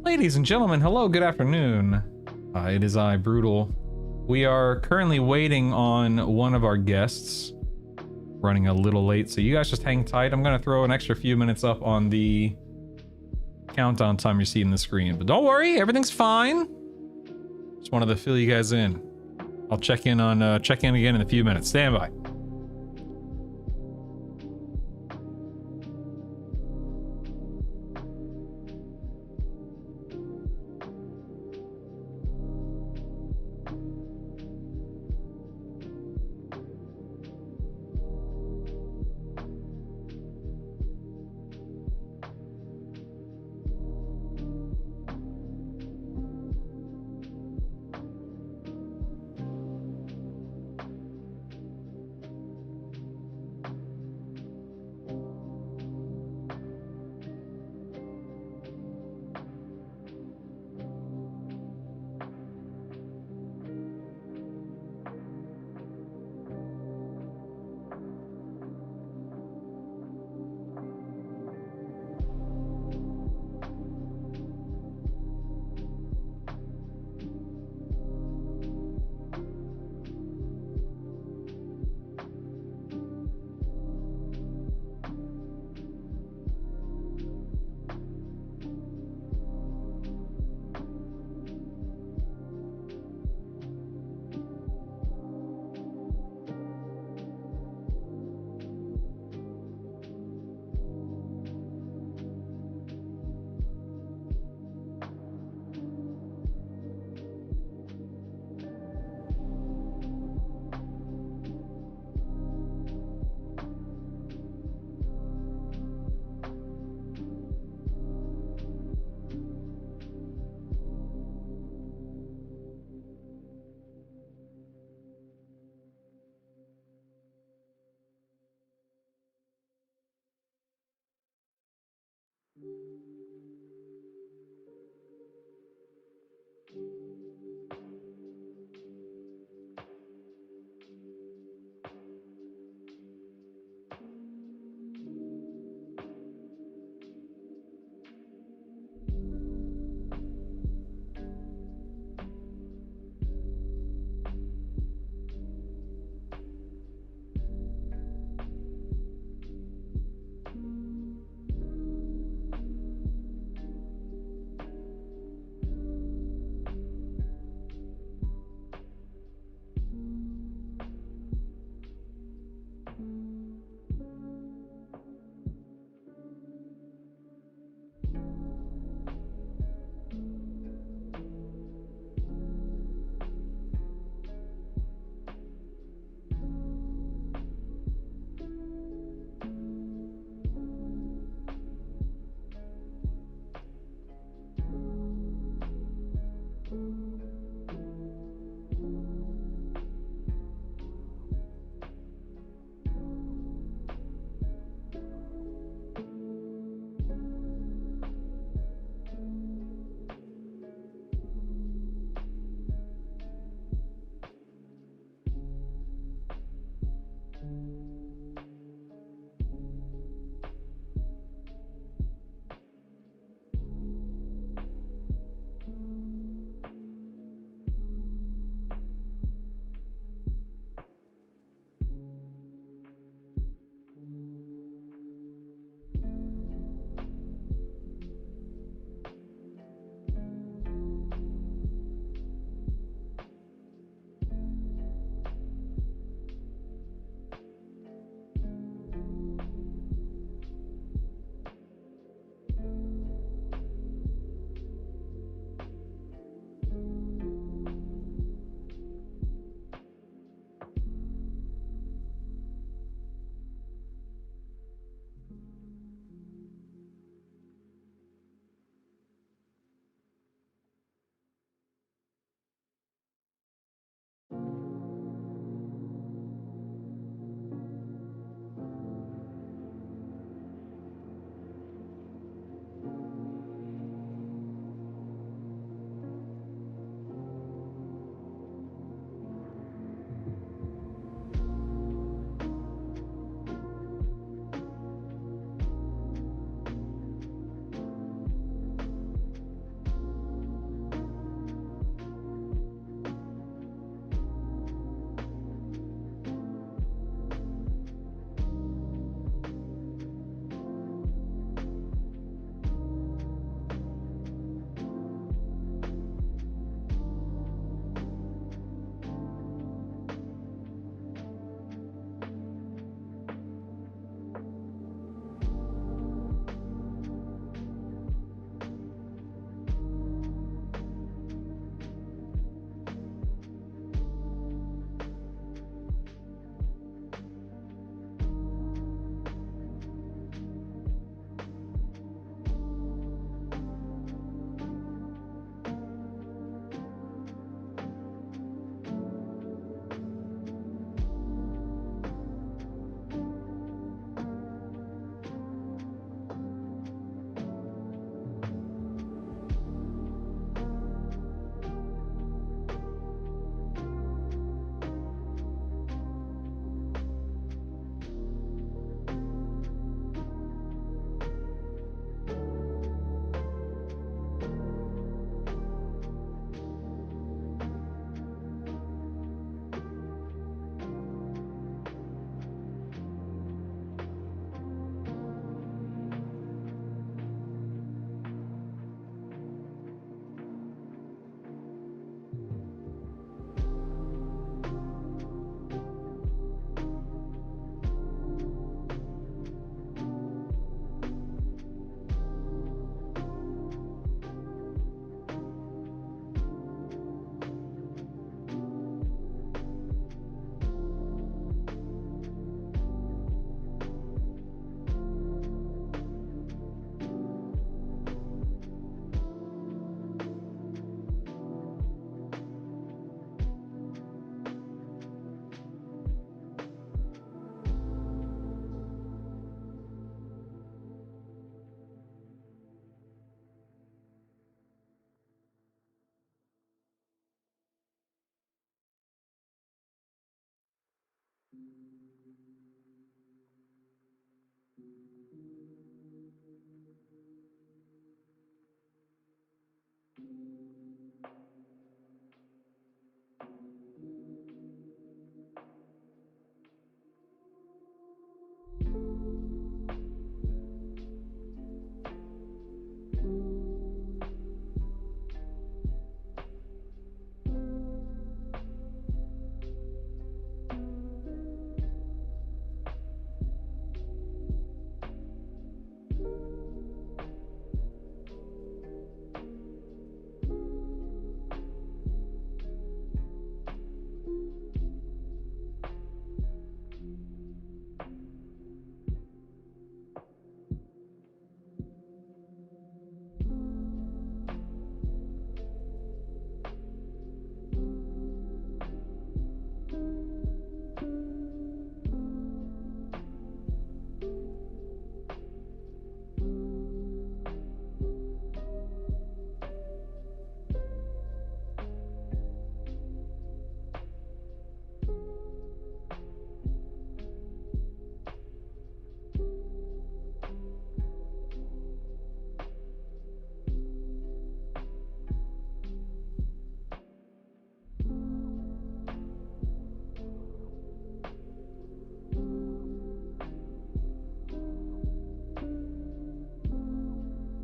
Ladies and gentlemen, hello, good afternoon. It is I, Brutal. We are currently waiting on one of our guests. Running a little late, so you guys just hang tight. I'm gonna throw an extra few minutes up on the countdown time you see in the screen. But don't worry, everything's fine. Just wanted to fill you guys in. I'll check in again in a few minutes. Stand by.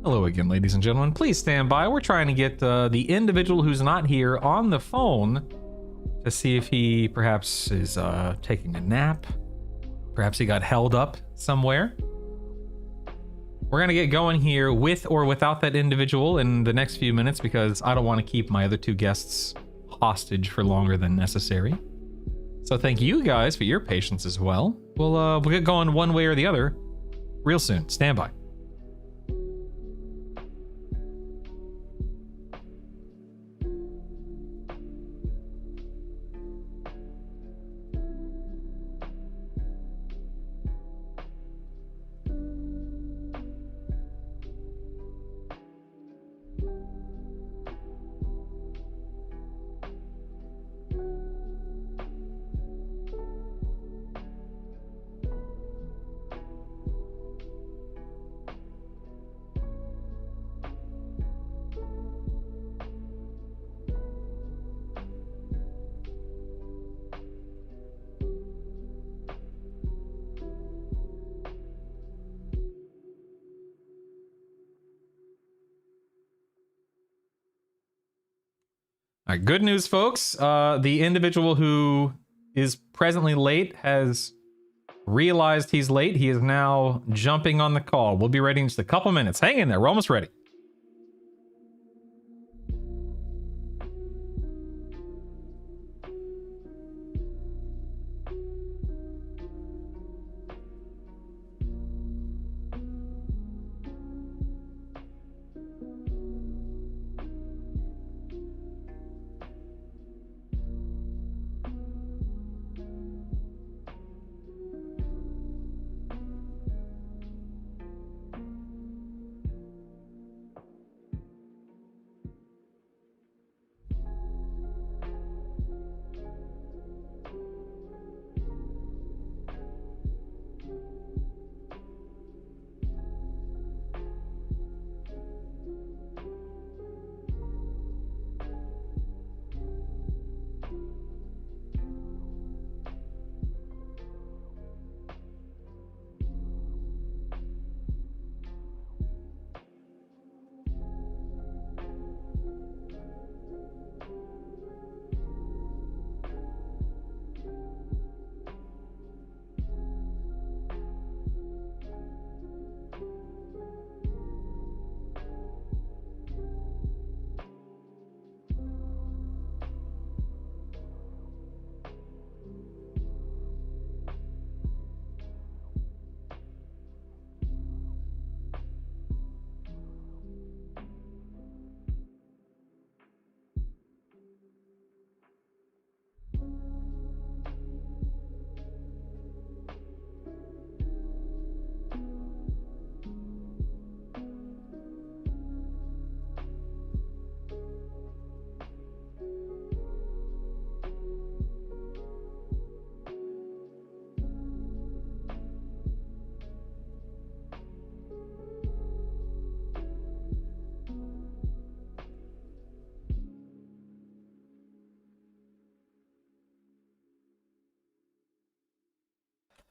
Hello again, ladies and gentlemen. Please stand by. We're trying to get the individual who's not here on the phone to see if he perhaps is taking a nap. Perhaps he got held up somewhere. We're going to get going here with or without that individual in the next few minutes because I don't want to keep my other two guests hostage for longer than necessary. So thank you guys for your patience as well. We'll get going one way or the other real soon. Stand by. All right, good news, folks. The individual who is presently late has realized he's late. He is now jumping on the call. We'll be ready in just a couple minutes. Hang in there. We're almost ready.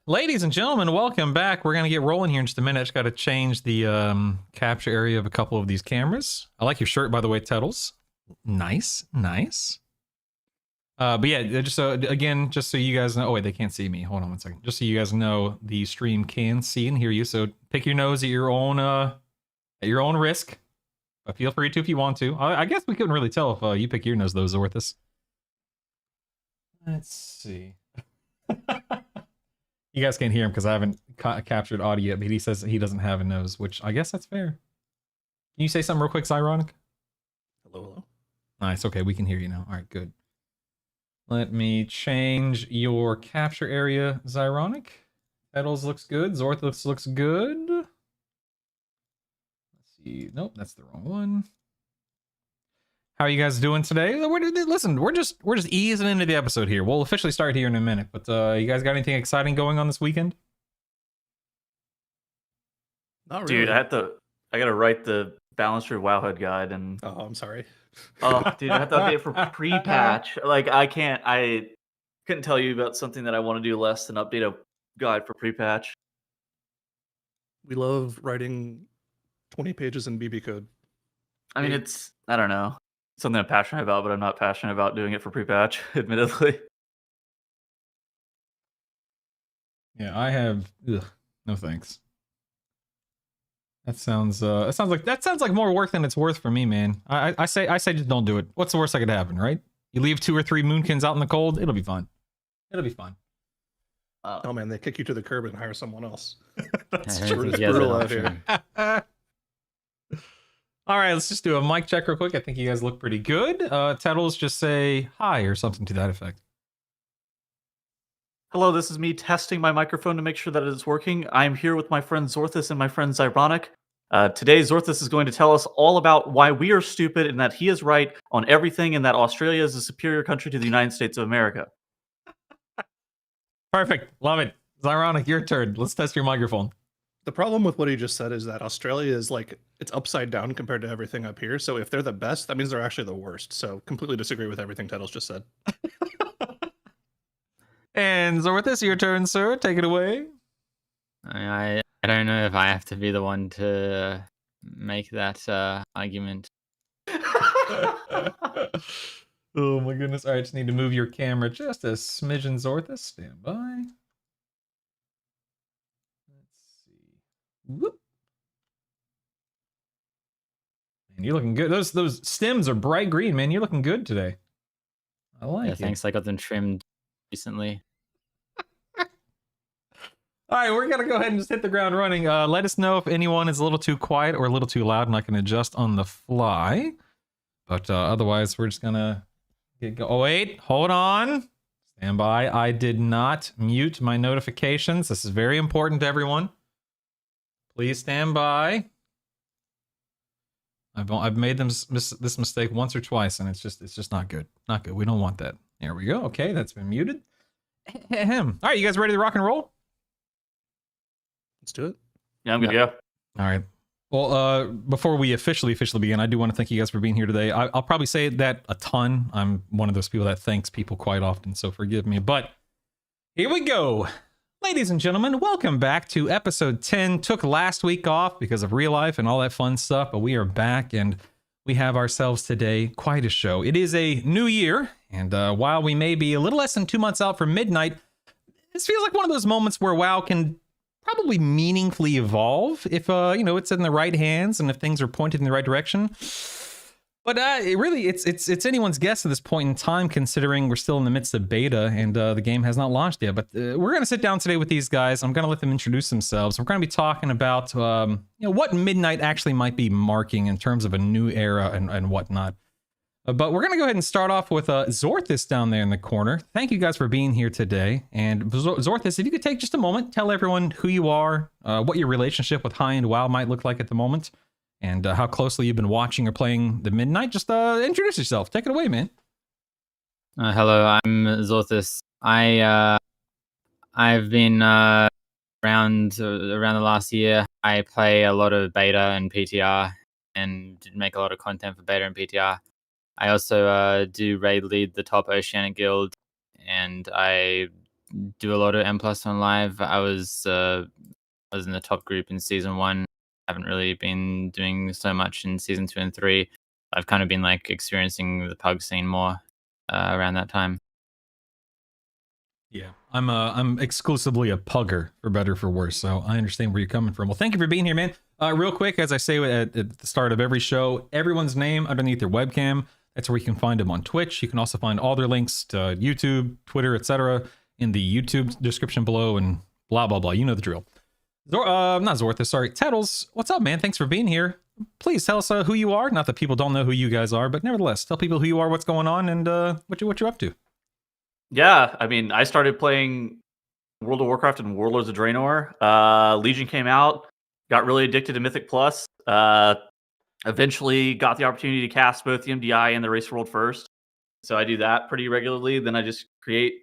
Ladies and gentlemen, welcome back. We're going to get rolling here in just a minute. I just got to change the capture area of a couple of these cameras. I like your shirt, by the way, Tettles. Nice, nice. But yeah, just so again, just so you guys know. Oh wait, they can't see me. Hold on one second. Just so you guys know, the stream can see and hear you. So pick your nose at your own risk. But feel free to if you want to. I guess we couldn't really tell if you pick your nose, though, Zorthus. Let's see. You guys can't hear him because I haven't captured audio yet, but he says he doesn't have a nose, which I guess that's fair. Can you say something real quick, Zyronic? Hello, hello. Nice. Okay, we can hear you now. All right, good. Let me change your capture area, Zyronic. Petals looks good. Zorthus looks good. Let's see. Nope, that's the wrong one. How are you guys doing today? Listen, we're just easing into the episode here. We'll officially start here in a minute, but you guys got anything exciting going on this weekend? Not really. Dude, I gotta write the Balanced Wowhead guide, and Oh, I'm sorry. dude, I have to update it for pre-patch. Like, I couldn't tell you about something that I want to do less than update a guide for pre-patch. We love writing 20 pages in BB code. I mean, I don't know, something I'm passionate about, but I'm not passionate about doing it for pre-patch, admittedly. Yeah, I have. Ugh, no thanks. That sounds like more work than it's worth for me, man. I say just don't do it. What's the worst that could happen, right? You leave 2 or 3 moonkins out in the cold, it'll be fun. It'll be fun. Oh man, they kick you to the curb and hire someone else. That's true. It's He has an brutal out option. here. All right, let's just do a mic check real quick. I think you guys look pretty good. Tettles, just say hi or something to that effect. Hello, this is me testing my microphone to make sure that it is working. I'm here with my friend Zorthus and my friend Zyronic. Today, Zorthus is going to tell us all about why we are stupid and that he is right on everything and that Australia is a superior country to the United States of America. Perfect. Love it. Zyronic, your turn. Let's test your microphone. The problem with what he just said is that Australia is like, it's upside down compared to everything up here. So if they're the best, that means they're actually the worst. So completely disagree with everything Titles just said. And Zorthus, your turn, sir. Take it away. I don't know if I have to be the one to make that argument. Oh my goodness. All right, just need to move your camera just a smidgen, Zorthus. Stand by. Let's see. Whoop. Man, you're looking good. Those stems are bright green, man. You're looking good today. I like Yeah, it. thanks. I got them trimmed recently. All right, we're gonna go ahead and just hit the ground running. Let us know if anyone is a little too quiet or a little too loud, and I can adjust on the fly. But otherwise, we're just gonna get go. Oh wait, hold on. Stand by. I did not mute my notifications. This is very important to everyone. Please stand by. I've made this mistake once or twice, and it's just not good. Not good. We don't want that. There we go. Okay, that's been muted. All right, you guys ready to rock and roll? Let's do it. Yeah, I'm good to go. All right. Well, before we officially begin, I do want to thank you guys for being here today. I'll probably say that a ton. I'm one of those people that thanks people quite often, so forgive me. But here we go. Ladies and gentlemen, welcome back to episode 10. Took last week off because of real life and all that fun stuff, but we are back and we have ourselves today quite a show. It is a new year, and while we may be a little less than 2 months out from midnight, this feels like one of those moments where WoW can probably meaningfully evolve if it's in the right hands and if things are pointed in the right direction. But it's anyone's guess at this point in time, considering we're still in the midst of beta and the game has not launched yet. But we're going to sit down today with these guys. I'm going to let them introduce themselves. We're going to be talking about what Midnight actually might be marking in terms of a new era and whatnot. But we're going to go ahead and start off with Zorthus down there in the corner. Thank you guys for being here today. And Zorthus, if you could take just a moment, tell everyone who you are, what your relationship with high-end WoW might look like at the moment, and how closely you've been watching or playing the Midnight. Just introduce yourself. Take it away, man. Hello, I'm Zorthus. I've been around the last year. I play a lot of beta and PTR and make a lot of content for beta and PTR. I also do raid lead the top Oceanic Guild, and I do a lot of M Plus on live. I was in the top group in season 1. Haven't really been doing so much in season 2 and 3. I've kind of been like experiencing the pug scene more around that time. Yeah, I'm exclusively a pugger, for better or for worse, so I understand where you're coming from. Well, thank you for being here, man. Real quick, as I say at the start of every show, everyone's name underneath their webcam. That's where you can find them on Twitch. You can also find all their links to YouTube, Twitter, etc. in the YouTube description below, and blah blah blah. You know the drill. Not Zorthus, sorry, Tettles. What's up, man? Thanks for being here. Please tell us who you are. Not that people don't know who you guys are, but nevertheless, tell people who you are, what's going on, and what you're up to. Yeah, I mean, I started playing World of Warcraft and Warlords of Draenor. Legion came out, got really addicted to Mythic Plus. Eventually got the opportunity to cast both the MDI and the Race World First. So I do that pretty regularly. Then I just create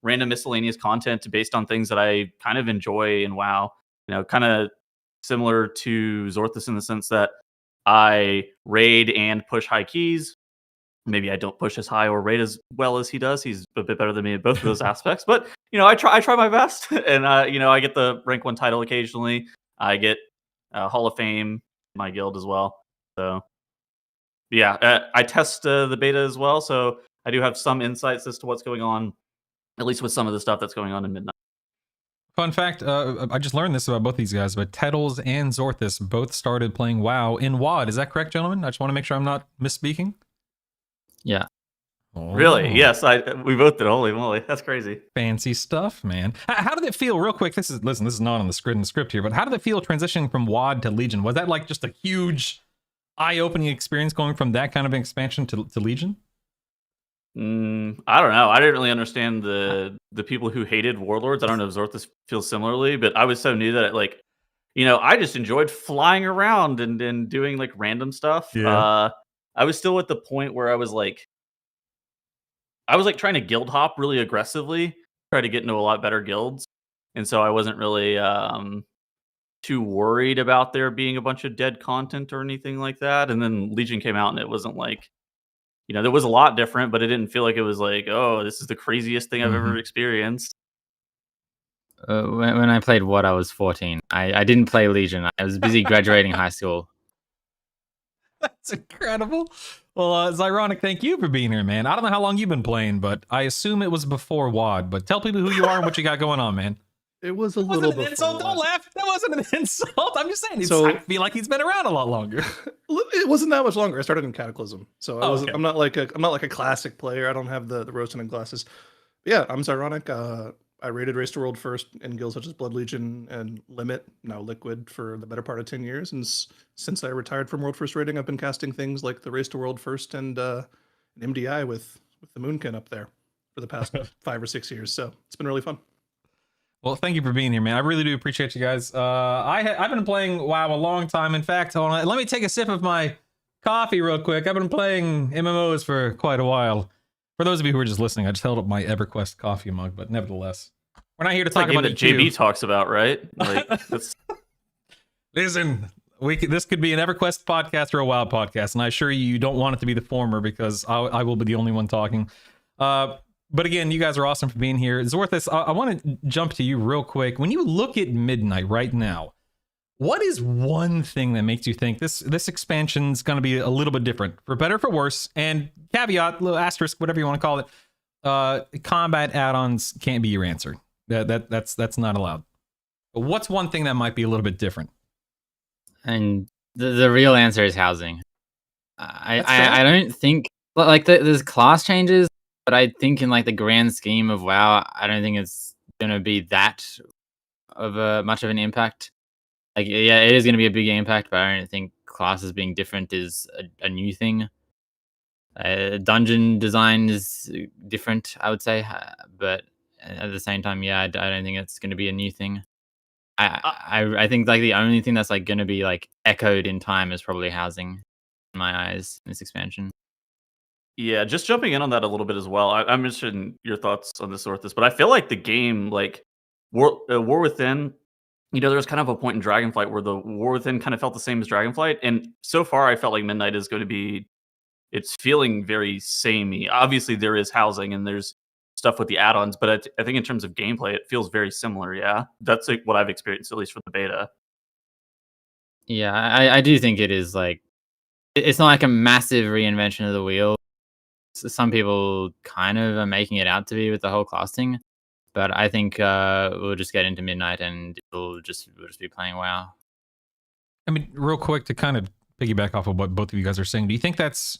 random miscellaneous content based on things that I kind of enjoy in WoW. You know, kind of similar to Zorthus in the sense that I raid and push high keys. Maybe I don't push as high or rate as well as he does. He's a bit better than me in both of those aspects. But you know, I try my best, and you know, I get the rank 1 title occasionally. I get Hall of Fame in my guild as well. So yeah, I test the beta as well, so I do have some insights as to what's going on, at least with some of the stuff that's going on in Midnight. Fun fact, I just learned this about both these guys, but Tettles and Zorthus both started playing WoW in WoD. Is that correct, gentlemen? I just want to make sure I'm not misspeaking. Yeah. Oh. Really? Yes, we both did. Holy moly, that's crazy. Fancy stuff, man. How did it feel, real quick? This is not on the script here, but how did it feel transitioning from WoD to Legion? Was that like just a huge eye-opening experience going from that kind of an expansion to Legion? I don't know. I didn't really understand the people who hated Warlords. I don't know if Zorthus feels similarly, but I was so new that it, like, you know, I just enjoyed flying around and doing like random stuff. Yeah. I was still at the point where I was like trying to guild hop really aggressively, try to get into a lot better guilds, and so I wasn't really too worried about there being a bunch of dead content or anything like that. And then Legion came out, and it wasn't like, you know, there was a lot different, but it didn't feel like it was like, oh, this is the craziest thing I've ever experienced. When I played WoD, I was 14. I didn't play Legion. I was busy graduating high school. That's incredible. Well, Zyronic, thank you for being here, man. I don't know how long you've been playing, but I assume it was before WoD. But tell people who you are and what you got going on, man. It was a That little wasn't an before. insult. Don't laugh. That wasn't an insult. I'm just saying. So- I feel like he's been around a lot longer. It wasn't that much longer. I started in Cataclysm, so I Oh, wasn't. okay. I'm not like a classic player. I don't have the rose-tinted glasses. But yeah, I'm Zyronic. I rated Race to World First in guilds such as Blood Legion and Limit, now Liquid, for the better part of 10 years. And since I retired from World First rating, I've been casting things like the Race to World First and an MDI with the Moonkin up there for the past 5 or 6 years. So it's been really fun. Well, thank you for being here, man. I really do appreciate you guys. I've been playing WoW a long time. In fact, hold on, let me take a sip of my coffee real quick. I've been playing MMOs for quite a while. For those of you who are just listening, I just held up my EverQuest coffee mug, but nevertheless, we're not here to It's like talk about that EQ. JB talks about, right? Like, that's, Listen, this could be an EverQuest podcast or a WoW podcast, and I assure you don't want it to be the former because I will be the only one talking. But again, you guys are awesome for being here. Zorthus, I want to jump to you real quick. When you look at Midnight right now, what is one thing that makes you think this expansion is going to be a little bit different, for better or for worse? And caveat, little asterisk, whatever you want to call it, combat add-ons can't be your answer. That's not allowed. But what's one thing that might be a little bit different? And the real answer is housing. That's fair. I don't think like there's class changes, but I think in like the grand scheme of WoW, I don't think it's gonna be that of a much of an impact. Like, yeah, it is gonna be a big impact, but I don't think classes being different is a new thing. Dungeon design is different, I would say, but at the same time, yeah, I don't think it's gonna be a new thing. I think like the only thing that's like going to be like echoed in time is probably housing, in my eyes, in this expansion. yeah, just jumping in on that a little bit as well. I'm interested in your thoughts on this, Orthus, but I feel like the game, like War Within, you know, there was kind of a point in Dragonflight where the War Within kind of felt the same as Dragonflight, and so far I felt like Midnight is going to be, it's feeling very samey. Obviously, there is housing and there's stuff with the add-ons, but I think in terms of gameplay, it feels very similar. Yeah, that's like what I've experienced, at least for the beta. Yeah, I do think it is like it's not like a massive reinvention of the wheel. Some people kind of are making it out to be with the whole class thing, but I think we'll just get into Midnight and we'll just be playing WoW. I mean, real quick to kind of piggyback off of what both of you guys are saying, do you think that's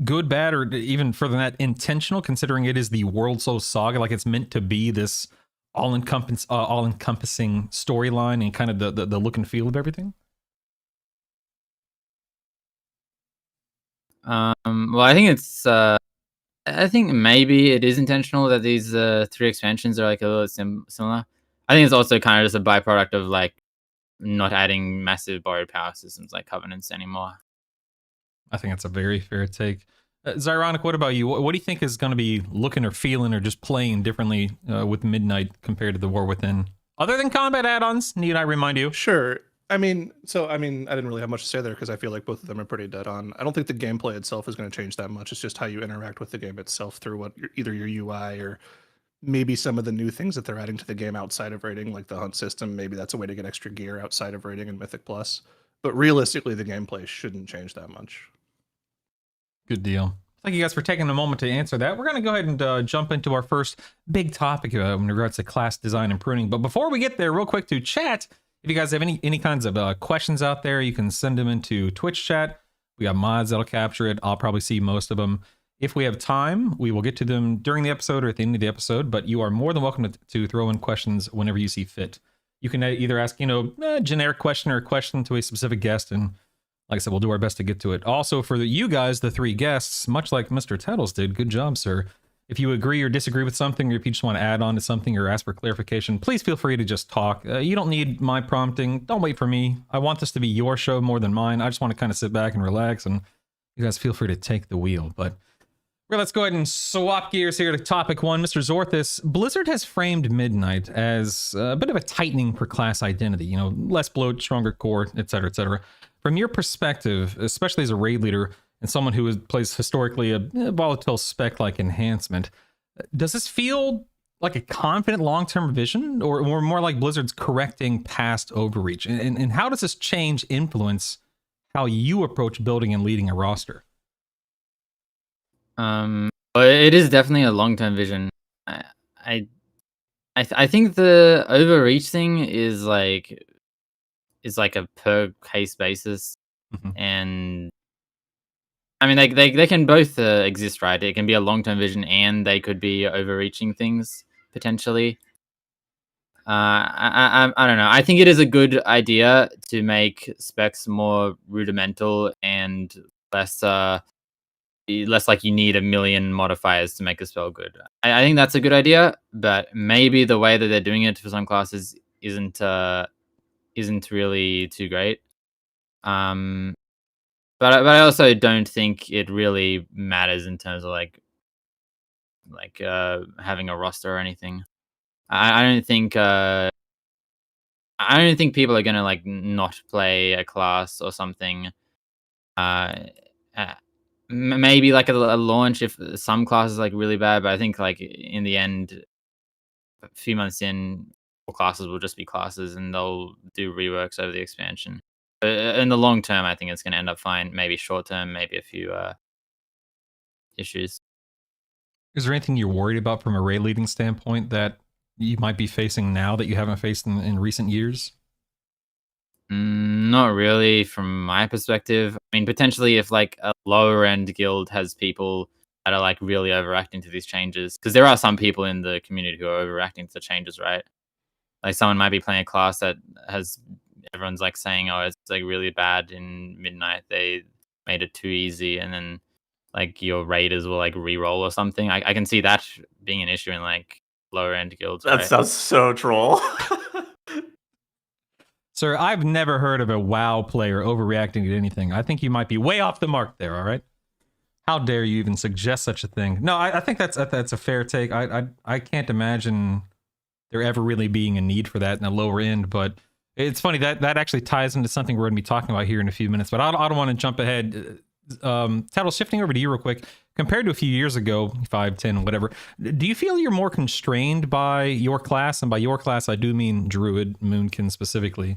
good, bad, or even further than that, intentional, considering it is the World Soul Saga? Like it's meant to be this all-encompassing storyline and kind of the look and feel of everything? Well, I think it's I think maybe it is intentional that these 3 expansions are like a little similar. I think it's also kind of just a byproduct of like not adding massive borrowed power systems like Covenants anymore. I think that's a very fair take. Zyronic, what about you? What do you think is going to be looking or feeling or just playing differently with Midnight compared to the War Within? Other than combat add-ons, need I remind you? Sure. I mean, I didn't really have much to say there because I feel like both of them are pretty dead on. I don't think the gameplay itself is going to change that much. It's just how you interact with the game itself through either your UI or maybe some of the new things that they're adding to the game outside of raiding, like the hunt system. Maybe that's a way to get extra gear outside of raiding and Mythic Plus. But realistically, the gameplay shouldn't change that much. Good deal. Thank you guys for taking a moment to answer that. We're going to go ahead and jump into our first big topic in regards to class design and pruning. But before we get there, real quick to chat, if you guys have any kinds of questions out there, you can send them into Twitch chat. We got mods that'll capture it. I'll probably see most of them. If we have time, we will get to them during the episode or at the end of the episode, but you are more than welcome to throw in questions whenever you see fit. You can either ask, a generic question or a question to a specific guest, and like I said, we'll do our best to get to it. Also, for you guys, the 3 guests, much like Mr. Tettles did, good job, sir. If you agree or disagree with something, or if you just want to add on to something or ask for clarification, please feel free to just talk. You don't need my prompting. Don't wait for me. I want this to be your show more than mine. I just want to kind of sit back and relax, and you guys feel free to take the wheel. But let's go ahead and swap gears here to topic 1. Mr. Zorthis, Blizzard has framed Midnight as a bit of a tightening per class identity. Less bloat, stronger core, etc., etc. From your perspective, especially as a raid leader and someone who plays historically a volatile spec-like enhancement, does this feel like a confident long-term vision, or more like Blizzard's correcting past overreach? And how does this change influence how you approach building and leading a roster? It is definitely a long-term vision. I think the overreach thing is like a per case basis, and I mean they can both exist, right? It can be a long-term vision, and they could be overreaching things potentially. I don't know. I think it is a good idea to make specs more rudimental and less like you need a million modifiers to make a spell good. I think that's a good idea, but maybe the way that they're doing it for some classes isn't really too great. But I also don't think it really matters in terms of like having a roster or anything. I don't think people are gonna like not play a class or something. Maybe like a launch if some classes like really bad, but I think like in the end, a few months in, all classes will just be classes and they'll do reworks over the expansion. But in the long term, I think it's going to end up fine. Maybe short term, maybe a few issues. Is there anything you're worried about from a raid leading standpoint that you might be facing now that you haven't faced in recent years? Not really from my perspective. I mean, potentially if like a lower end guild has people that are like really overreacting to these changes, because there are some people in the community who are overreacting to the changes, right? Like someone might be playing a class that has everyone's like saying, oh, it's like really bad in Midnight. They made it too easy, and then like your raiders will like re-roll or something. I can see that being an issue in like lower end guilds. That right? sounds so troll. Sir, I've never heard of a WoW player overreacting to anything. I think you might be way off the mark there, all right? How dare you even suggest such a thing? No, I think that's a fair take. I can't imagine there ever really being a need for that in the lower end, but it's funny that actually ties into something we're going to be talking about here in a few minutes, but I don't want to jump ahead. Tattle, shifting over to you real quick. Compared to a few years ago, 5, 10, whatever, do you feel you're more constrained by your class? And by your class, I do mean Druid, Moonkin specifically.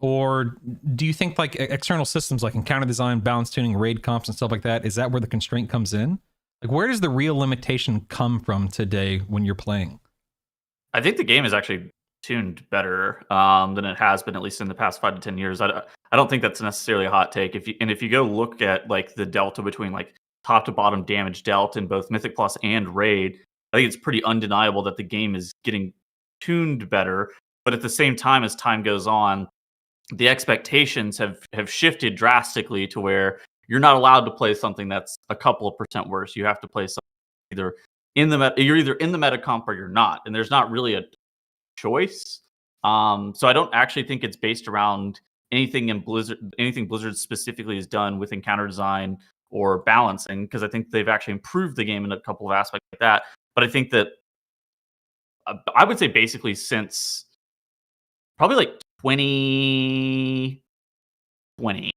Or do you think like external systems like encounter design, balance tuning, raid comps, and stuff like that, is that where the constraint comes in? Like, where does the real limitation come from today when you're playing? I think the game is actually tuned better than it has been, at least in the past 5 to 10 years. I don't think that's necessarily a hot take. If you go look at like the delta between like top to bottom damage dealt in both Mythic Plus and Raid, I think it's pretty undeniable that the game is getting tuned better. But at the same time, as time goes on, the expectations have shifted drastically to where you're not allowed to play something that's a couple of percent worse. You have to play something either you're either in the meta comp or you're not, and there's not really a choice. So I don't actually think it's based around anything Blizzard specifically has done with encounter design or balancing, because I think they've actually improved the game in a couple of aspects like that. But I think that I would say basically since probably like 2020,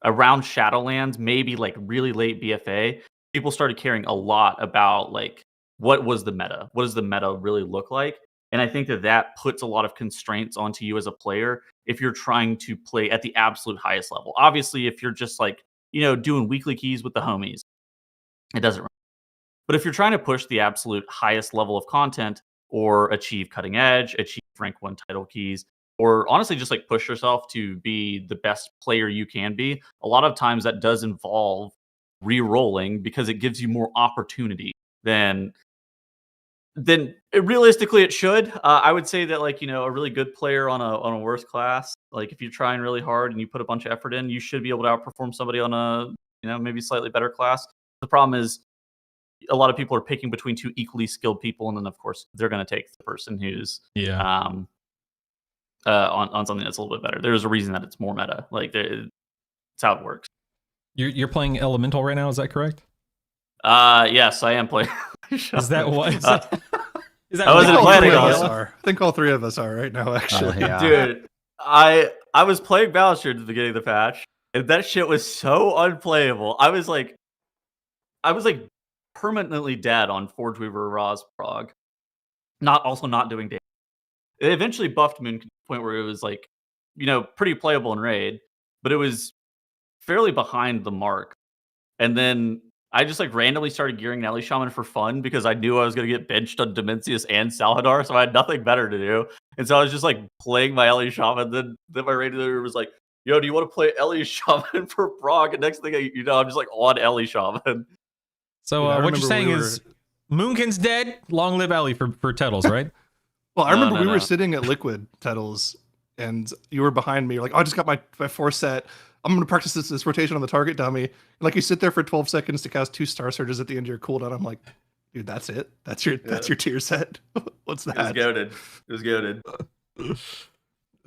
around Shadowlands, maybe like really late BFA, people started caring a lot about like what was the meta? What does the meta really look like? And I think that puts a lot of constraints onto you as a player if you're trying to play at the absolute highest level. Obviously, if you're just like, doing weekly keys with the homies, it doesn't. But if you're trying to push the absolute highest level of content or achieve cutting edge, achieve rank 1 title keys, or honestly just like push yourself to be the best player you can be, a lot of times that does involve re-rolling because it gives you more opportunity than realistically it should. I would say that like, a really good player on a worse class, like if you're trying really hard and you put a bunch of effort in, you should be able to outperform somebody on a, maybe slightly better class. The problem is a lot of people are picking between two equally skilled people, and then of course they're going to take the person who's on something that's a little bit better. There's a reason that it's more meta. Like it's how it works. You're playing Elemental right now, is that correct? Yes, I am playing. Is that what? Is that I wasn't planning on it. I think all three of us are right now, actually. yeah. Dude, I was playing Balustrade at the beginning of the patch, and that shit was so unplayable. I was like permanently dead on Forge Weaver Ra's prog. Not doing damage. It eventually buffed Moon to the point where it was like, pretty playable in Raid, but it was fairly behind the mark. And then I just like randomly started gearing Nelly Shaman for fun because I knew I was going to get benched on Dimensius and Salhadar, so I had nothing better to do. And so I was just like playing my Ellie Shaman. Then my raid leader was like, "Yo, do you want to play Ellie Shaman for prog?" And next thing I'm just like on Ellie Shaman. So what you're saying is Moonkin's dead. Long live Ellie for Tettles, right? Well, I remember we were sitting at Liquid, Tettles, and you were behind me. You're like, "Oh, I just got my 4 set. I'm going to practice this rotation on the target dummy." And like you sit there for 12 seconds to cast 2 Star Surges at the end of your cooldown. I'm like, dude, that's it? That's your tier set? What's that? It was goated.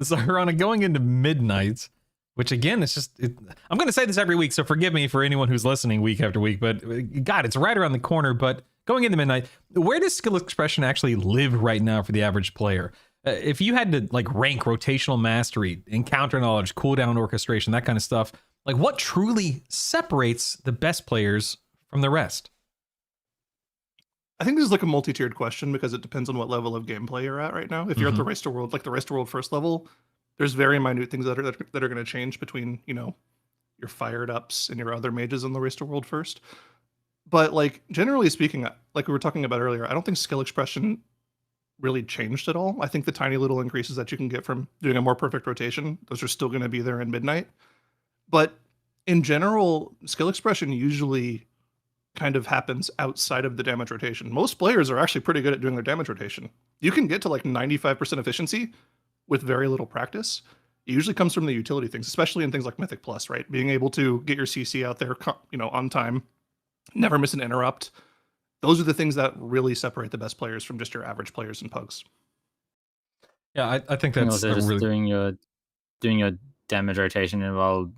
So ironic, going into Midnight, which again, it's just, I'm going to say this every week, so forgive me for anyone who's listening week after week, but God, it's right around the corner. But going into Midnight, where does skill expression actually live right now for the average player? If you had to like rank rotational mastery, encounter knowledge, cooldown orchestration, that kind of stuff, like what truly separates the best players from the rest? I think this is like a multi-tiered question because it depends on what level of gameplay you're at right now. If you're at the Race to World, like the Race to World first level, there's very minute things that are going to change between, your fired ups and your other mages on the Race to World first. But like generally speaking, like we were talking about earlier, I don't think skill expression really changed at all. I think the tiny little increases that you can get from doing a more perfect rotation, those are still going to be there in Midnight. But in general, skill expression usually kind of happens outside of the damage rotation. Most players are actually pretty good at doing their damage rotation. You can get to like 95% efficiency with very little practice. It usually comes from the utility things, especially in things like Mythic Plus, right? Being able to get your CC out there, on time, never miss an interrupt. Those are the things that really separate the best players from just your average players and pugs. Yeah, I think that's also just doing your damage rotation while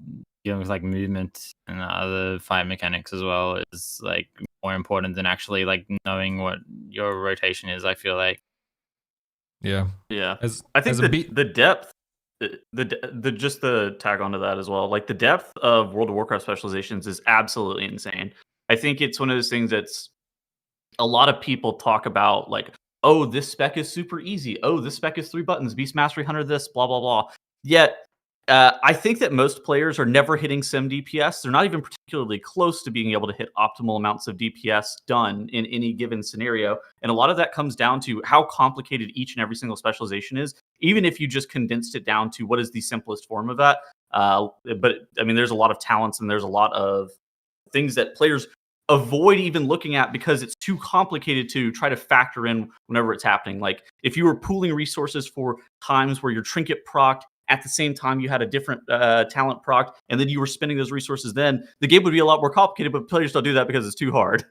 dealing with like movement and other fight mechanics as well is like more important than actually like knowing what your rotation is. I feel like. Yeah. I think the depth just the tag onto that as well. Like the depth of World of Warcraft specializations is absolutely insane. I think it's one of those things that's a lot of people talk about like, oh, this spec is super easy. Oh, this spec is 3 buttons, Beast Mastery Hunter, this, blah, blah, blah. Yet, I think that most players are never hitting sim DPS. They're not even particularly close to being able to hit optimal amounts of DPS done in any given scenario. And a lot of that comes down to how complicated each and every single specialization is, even if you just condensed it down to what is the simplest form of that. But I mean, there's a lot of talents and there's a lot of things that players avoid even looking at because it's too complicated to try to factor in whenever it's happening. Like if you were pooling resources for times where your trinket procced at the same time you had a different talent proc, and then you were spending those resources, then the game would be a lot more complicated, but players don't do that because it's too hard.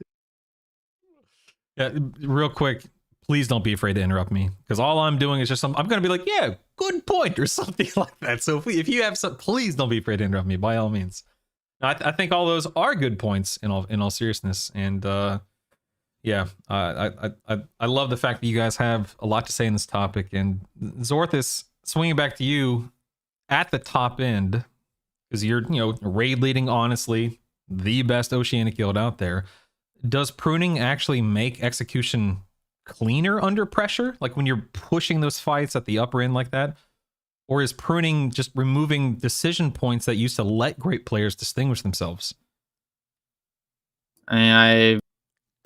Yeah, real quick, please don't be afraid to interrupt me, because all I'm doing is just I'm going to be like, yeah, good point, or something like that. So if you have some, please don't be afraid to interrupt me, by all means. I think all those are good points in all seriousness, and yeah, I love the fact that you guys have a lot to say in this topic. And Zorthis, swinging back to you at the top end, because you're raid leading, honestly the best Oceanic guild out there. Does pruning actually make execution cleaner under pressure, like when you're pushing those fights at the upper end like that? Or is pruning just removing decision points that used to let great players distinguish themselves? I mean,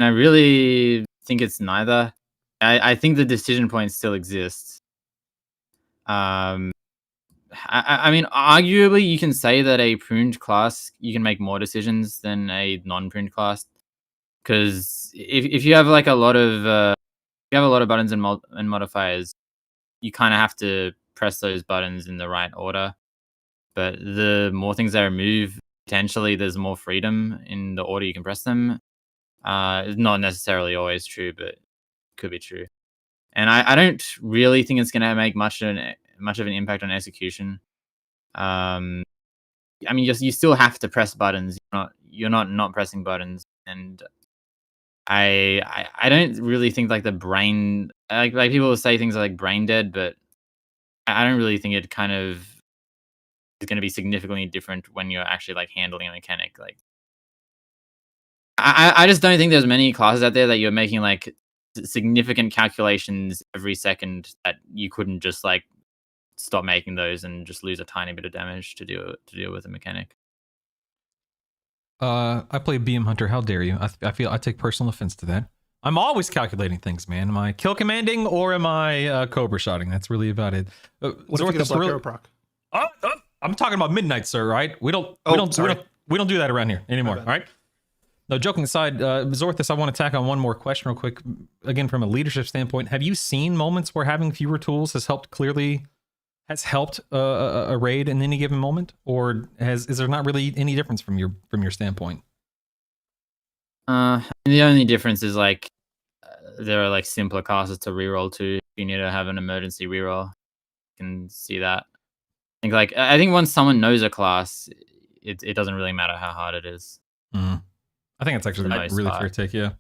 I really think it's neither. I think the decision points still exist. I mean, arguably, you can say that a pruned class, you can make more decisions than a non-pruned class. Because if you have like a lot of buttons and modifiers, you kind of have to press those buttons in the right order. But the more things they remove, potentially there's more freedom in the order you can press them. It's not necessarily always true, but could be true. And I don't really think it's going to make much of an impact on execution. I mean, you still have to press buttons. You're not pressing buttons, and I don't really think like the brain, like people will say things like brain dead, but I don't really think it kind of is going to be significantly different when you're actually like handling a mechanic. Like, I just don't think there's many classes out there that you're making like significant calculations every second that you couldn't just like stop making those and just lose a tiny bit of damage to deal with a mechanic. I play BM Hunter. How dare you? I feel I take personal offense to that. I'm always calculating things, man. Am I kill commanding or am I Cobra shotting? That's really about it. What if you get a Black Arrow proc? I'm talking about Midnight, sir. Right? We don't do that around here anymore. All right. No, joking aside, Zorthis, I want to tack on one more question real quick. Again, from a leadership standpoint, have you seen moments where having fewer tools has helped a raid in any given moment, or is there not really any difference from your standpoint? The only difference is like there are like simpler classes to reroll to. If you need to have an emergency reroll, you can see that. I think once someone knows a class, it doesn't really matter how hard it is. Mm. I think it's actually really fair take. Yeah.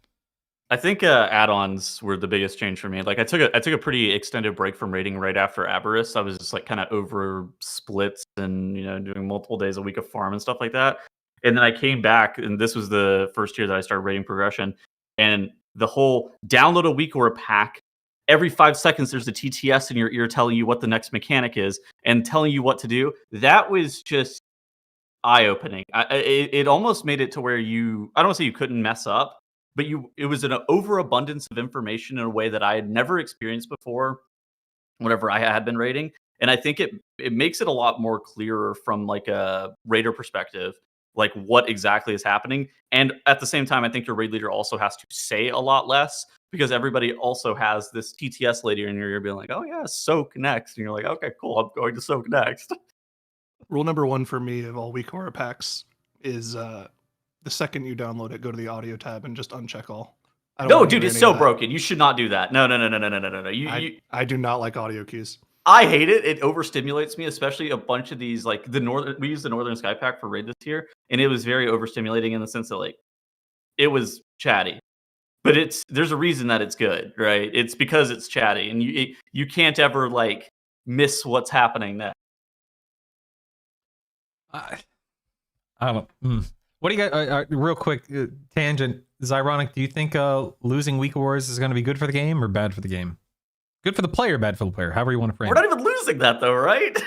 I think add-ons were the biggest change for me. Like I took a pretty extended break from raiding right after Aberrus. I was just like kind of over splits and doing multiple days a week of farm and stuff like that. And then I came back, and this was the first year that I started raiding progression. And the whole download a week or a pack. Every 5 seconds, there's a TTS in your ear telling you what the next mechanic is and telling you what to do. That was just eye-opening. It almost made it to where I don't want to say you couldn't mess up, but it was an overabundance of information in a way that I had never experienced before whenever I had been raiding. And I think it makes it a lot more clearer from like a raider perspective, like what exactly is happening. And at the same time, I think your raid leader also has to say a lot less, because everybody also has this TTS lady in your ear being like, oh yeah, soak next. And you're like, okay, cool, I'm going to soak next. Rule number 1 for me of all weak horror packs is the second you download it, go to the audio tab and just uncheck all. No, dude, it's so broken. You should not do that. No. I do not like audio keys. I hate it. It overstimulates me, especially a bunch of these, like we used the Northern Sky Pack for raid this year, and it was very overstimulating in the sense that like it was chatty. But there's a reason that it's good, right? It's because it's chatty, and you can't ever like miss what's happening next. I don't. What do you got? Real quick tangent. Zyronic, do you think losing Week Wars is going to be good for the game or bad for the game? Good for the player, bad for the player. However you want to frame We're it. not even losing that though, right?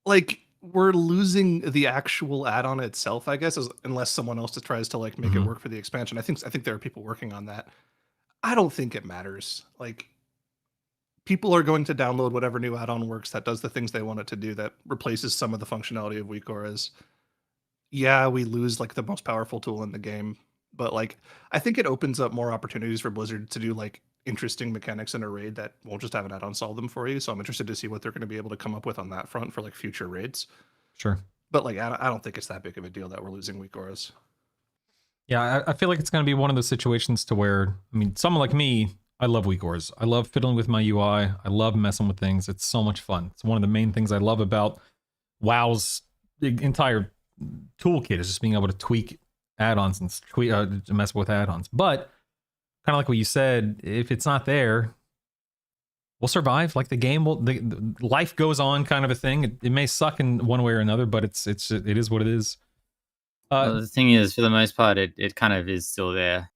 Like, we're losing the actual add-on itself, I guess, unless someone else tries to like make it work for the expansion. I think there are people working on that. I don't think it matters. Like, people are going to download whatever new add-on works that does the things they want it to do, that replaces some of the functionality of Weak Auras. Yeah, we lose like the most powerful tool in the game, but like I think it opens up more opportunities for Blizzard to do like interesting mechanics in a raid that won't just have an add-on solve them for you. So I'm interested to see what they're going to be able to come up with on that front for like future raids. Sure. But like I don't think it's that big of a deal that we're losing Weak Auras. Yeah, I feel like it's going to be one of those situations to where, I mean, someone like me, I love Weak Auras. I love fiddling with my UI. I love messing with things. It's so much fun. It's one of the main things I love about WoW's entire toolkit is just being able to tweak add-ons and mess with add-ons. But kind of like what you said, if it's not there, we'll survive. Like the game will, the life goes on, kind of a thing. It may suck in one way or another, but it is what it is. Well, the thing is, for the most part, it kind of is still there.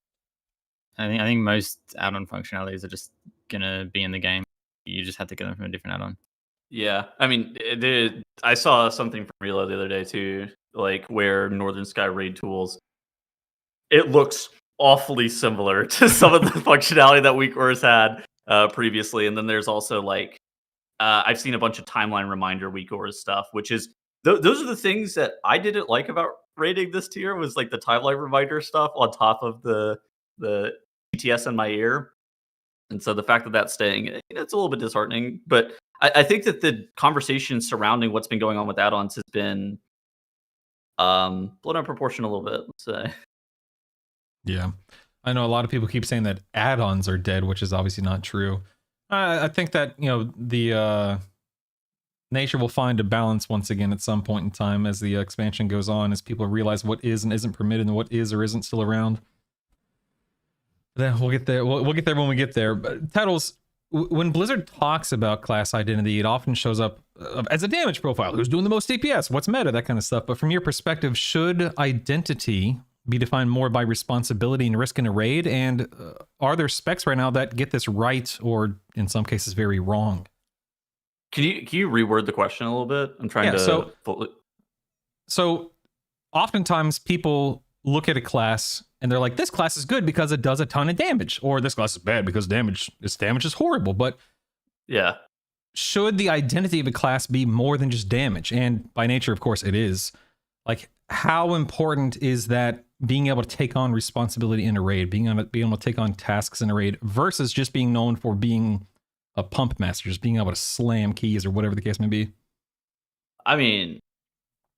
I think most add-on functionalities are just gonna be in the game. You just have to get them from a different add-on. Yeah, I mean, I saw something from Relo the other day too, like where Northern Sky raid tools. It looks awfully similar to some of the functionality that Weak Auras had previously, and then there's also like I've seen a bunch of timeline reminder Weak Auras stuff, which is those are the things that I didn't like about rating this tier, was like the timeline reminder stuff on top of the ETS in my ear. And so the fact that that's staying, it's a little bit disheartening. But I think that the conversation surrounding what's been going on with add-ons has been blown out of proportion a little bit, let's say. Yeah. I know a lot of people keep saying that add-ons are dead, which is obviously not true. I think that, you know, the nature will find a balance once again at some point in time as the expansion goes on, as people realize what is and isn't permitted and what is or isn't still around. Then we'll get there. We'll get there when we get there. But Titles, when Blizzard talks about class identity, it often shows up as a damage profile. Who's doing the most DPS? What's meta? That kind of stuff. But from your perspective, should identity be defined more by responsibility and risk in a raid? And are there specs right now that get this right, or in some cases very wrong? Can you reword the question a little bit? I'm trying to. So oftentimes people look at a class and they're like, this class is good because it does a ton of damage, or this class is bad because damage is horrible. But yeah, should the identity of a class be more than just damage? And by nature, of course, it is. Like, how important is that being able to take on responsibility in a raid, being able to take on tasks in a raid, versus just being known for being a pump master, just being able to slam keys or whatever the case may be? I mean,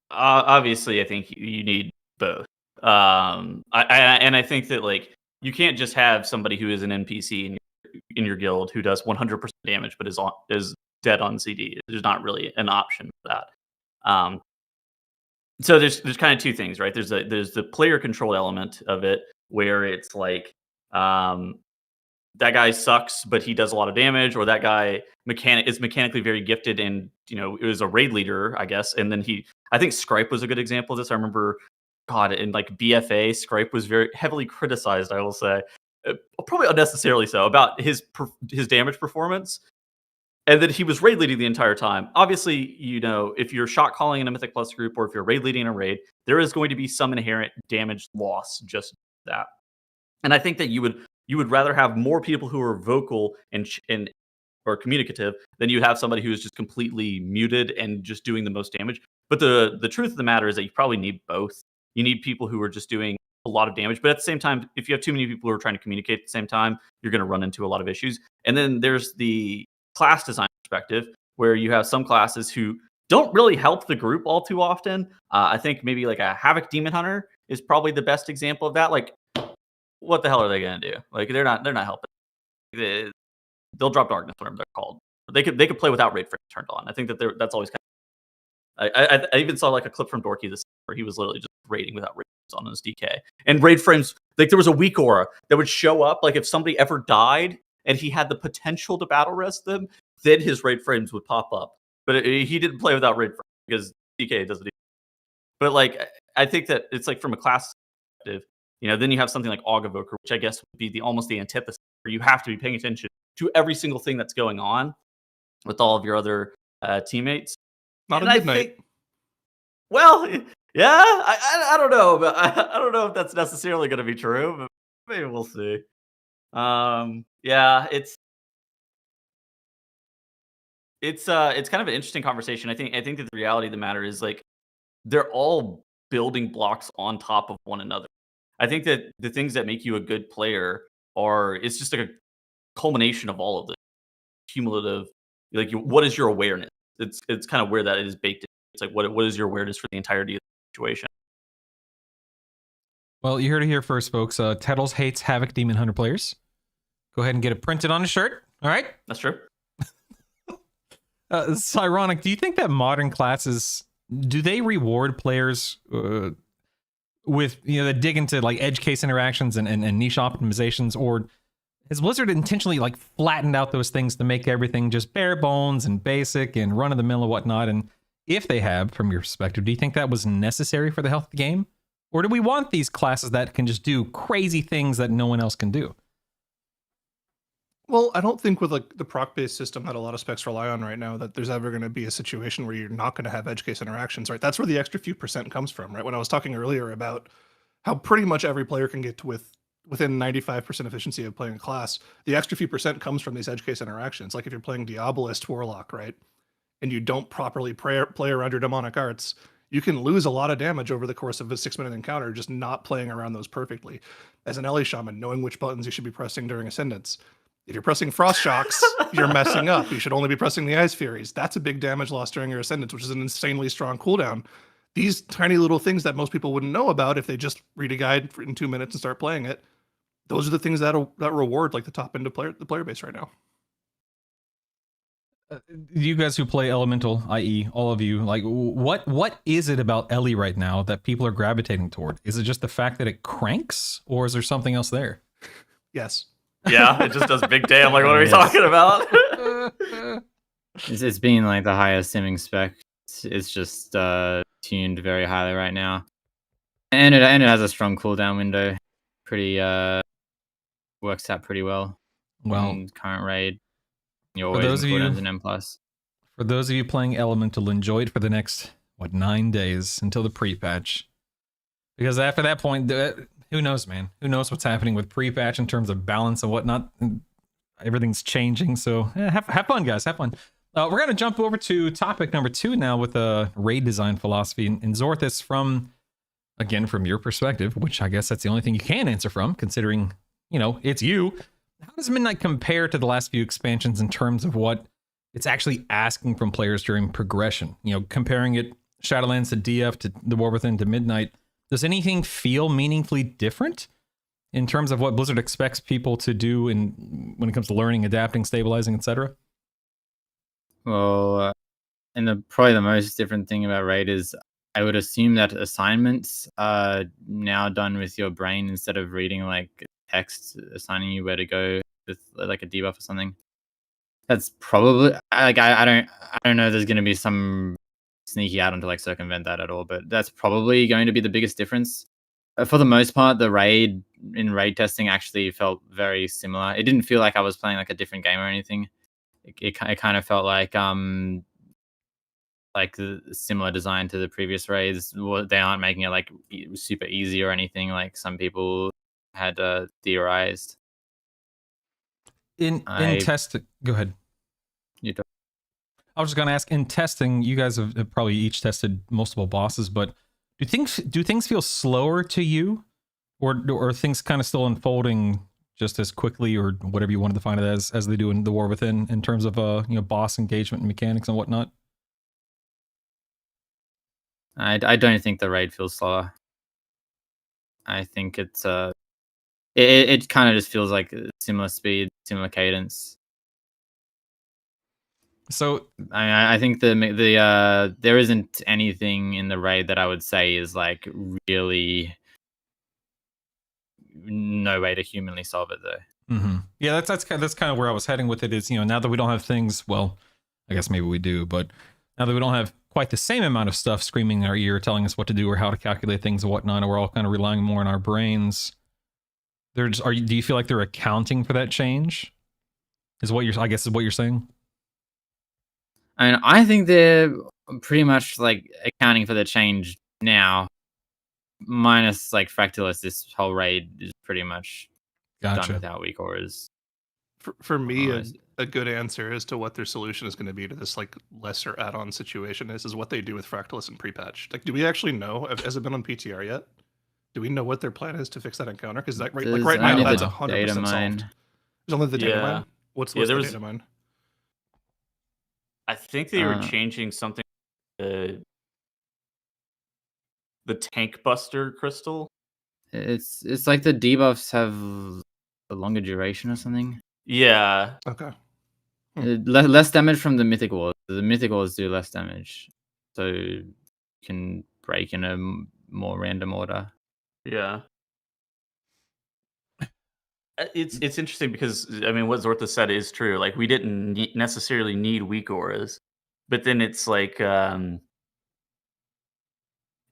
obviously, I think you need both. I think that like you can't just have somebody who is an NPC in your guild who does 100% damage but is dead on CD. There's not really an option for that. So there's kind of two things, right? There's the player control element of it, where it's like that guy sucks but he does a lot of damage, or that guy is mechanically very gifted and, you know, it was a raid leader, I guess, and then I think Scripe was a good example of this. I remember, God, in like BFA, Scripe was very heavily criticized, I will say, probably unnecessarily so, about his damage performance. And then he was raid leading the entire time. Obviously, you know, if you're shot calling in a Mythic Plus group, or if you're raid leading in a raid, there is going to be some inherent damage loss, just that. And I think that you would rather have more people who are vocal and or communicative than you have somebody who is just completely muted and just doing the most damage. But the truth of the matter is that you probably need both. You need people who are just doing a lot of damage, but at the same time, if you have too many people who are trying to communicate at the same time, you're going to run into a lot of issues. And then there's the class design perspective, where you have some classes who don't really help the group all too often. I think maybe like a Havoc Demon Hunter is probably the best example of that. Like, what the hell are they going to do? Like, they're not helping. They'll drop Darkness, whatever they're called. They could play without raid frames turned on. I think that that's always kind of. I even saw like a clip from Dorky this where he was literally just raiding without raid frames on his DK. And raid frames, like there was a weak aura that would show up, like if somebody ever died and he had the potential to battle rest them, then his raid frames would pop up. But he didn't play without raid frames because DK doesn't. But like, I think that it's like from a class perspective, then you have something like Aug Evoker, which I guess would be almost the antithesis, where you have to be paying attention to every single thing that's going on with all of your other teammates. Not And a I midnight. think, well, yeah, I don't know, but I don't know if that's necessarily going to be true, but maybe we'll see. Yeah, it's kind of an interesting conversation. I think that the reality of the matter is like they're all building blocks on top of one another. I think that the things that make you a good player it's just like a culmination of all of this cumulative. Like, what is your awareness? It's kind of where that is baked in. It's like what is your awareness for the entirety of the situation? Well, you heard it here first, folks. Tettles hates Havoc Demon Hunter players. Go ahead and get it printed on a shirt. All right. That's true. It's ironic. Do you think that modern classes do they reward players with that dig into like edge case interactions and niche optimizations, or has Blizzard intentionally like flattened out those things to make everything just bare bones and basic and run of the mill and whatnot? And if they have, from your perspective, do you think that was necessary for the health of the game, or do we want these classes that can just do crazy things that no one else can do? Well, I don't think with like the proc-based system that a lot of specs rely on right now that there's ever going to be a situation where you're not going to have edge case interactions, right? That's where the extra few percent comes from, right? When I was talking earlier about how pretty much every player can get to within 95% efficiency of playing a class, the extra few percent comes from these edge case interactions. Like if you're playing Diabolist Warlock, right, and you don't properly play around your demonic arts, you can lose a lot of damage over the course of a 6-minute encounter just not playing around those perfectly. As an LA Shaman, knowing which buttons you should be pressing during Ascendance. If you're pressing Frost Shocks, you're messing up. You should only be pressing the Ice Furies. That's a big damage loss during your Ascendance, which is an insanely strong cooldown. These tiny little things that most people wouldn't know about if they just read a guide in 2 minutes and start playing it, those are the things that reward like the top end of the player base right now. You guys who play Elemental, i.e. all of you, like what is it about Ellie right now that people are gravitating toward? Is it just the fact that it cranks, or is there something else there? Yes. Yeah, it just does big damn. Like, what are we talking about? It's being like the highest simming spec. It's just tuned very highly right now, and it has a strong cooldown window. Pretty works out pretty well. Well, in current raid, you're for always those in of you cooldowns in M+. For those of you playing Elemental, enjoy it for the next 9 days until the pre-patch, because after that point, who knows, man? Who knows what's happening with pre-patch in terms of balance and whatnot? Everything's changing, so have fun, guys. Have fun. We're going to jump over to topic number 2 now with a raid design philosophy. And Xorthus, from your perspective, which I guess that's the only thing you can answer from, considering, it's you. How does Midnight compare to the last few expansions in terms of what it's actually asking from players during progression? Comparing it, Shadowlands to DF to the War Within to Midnight, does anything feel meaningfully different in terms of what Blizzard expects people to do when it comes to learning, adapting, stabilizing, etc.? Well, and probably the most different thing about raid is I would assume that assignments are now done with your brain instead of reading like text assigning you where to go with like a debuff or something. That's probably like I don't know if there's going to be some sneaky add-on to like circumvent that at all, but that's probably going to be the biggest difference. For the most part, the raid testing actually felt very similar. It didn't feel like I was playing like a different game or anything. It kind of felt like the similar design to the previous raids. They aren't making it like super easy or anything like some people had theorized. In testing, go ahead. You talk. I was just going to ask, in testing, you guys have probably each tested multiple bosses, but do things feel slower to you, or are things kind of still unfolding just as quickly, or whatever you want to define it as they do in the War Within, in terms of boss engagement and mechanics and whatnot? I don't think the raid feels slower. I think it's it kind of just feels like similar speed, similar cadence. So I think the there isn't anything in the raid that I would say is like really no way to humanly solve it though. Mm-hmm. Yeah, that's kind of where I was heading with it. Is now that we don't have things, well, I guess maybe we do, but now that we don't have quite the same amount of stuff screaming in our ear, telling us what to do or how to calculate things and whatnot, and we're all kind of relying more on our brains. Do you feel like they're accounting for that change? Is what you're saying? I mean, I think they're pretty much like accounting for the change now, minus like Fractalus. This whole raid is pretty much done without weak auras. For me, a good answer as to what their solution is going to be to this like lesser add-on situation is what they do with Fractalus and pre-patch. Like, do we actually know? Has it been on PTR yet? Do we know what their plan is to fix that encounter? Because right now that's 100% solved. There's only the data mine. What's the data mine? I think they were changing something. The Tank Buster crystal. It's like the debuffs have a longer duration or something. Yeah. Okay. Less damage from the Mythic Wars. The Mythic Wars do less damage, so you can break in a more random order. Yeah. It's interesting because I mean what Zortha said is true. Like we didn't necessarily need weak auras, but then it's like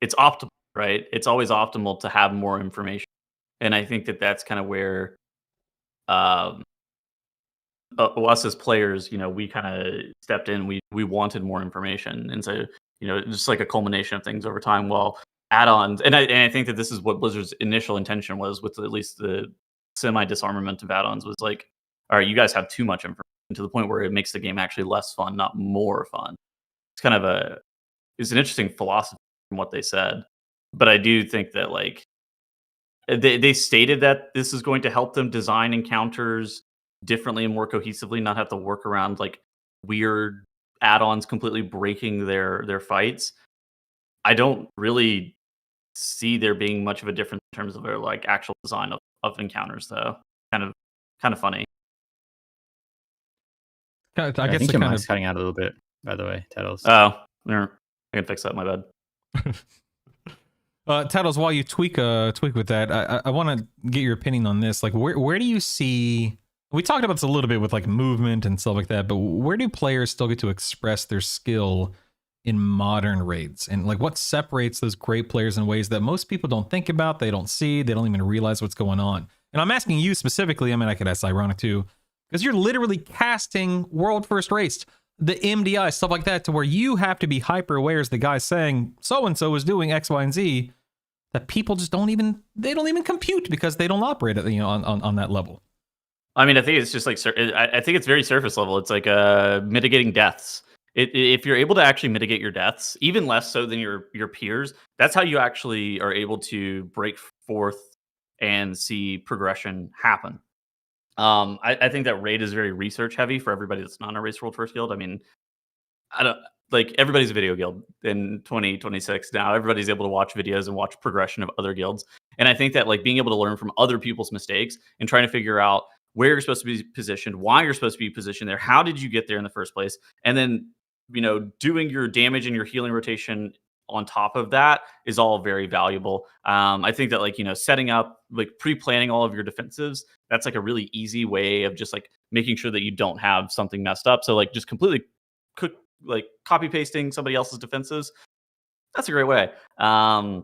it's optimal, right? It's always optimal to have more information, and I think that that's kind of where us as players, we kind of stepped in. We wanted more information, and so just like a culmination of things over time. Well, add-ons, and I think that this is what Blizzard's initial intention was with at least the semi-disarmament of add-ons was like, all right, you guys have too much information to the point where it makes the game actually less fun, not more fun. It's kind of it's an interesting philosophy from what they said, but I do think that like they stated that this is going to help them design encounters differently and more cohesively, not have to work around like weird add-ons completely breaking their fights. I don't really see there being much of a difference in terms of their like actual design of encounters, though. Kind of funny. I think your mic's cutting out a little bit, by the way, Tattles. Oh, I can fix that. My bad. Tattles, while you tweak with that, I want to get your opinion on this. Like, where do you see? We talked about this a little bit with like movement and stuff like that, but where do players still get to express their skill in modern raids? And like what separates those great players in ways that most people don't think about, they don't see, they don't even realize what's going on? And I'm asking you specifically, I mean, I could ask Ironic too, because you're literally casting World First Race, the MDI, stuff like that, to where you have to be hyper aware as the guy saying so-and-so is doing X, Y, and Z, that people just don't even compute because they don't operate at, on that level. I mean, I think it's just like, I think it's very surface level. It's like mitigating deaths. If you're able to actually mitigate your deaths, even less so than your peers, that's how you actually are able to break forth and see progression happen. I think that raid is very research heavy for everybody that's not a Race World First Guild. I mean, I don't like everybody's a video guild in 2026 now. Everybody's able to watch videos and watch progression of other guilds. And I think that like being able to learn from other people's mistakes and trying to figure out where you're supposed to be positioned, why you're supposed to be positioned there, how did you get there in the first place, and then doing your damage and your healing rotation on top of that is all very valuable. I think that like setting up like pre-planning all of your defensives, that's like a really easy way of just like making sure that you don't have something messed up. So like just completely copy pasting somebody else's defenses, that's a great way. And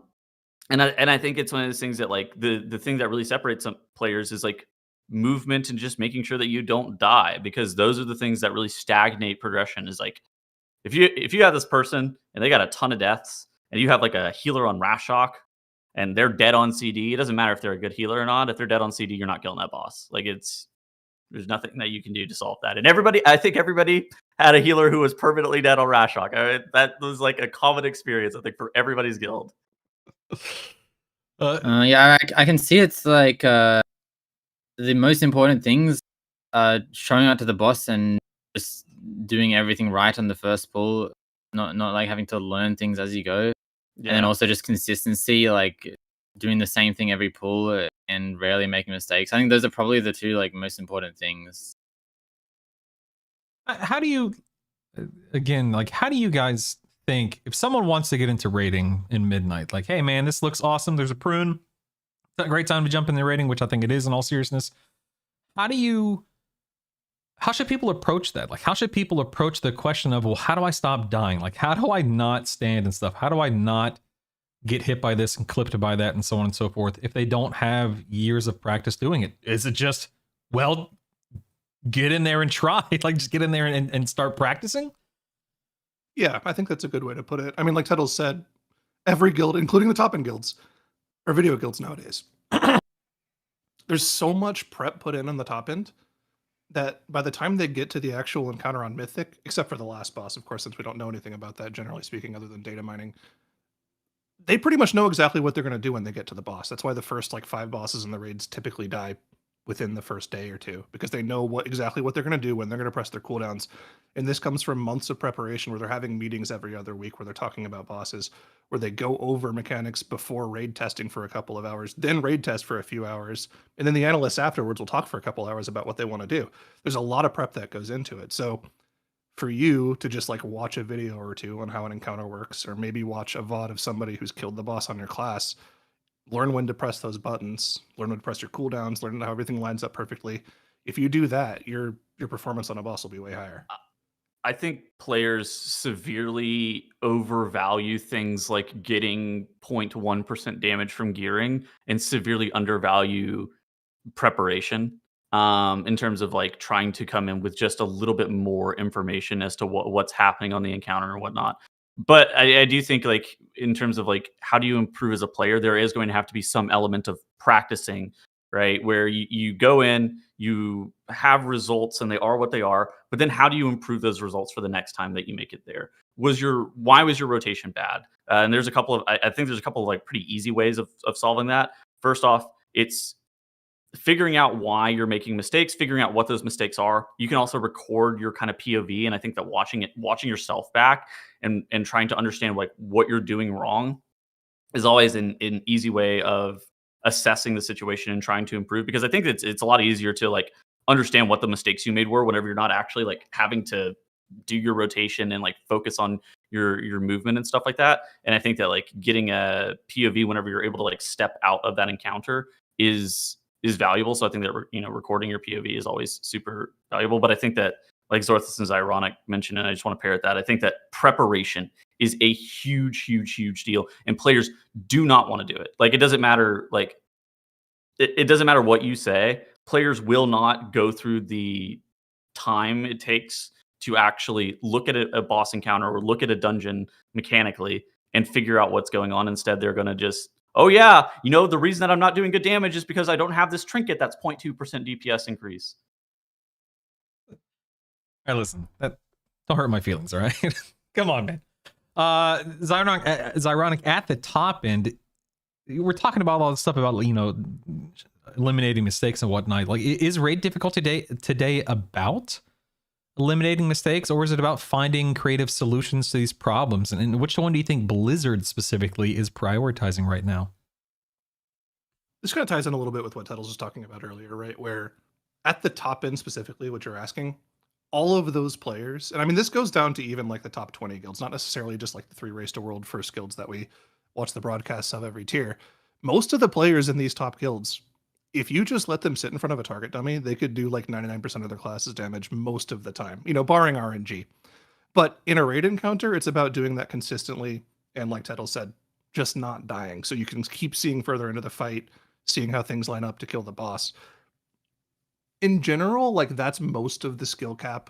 I think it's one of those things that like the thing that really separates some players is like movement and just making sure that you don't die, because those are the things that really stagnate progression. Is like if you have this person and they got a ton of deaths and you have like a healer on Rash Shock and they're dead on CD, it doesn't matter if they're a good healer or not. If they're dead on CD, you're not killing that boss. Like there's nothing that you can do to solve that. And I think everybody had a healer who was permanently dead on Rash Shock. That was like a common experience, I think, for everybody's guild. Yeah, I can see it's like the most important things showing out to the boss and just doing everything right on the first pull, not like having to learn things as you go. Yeah. And then also just consistency, like doing the same thing every pull and rarely making mistakes. I think those are probably the two like most important things. How do you guys think if someone wants to get into raiding in Midnight, like, hey man, this looks awesome, there's a prune, it's a great time to jump in the raiding, which I think it is in all seriousness. How do you how should people approach that? Like, how should people approach the question of, well, how do I stop dying? Like, how do I not stand and stuff? How do I not get hit by this and clipped by that and so on and so forth if they don't have years of practice doing it? Is it just, well, get in there and try? Like, just get in there and start practicing? Yeah, I think that's a good way to put it. I mean, like Tettles said, every guild, including the top end guilds, are video guilds nowadays. There's so much prep put in on the top end that by the time they get to the actual encounter on Mythic, except for the last boss, of course, since we don't know anything about that, generally speaking, other than data mining, they pretty much know exactly what they're going to do when they get to the boss. That's why the first like 5 bosses in the raids typically die within the first day or two, because they know exactly what they're going to do when they're going to press their cooldowns. And this comes from months of preparation where they're having meetings every other week where they're talking about bosses, where they go over mechanics before raid testing for a couple of hours, then raid test for a few hours, and then the analysts afterwards will talk for a couple hours about what they want to do. There's a lot of prep that goes into it. So for you to just like watch a video or two on how an encounter works, or maybe watch a VOD of somebody who's killed the boss on your class, learn when to press those buttons, learn when to press your cooldowns, learn how everything lines up perfectly. If you do that, your performance on a boss will be way higher. I think players severely overvalue things like getting 0.1% damage from gearing and severely undervalue preparation in terms of like trying to come in with just a little bit more information as to what's happening on the encounter and whatnot. But I do think like in terms of like how do you improve as a player, there is going to have to be some element of practicing, right? Where you go in, you have results and they are what they are, but then how do you improve those results for the next time that you make it there? Why was your rotation bad? And there's a couple of, I think there's a couple of like pretty easy ways of solving that. First off, it's figuring out why you're making mistakes, figuring out what those mistakes are. You can also record your kind of POV. And I think that watching yourself back and trying to understand like what you're doing wrong is always an easy way of assessing the situation and trying to improve, because I think it's a lot easier to like understand what the mistakes you made were whenever you're not actually like having to do your rotation and like focus on your movement and stuff like that. And I think that like getting a POV whenever you're able to like step out of that encounter is valuable. So I think that recording your POV is always super valuable. But I think that like Zorthus and Zyronic mentioned, and I just want to parrot that, I think that preparation is a huge deal, and players do not want to do it. Like it doesn't matter. Like it doesn't matter what you say. Players will not go through the time it takes to actually look at a boss encounter or look at a dungeon mechanically and figure out what's going on. Instead, they're going to just, oh yeah, the reason that I'm not doing good damage is because I don't have this trinket that's 0.2% DPS increase. All right, listen, that don't hurt my feelings, all right? Come on, man. Zyronic at the top end, we're talking about all this stuff about, eliminating mistakes and whatnot. Like, is raid difficulty today about eliminating mistakes, or is it about finding creative solutions to these problems? And which one do you think Blizzard specifically is prioritizing right now? This kind of ties in a little bit with what Tettles was talking about earlier, right? Where at the top end specifically, what you're asking, all of those players, and I mean, this goes down to even like the top 20 guilds, not necessarily just like the 3 Race to World first guilds that we watch the broadcasts of every tier. Most of the players in these top guilds, if you just let them sit in front of a target dummy, they could do like 99% of their class's damage most of the time, barring RNG. But in a raid encounter, it's about doing that consistently. And like Tettle said, just not dying. So you can keep seeing further into the fight, seeing how things line up to kill the boss. In general, like that's most of the skill cap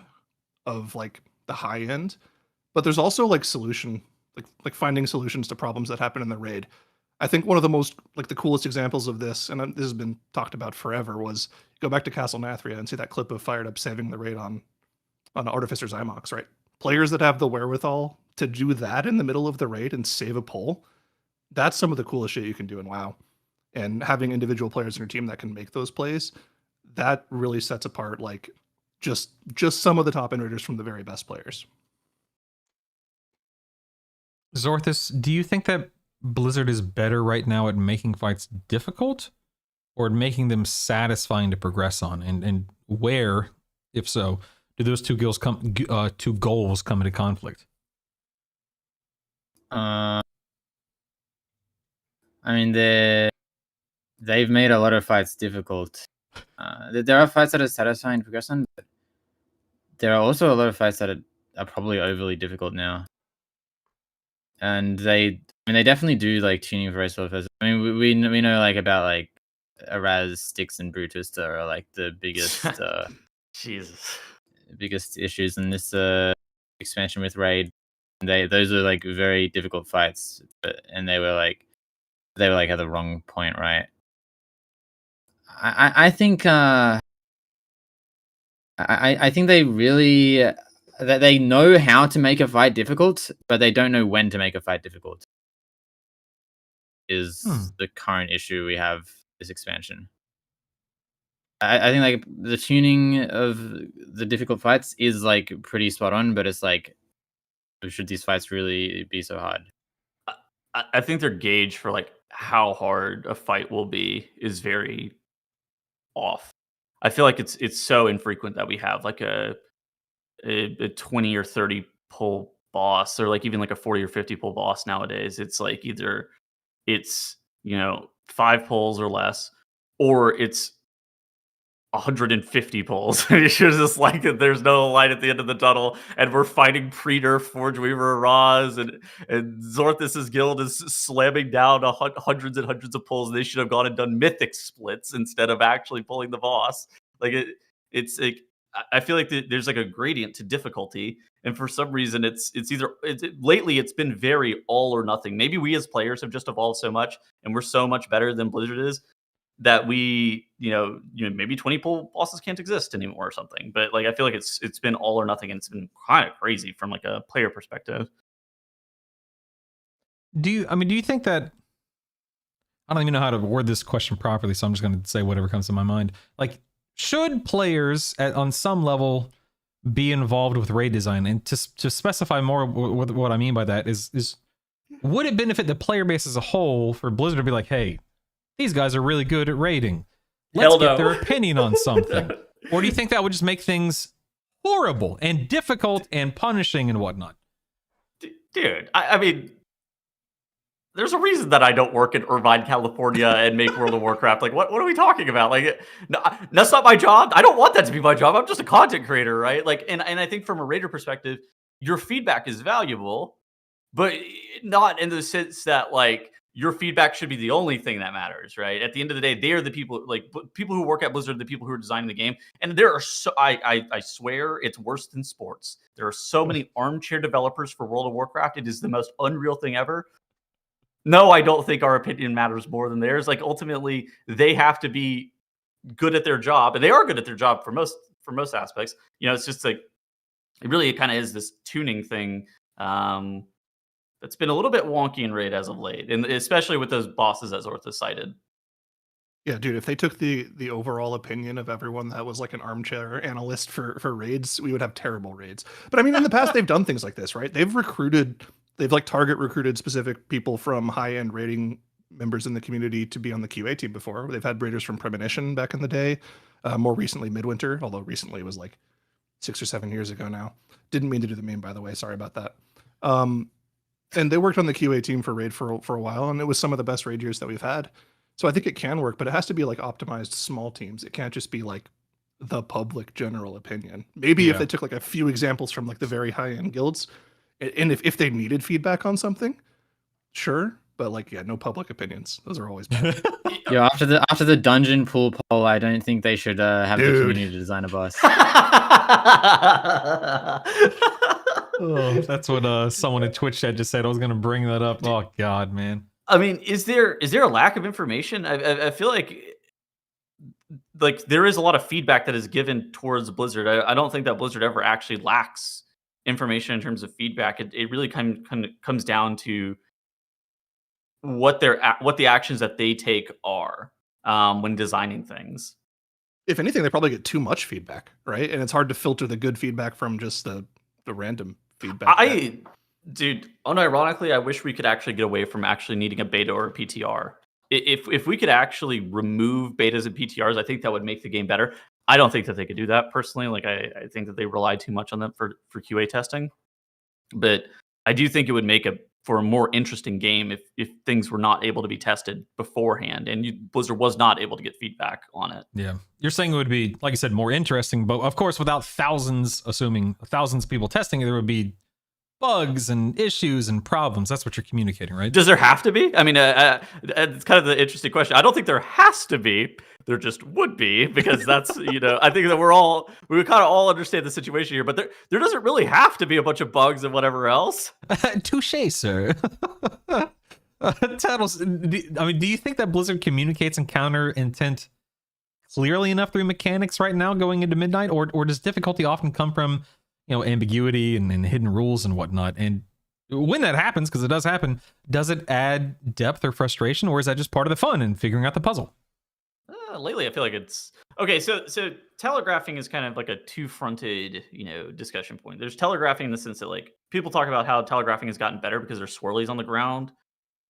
of like the high end. But there's also like like finding solutions to problems that happen in the raid. I think one of the most, like the coolest examples of this, and this has been talked about forever, was go back to Castle Nathria and see that clip of Fired Up saving the raid on Artificer's Imox, right? Players that have the wherewithal to do that in the middle of the raid and save a pull, that's some of the coolest shit you can do in WoW. And having individual players in your team that can make those plays, that really sets apart like just some of the top end raiders from the very best players. Zorthus, do you think that Blizzard is better right now at making fights difficult or at making them satisfying to progress on? And where, if so, do those two goals come into conflict? I mean, they've made a lot of fights difficult. There are fights that are satisfying to progress on, but there are also a lot of fights that are probably overly difficult now. And they definitely do like tuning for race for first. I mean, we know like about like Araz, Styx, and Brutus that are like the biggest Jesus. biggest issues in this expansion with Raid. Those are like very difficult fights, and they were like at the wrong point, right? I think I think they really that they know how to make a fight difficult, but they don't know when to make a fight difficult. Is the current issue we have this expansion. I think like the tuning of the difficult fights is like pretty spot on, but it's like, should these fights really be so hard? I think their gauge for like how hard a fight will be is very off. I feel like it's so infrequent that we have like a 20 or 30 pull boss, or like even like a 40 or 50 pull boss nowadays. It's like either it's 5 pulls or less, or it's 150 pulls. It's just like there's no light at the end of the tunnel, and we're fighting pre-nerf Forge Weaver Raz, and Zorthus' guild is slamming down hundreds and hundreds of pulls. They should have gone and done mythic splits instead of actually pulling the boss. Like it's like I feel like there's like a gradient to difficulty, and for some reason lately it's been very all or nothing. Maybe we as players have just evolved so much, and we're so much better than Blizzard is, that we, maybe 20 pull bosses can't exist anymore or something. But like, I feel like it's been all or nothing, and it's been kind of crazy from like a player perspective. Do you think that, I don't even know how to word this question properly, so I'm just going to say whatever comes to my mind. Like, should players on some level be involved with raid design? And to specify more what I mean by that is would it benefit the player base as a whole for Blizzard to be like, hey, these guys are really good at raiding, let's get their opinion on something? Or do you think that would just make things horrible and difficult and punishing and whatnot? Dude, I mean, there's a reason that I don't work in Irvine, California and make World of Warcraft. Like, what are we talking about? Like, no, that's not my job. I don't want that to be my job. I'm just a content creator, right? Like, and I think from a raider perspective, your feedback is valuable, but not in the sense that like your feedback should be the only thing that matters, right? At the end of the day, they are the people, like people who work at Blizzard, the people who are designing the game. And there are I swear it's worse than sports. There are so many armchair developers for World of Warcraft. It is the most unreal thing ever. No, I don't think our opinion matters more than theirs. Like ultimately, they have to be good at their job, and they are good at their job for most aspects. It's just like it kind of is this tuning thing. That's been a little bit wonky in Raid as of late, and especially with those bosses that Zorthus cited. Yeah, dude, if they took the overall opinion of everyone that was like an armchair analyst for raids, we would have terrible raids. But I mean, in the past, they've done things like this, right? They've like target recruited specific people from high-end raiding members in the community to be on the QA team before. They've had raiders from Premonition back in the day, more recently Midwinter, although recently was like 6 or 7 years ago now. Didn't mean to do the meme, by the way. Sorry about that. And they worked on the QA team for Raid for a while, and it was some of the best Raid years that we've had. So I think it can work, but it has to be like optimized small teams. It can't just be like the public general opinion. Maybe if they took like a few examples from like the very high-end guilds, and if they needed feedback on something, sure. But like, yeah, no public opinions. Those are always bad. Yeah, after the dungeon pool poll, I don't think they should have the community design a boss. Oh, that's what someone in Twitch chat just said. I was going to bring that up. Oh God, man. I mean, is there a lack of information? I feel like there is a lot of feedback that is given towards Blizzard. I don't think that Blizzard ever actually lacks information in terms of feedback. It really kind of comes down to what the actions that they take are when designing things. If anything, they probably get too much feedback, right? And it's hard to filter the good feedback from just the random feedback. Dude, unironically, I wish we could actually get away from actually needing a beta or a PTR. If we could actually remove betas and PTRs, I think that would make the game better. I don't think that they could do that personally. Like I think that they rely too much on them for QA testing. But I do think it would make for a more interesting game if things were not able to be tested beforehand, and Blizzard was not able to get feedback on it. Yeah. You're saying it would be, like you said, more interesting, but of course, without assuming thousands of people testing it, there would be bugs and issues and problems. That's what you're communicating, right? Does there have to be? I mean, it's kind of the interesting question. I don't think there has to be. There just would be, because that's, I think that we would kind of all understand the situation here, but there doesn't really have to be a bunch of bugs and whatever else. Touche, sir. Tattles, do you think that Blizzard communicates encounter intent clearly enough through mechanics right now going into Midnight, or does difficulty often come from ambiguity and hidden rules and whatnot? And when that happens, because it does happen, does it add depth or frustration, or is that just part of the fun and figuring out the puzzle? Lately, I feel like it's okay. So telegraphing is kind of like a two-fronted, discussion point. There's telegraphing in the sense that like people talk about how telegraphing has gotten better because there's swirlies on the ground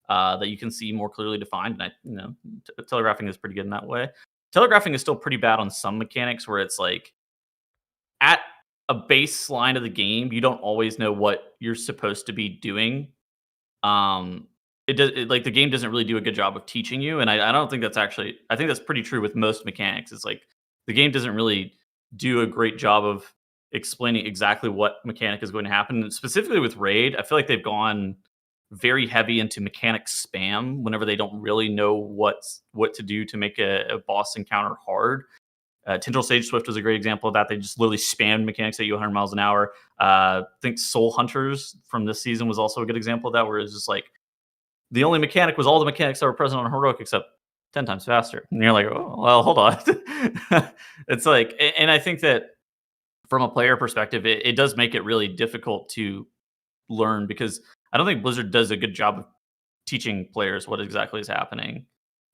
that you can see more clearly defined. And telegraphing is pretty good in that way. Telegraphing is still pretty bad on some mechanics where it's like at a baseline of the game, you don't always know what you're supposed to be doing. Like the game doesn't really do a good job of teaching you, and I don't think that's actually. I think that's pretty true with most mechanics. It's like the game doesn't really do a great job of explaining exactly what mechanic is going to happen. And specifically with Raid, I feel like they've gone very heavy into mechanic spam whenever they don't really know what to do to make a boss encounter hard. Tindral Sage Swift was a great example of that. They just literally spammed mechanics at you 100 miles an hour. I think Soul Hunters from this season was also a good example of that, where it's just like the only mechanic was all the mechanics that were present on Heroic except 10 times faster. And you're like, oh, well, hold on. It's like, and I think that from a player perspective, it does make it really difficult to learn, because I don't think Blizzard does a good job of teaching players what exactly is happening.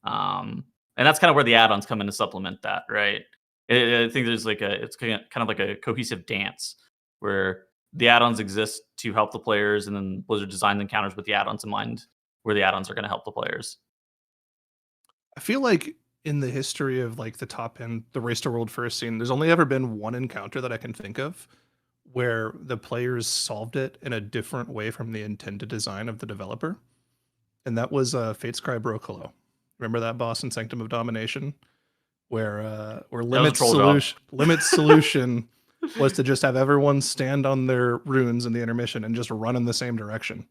And that's kind of where the add-ons come in to supplement that, right? I think there's it's kind of like a cohesive dance where the add-ons exist to help the players, and then Blizzard designs encounters with the add-ons in mind, where the add-ons are going to help the players. I feel like in the history of like the top end, the Race to World First scene, there's only ever been one encounter that I can think of where the players solved it in a different way from the intended design of the developer. And that was Fate's Cry Brokolo. Remember that boss in Sanctum of Domination? Where Limit's solution was to just have everyone stand on their runes in the intermission and just run in the same direction.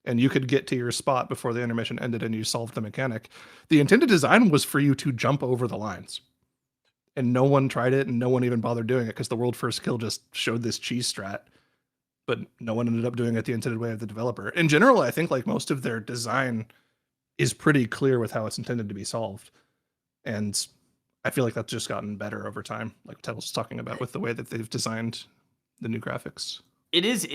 And you could get to your spot before the intermission ended and you solved the mechanic. The intended design was for you to jump over the lines. And no one tried it, and no one even bothered doing it because the world first kill just showed this cheese strat. But no one ended up doing it the intended way of the developer. In general, I think like most of their design is pretty clear with how it's intended to be solved. And I feel like that's just gotten better over time, like Ted was talking about with the way that they've designed the new graphics. It is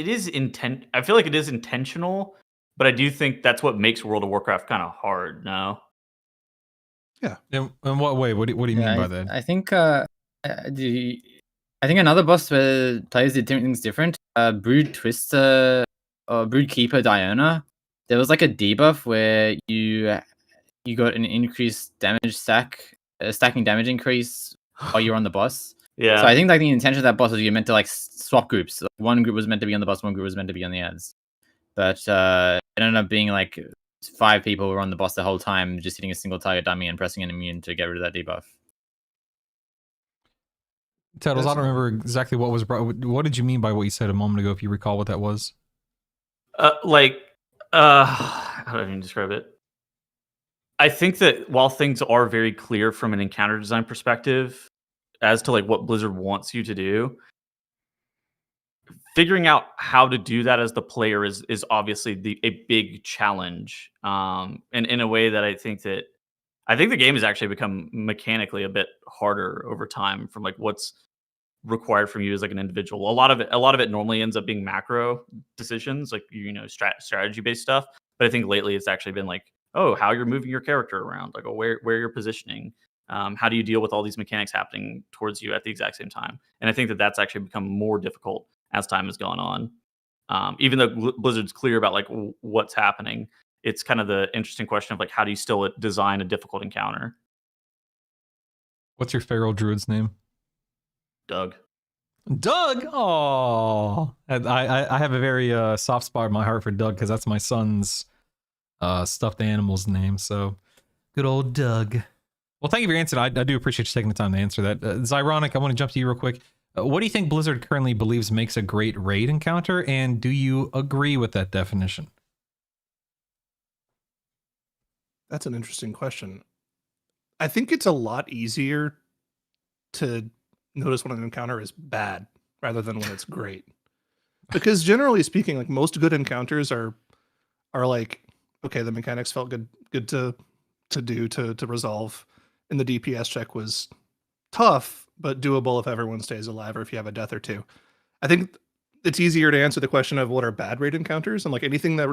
I feel like it is intentional, but I do think that's what makes World of Warcraft kind of hard, no? Yeah. In what way? What do you mean by that? I think I think another boss where players did things different. Brood Twister or Brood Keeper Diona. There was like a debuff where you got an increased damage stacking damage increase while you're on the boss. Yeah. So I think like the intention of that boss was you're meant to like swap groups. Like, one group was meant to be on the boss, one group was meant to be on the ads. But it ended up being like 5 people were on the boss the whole time, just hitting a single target dummy and pressing an immune to get rid of that debuff. Tettles, I don't remember exactly what was brought. What did you mean by what you said a moment ago, if you recall what that was? How do I even describe it? I think that while things are very clear from an encounter design perspective as to like what Blizzard wants you to do, figuring out how to do that as the player is obviously a big challenge. And in a way that I think the game has actually become mechanically a bit harder over time from like what's required from you as like an individual. A lot of it normally ends up being macro decisions, like strategy based stuff. But I think lately it's actually been like, oh, how you're moving your character around, like where you're positioning. How do you deal with all these mechanics happening towards you at the exact same time? And I think that that's actually become more difficult as time has gone on. Even though Blizzard's clear about like what's happening, it's kind of the interesting question of like, how do you still design a difficult encounter? What's your feral druid's name? Doug. Doug. Oh, I have a very soft spot in my heart for Doug because that's my son's stuffed animal's name. So good old Doug. Well, thank you for your answer. I do appreciate you taking the time to answer that. Zyronic, I want to jump to you real quick. What do you think Blizzard currently believes makes a great raid encounter, and do you agree with that definition? That's an interesting question. I think it's a lot easier to notice when an encounter is bad rather than when it's great. Because generally speaking, like most good encounters are like, okay, the mechanics felt good to resolve, and the DPS check was tough but doable if everyone stays alive or if you have a death or two. I think it's easier to answer the question of what are bad raid encounters, and like anything that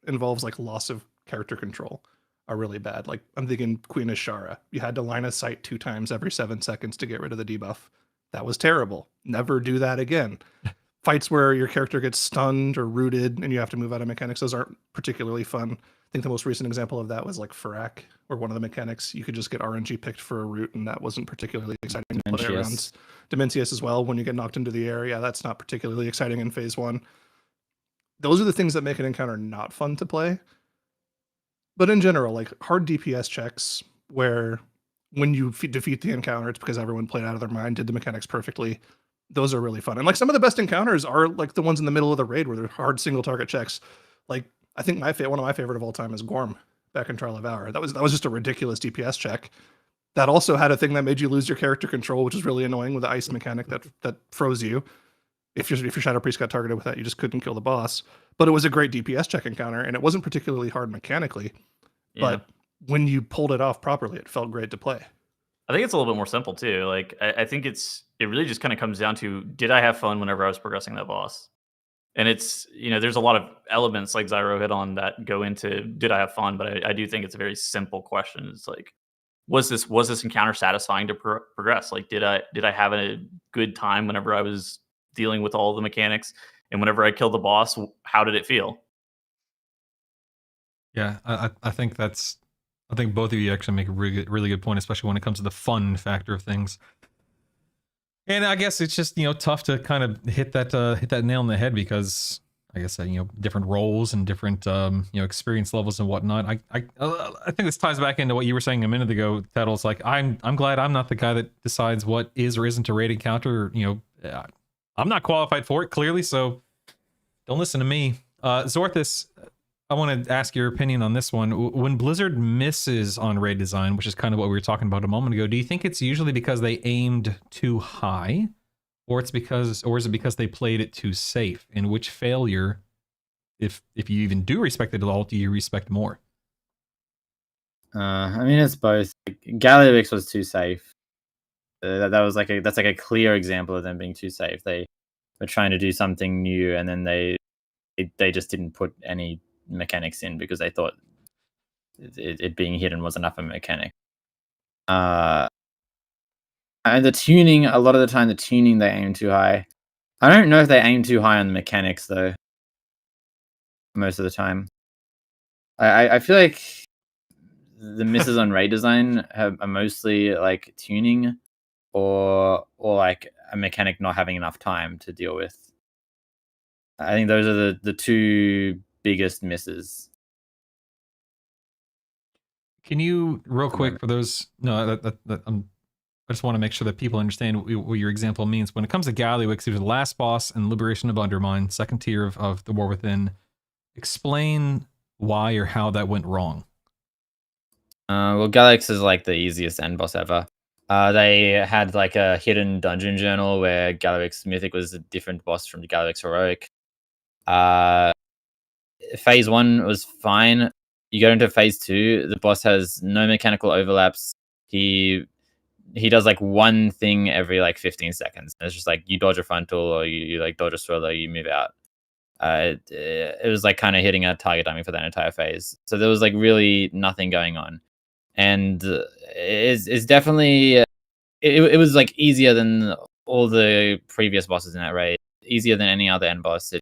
involves like loss of character control are really bad. Like I'm thinking Queen Ashara. You had to line of sight 2 times every 7 seconds to get rid of the debuff. That was terrible. Never do that again. Fights where your character gets stunned or rooted and you have to move out of mechanics, those aren't particularly fun. I think the most recent example of that was like Farak, where one of the mechanics you could just get RNG picked for a root, and that wasn't particularly exciting to play around. Dimensius as well, when you get knocked into the air, yeah, that's not particularly exciting in phase 1. Those are the things that make an encounter not fun to play. But in general, like hard DPS checks where when you defeat the encounter, it's because everyone played out of their mind, did the mechanics perfectly. Those are really fun. And like some of the best encounters are like the ones in the middle of the raid where they're hard single target checks. Like I think one of my favorite of all time is Gorm back in Trial of Valor. That was just a ridiculous DPS check. That also had a thing that made you lose your character control, which is really annoying with the ice mechanic that froze you. If your Shadow Priest got targeted with that, you just couldn't kill the boss. But it was a great DPS check encounter, and it wasn't particularly hard mechanically. Yeah. But when you pulled it off properly, it felt great to play. I think it's a little bit more simple too. Like I think it really just kind of comes down to, did I have fun whenever I was progressing that boss? And it's, there's a lot of elements like Zyro hit on that go into, did I have fun? But I do think it's a very simple question. It's like, was this encounter satisfying to progress? Like, did I have a good time whenever I was dealing with all the mechanics? And whenever I killed the boss, how did it feel? Yeah, I think both of you actually make a really good point, especially when it comes to the fun factor of things. And I guess it's just tough to kind of hit that nail on the head because, like I said, different roles and different experience levels and whatnot. I think this ties back into what you were saying a minute ago, Tettles. Like I'm glad I'm not the guy that decides what is or isn't a raid encounter. I'm not qualified for it clearly, so don't listen to me. Zorthus, I want to ask your opinion on this one. When Blizzard misses on raid design, which is kind of what we were talking about a moment ago, do you think it's usually because they aimed too high, or is it because they played it too safe? In which failure, if you even do respect it at all, do you respect more? I mean, it's both. Galliwix was too safe. That's like a clear example of them being too safe. They were trying to do something new, and then they just didn't put any mechanics in because they thought it being hidden was enough of a mechanic. And the tuning, a lot of the time, the tuning they aim too high. I don't know if they aim too high on the mechanics though. Most of the time, I feel like the misses on raid design are mostly like tuning or like a mechanic not having enough time to deal with. I think those are the two biggest misses. Can you, real quick, for those? No, I just want to make sure that people understand what your example means. When it comes to Galliwix, there's the last boss and Liberation of Undermine, second tier of the War Within. Explain why or how that went wrong. Well, Galliwix is like the easiest end boss ever. They had like a hidden dungeon journal where Galliwix Mythic was a different boss from Galliwix Heroic. Phase 1 was fine. You go into phase 2, the boss has no mechanical overlaps. He does like one thing every like 15 seconds. It's just like you dodge a frontal or you like dodge a swirl or you move out. It was like kind of hitting a target dummy for that entire phase. So there was like really nothing going on. And it's definitely it was like easier than all the previous bosses in that raid, easier than any other end boss.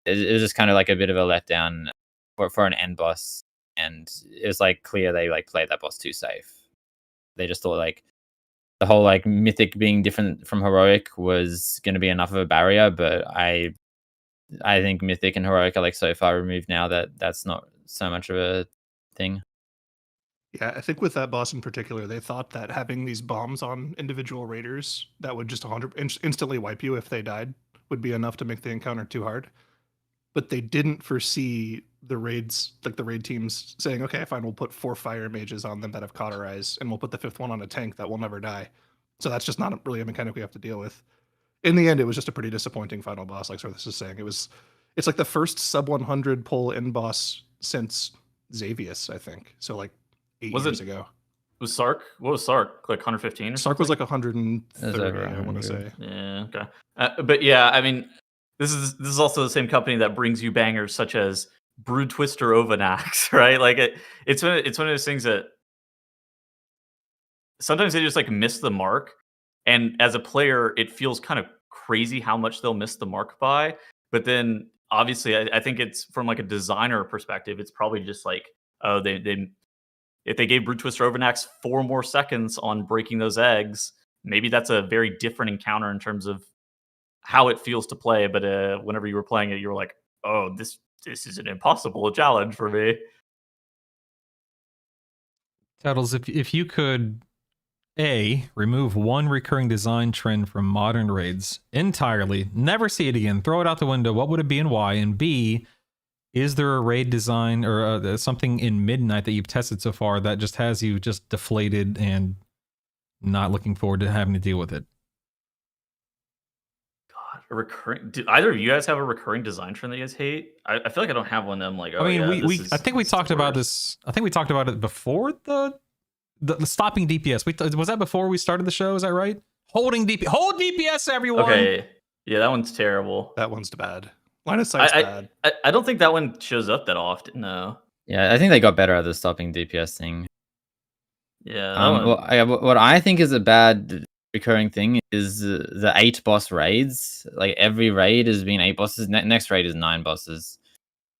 It was just kind of like a bit of a letdown for an end boss, and it was like clear they like played that boss too safe. They just thought like the whole like mythic being different from heroic was going to be enough of a barrier, but I think mythic and heroic are like so far removed now that that's not so much of a thing. Yeah, I think with that boss in particular, they thought that having these bombs on individual raiders that would just instantly wipe you if they died would be enough to make the encounter too hard. But they didn't foresee the raids, like the raid teams saying, okay, fine, we'll put 4 fire mages on them that have cauterize, and we'll put the 5th one on a tank that will never die. So that's just not really a mechanic we have to deal with. In the end, it was just a pretty disappointing final boss, like Sorthus is saying. It's like the first sub 100 pull end boss since Xavius, I think. So like 8 years ago. Was Sark? What was Sark? Like 115? Sark was like 130, I want to say. Yeah, okay. But yeah, I mean, this is also the same company that brings you bangers such as Brood Twister Ovanax, right? Like it's one of those things that sometimes they just like miss the mark, and as a player, it feels kind of crazy how much they'll miss the mark by. But then obviously, I think it's from like a designer perspective, it's probably just like, oh, they if they gave Brood Twister Overnax 4 more seconds on breaking those eggs, maybe that's a very different encounter in terms of how it feels to play. But whenever you were playing it, you were like, oh, this is an impossible challenge for me. Tattles, if you could A, remove one recurring design trend from modern raids entirely, never see it again, throw it out the window, what would it be and why? And B, is there a raid design or something in Midnight that you've tested so far that just has you just deflated and not looking forward to having to deal with it? God, a recurring. Do either of you guys have a recurring design trend that you guys hate? I feel like I don't have one. I'm like, oh, I mean, yeah, I think we talked about this. I think we talked about it before the stopping DPS. Was that before we started the show? Is that right? Hold DPS, everyone. Okay, yeah, that one's terrible. That one's bad. Line of sight's bad. I don't think that one shows up that often. No. Yeah, I think they got better at the stopping DPS thing. Yeah. What I think is a bad recurring thing is the 8 boss raids. Like every raid has been 8 bosses. Next raid is 9 bosses.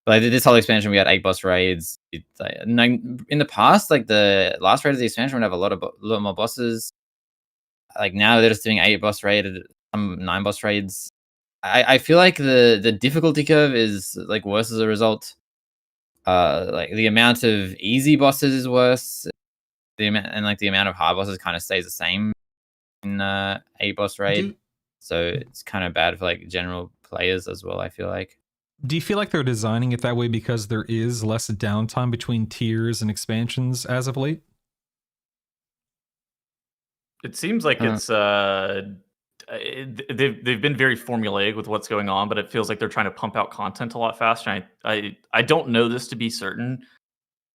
Like this whole expansion, we had 8 boss raids. In the past, like the last raid of the expansion would have a lot more bosses. Like now they're just doing 8 boss raid, 9 boss raids. I feel like the difficulty curve is like worse as a result. Like the amount of easy bosses is worse. The amount of hard bosses kind of stays the same in 8 boss raid. So it's kind of bad for like general players as well, I feel like. Do you feel like they're designing it that way because there is less downtime between tiers and expansions as of late? It seems like it's they've been very formulaic with what's going on, but it feels like they're trying to pump out content a lot faster. And I don't know this to be certain.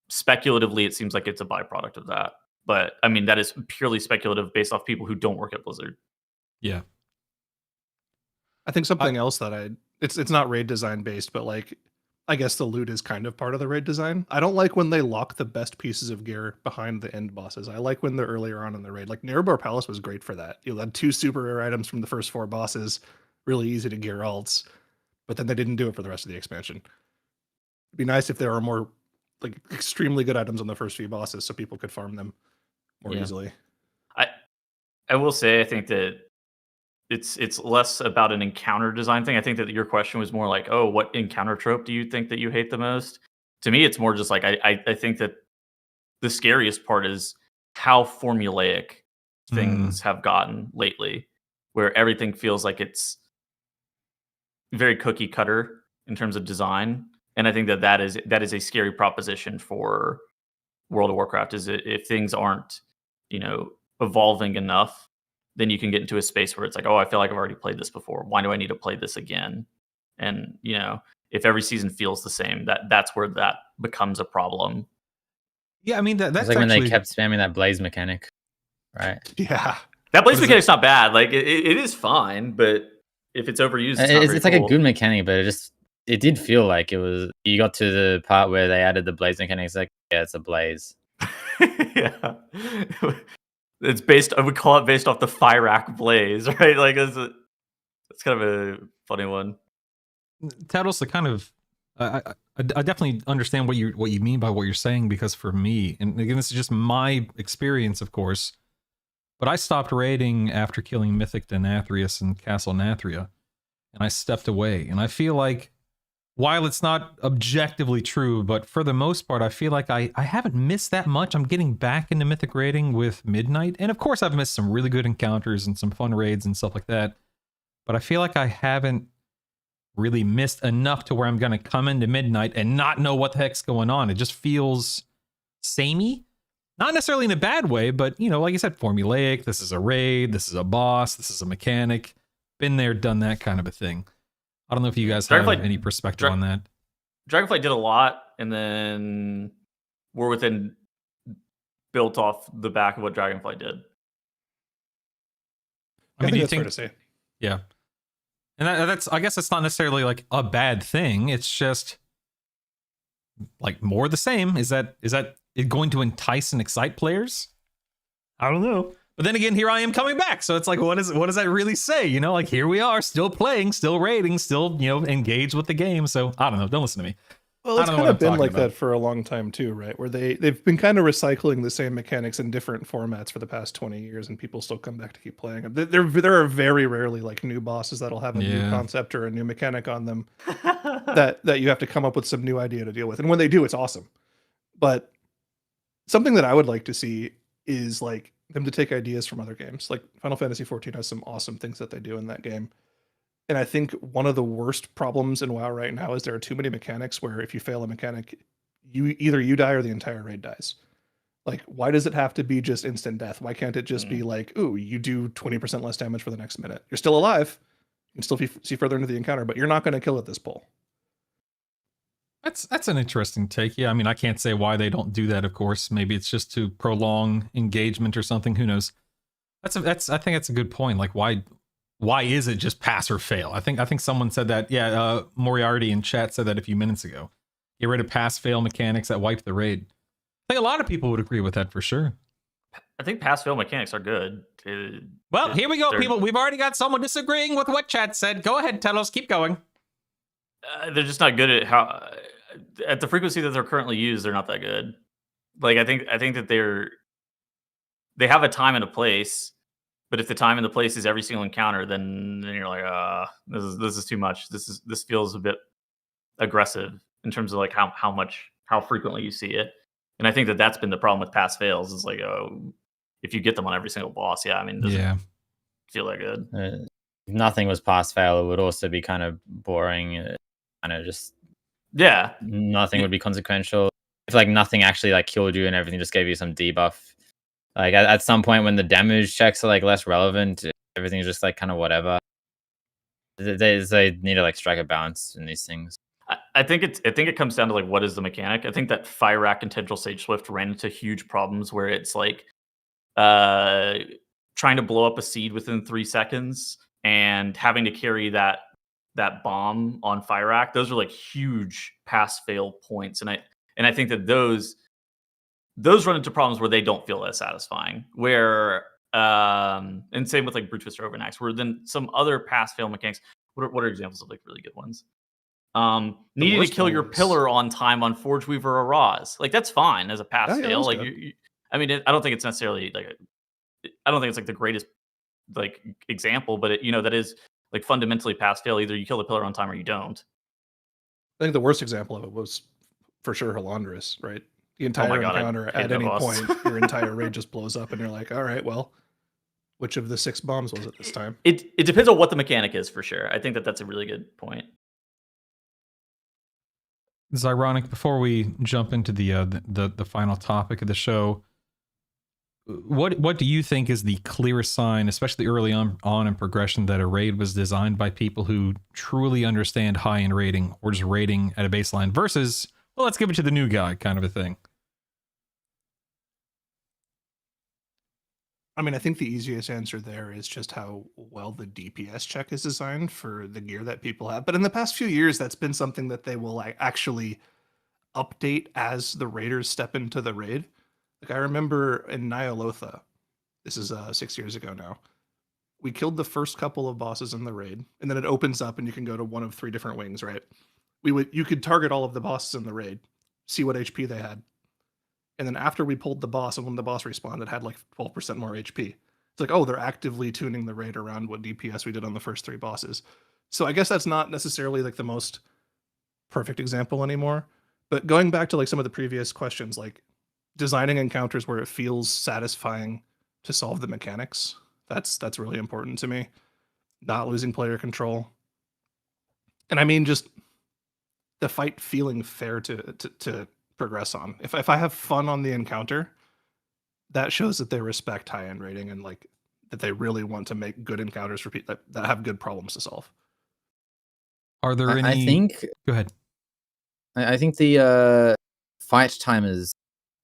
Speculatively, it seems like it's a byproduct of that. But I mean, that is purely speculative based off people who don't work at Blizzard. Yeah. I think something else that it's not raid design based, but like I guess the loot is kind of part of the raid design. I don't like when they lock the best pieces of gear behind the end bosses. I like when they're earlier on in the raid. Like Nerebar Palace was great for that. You had 2 super rare items from the first 4 bosses, really easy to gear alts, but then they didn't do it for the rest of the expansion. It'd be nice if there were more like extremely good items on the first few bosses so people could farm them more easily. I will say I think that it's less about an encounter design thing. I think that your question was more like, oh, what encounter trope do you think that you hate the most? To me, it's more just like I think that the scariest part is how formulaic things have gotten lately, where everything feels like it's very cookie cutter in terms of design. And I think that is a scary proposition for World of Warcraft. Is if things aren't, evolving enough, then you can get into a space where it's like, oh, I feel like I've already played this before. Why do I need to play this again? And, if every season feels the same, that's where that becomes a problem. Yeah, I mean, that's like when they kept spamming that blaze mechanic, right? Yeah. That blaze mechanic's not bad. Like, it is fine, but if it's overused, it's like a good mechanic, but it did feel like it was, you got to the part where they added the blaze mechanic, it's like, yeah, it's a blaze. Yeah. It's I would call it based off the Fyrakk blaze, right? Like it's kind of a funny one. Tattles, the kind of I definitely understand what you mean by what you're saying, because for me, and again, this is just my experience, of course, but I stopped raiding after killing Mythic Denathrius and Castle Nathria, and I stepped away. And I feel like, while it's not objectively true, but for the most part, I feel like I haven't missed that much. I'm getting back into Mythic raiding with Midnight, and of course I've missed some really good encounters and some fun raids and stuff like that, but I feel like I haven't really missed enough to where I'm going to come into Midnight and not know what the heck's going on. It just feels samey. Not necessarily in a bad way, but, you know, like I said, formulaic. This is a raid. This is a boss. This is a mechanic. Been there, done that kind of a thing. I don't know if you guys have any perspective on that. Dragonflight did a lot, and then War Within built off the back of what Dragonflight did. I mean, think that's fair to say. Yeah. And that's, I guess it's not necessarily like a bad thing. It's just like more the same. Is that it going to entice and excite players? I don't know. But then again, here I am coming back. So it's like, what does that really say? You know, like here we are still playing, still raiding, still, you know, engaged with the game. So I don't know. Don't listen to me. Well, it's kind of been like that for a long time too, right? Where they've been kind of recycling the same mechanics in different formats for the past 20 years, and people still come back to keep playing them. There are very rarely like new bosses that'll have a new concept or a new mechanic on them that you have to come up with some new idea to deal with. And when they do, it's awesome. But something that I would like to see is like them to take ideas from other games. Like Final Fantasy XIV has some awesome things that they do in that game. And I think one of the worst problems in WoW right now is there are too many mechanics where if you fail a mechanic, you die or the entire raid dies. Like, why does it have to be just instant death? Why can't it just be like, ooh, you do 20% less damage for the next minute? You're still alive. You can still see further into the encounter, but you're not going to kill at this pull. That's an interesting take. Yeah, I mean, I can't say why they don't do that, of course. Maybe it's just to prolong engagement or something. Who knows? I think that's a good point. Like, why is it just pass or fail? I think someone said that. Yeah, Moriarty in chat said that a few minutes ago. Get rid of pass fail mechanics that wipe the raid. I think a lot of people would agree with that for sure. I think pass fail mechanics are good. Well, here we go, people. We've already got someone disagreeing with what chat said. Go ahead, Telos. Keep going. They're just not good at the frequency that they're currently used. They're not that good. Like I think that they have a time and a place. But if the time and the place is every single encounter, then you're like, this is too much. This feels a bit aggressive in terms of like how frequently you see it. And I think that's been the problem with pass fails. Is like, if you get them on every single boss, yeah, I mean, it doesn't feel that good. If nothing was pass fail, it would also be kind of boring. Kind of just nothing would be consequential. If like nothing actually like killed you and everything just gave you some debuff. Like at some point when the damage checks are like less relevant, everything's just like kind of whatever. They need to like strike a balance in these things. I think it comes down to like what is the mechanic. I think that Fire Rack and Tendril Sage Swift ran into huge problems where it's like trying to blow up a seed within 3 seconds and having to carry that bomb on Fire Rack. Those are like huge pass fail points, and I think that those run into problems where they don't feel as satisfying. Where and same with like Brute Twister Overnax, where then some other pass fail mechanics. What are examples of like really good ones? Needing to kill your pillar on time on Forge Weaver or Raz. Like that's fine as a pass fail. Like I mean, I don't think it's necessarily like I don't think it's like the greatest like example, but that is like fundamentally pass fail. Either you kill the pillar on time or you don't. I think the worst example of it was for sure Halandris, right? The entire encounter at any point, your entire raid just blows up, and you're like, all right, well, which of the 6 bombs was it this time? It depends on what the mechanic is for sure. I think that's a really good point. It's ironic. Before we jump into the final topic of the show, what do you think is the clearest sign, especially early on in progression, that a raid was designed by people who truly understand high-end raiding or just raiding at a baseline versus, well, let's give it to the new guy kind of a thing? I mean, I think the easiest answer there is just how well the DPS check is designed for the gear that people have. But in the past few years, that's been something that they will like actually update as the raiders step into the raid. Like I remember in Nyalotha, this is 6 years ago now, we killed the first couple of bosses in the raid, and then it opens up and you can go to one of 3 different wings, right? You could target all of the bosses in the raid, see what HP they had. And then after we pulled the boss, and when the boss respawned, it had like 12% more HP. It's like, oh, they're actively tuning the rate around what DPS we did on the first 3 bosses. So I guess that's not necessarily like the most perfect example anymore. But going back to like some of the previous questions, like designing encounters where it feels satisfying to solve the mechanics, that's really important to me. Not losing player control. And I mean just the fight feeling fair to progress on. If I have fun on the encounter, that shows that they respect high end rating and like that they really want to make good encounters for people that have good problems to solve. Are there any? I think Go ahead. I think the fight timers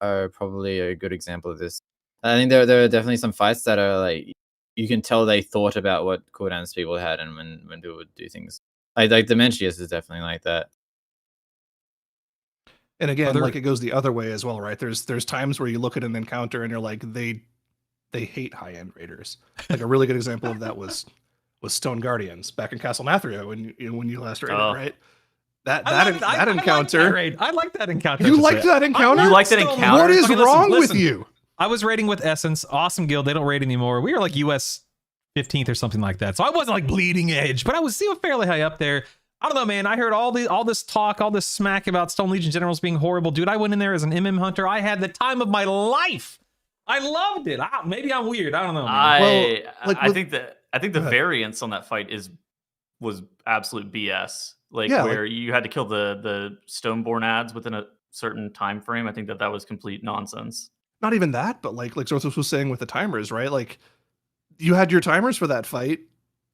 are probably a good example of this. I think there are definitely some fights that are like you can tell they thought about what cooldowns people had and when people would do things. Like Dementius is definitely like that. And again, there- like it goes the other way as well, right? There's times where you look at an encounter and you're like, they hate high end raiders. Like a really good example of that was Stone Guardians back in Castle Nathria when you last raided, Oh. right? That I encounter. I like that encounter. You just liked say. that encounter? You liked that Stone- encounter? What is Okay, listen, wrong with listen. you? I was raiding with Essence, awesome guild. They don't raid anymore. We were like US 15th or something like that. So I wasn't like bleeding edge, but I was still fairly high up there. I don't know, man. I heard all this talk, all this smack about Stone Legion generals being horrible. Dude, I went in there as an MM hunter. I had the time of my life. I loved it. Maybe I'm weird. I don't know, man. Well, like I with- think the Go ahead. variance on that fight was absolute BS. Like Yeah, where you had to kill the Stoneborn ads within a certain time frame. I think that was complete nonsense. Not even that, but like Zorthos was saying with the timers, right? Like you had your timers for that fight.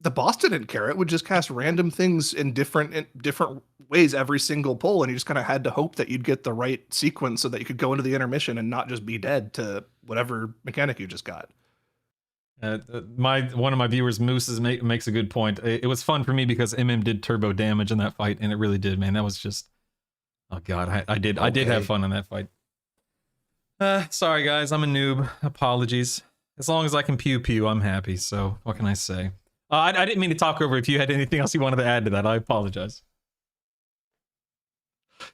The boss didn't care. It would just cast random things in different ways every single pull, and you just kind of had to hope that you'd get the right sequence so that you could go into the intermission and not just be dead to whatever mechanic you just got. One of my viewers, Moose, makes a good point. It was fun for me because MM did turbo damage in that fight, and it really did, man. That was just, oh god, I did have Okay. fun in that fight. Sorry guys, I'm a noob. Apologies. As long as I can pew pew, I'm happy. So what can I say? I didn't mean to talk over. If you had anything else you wanted to add to that, I apologize.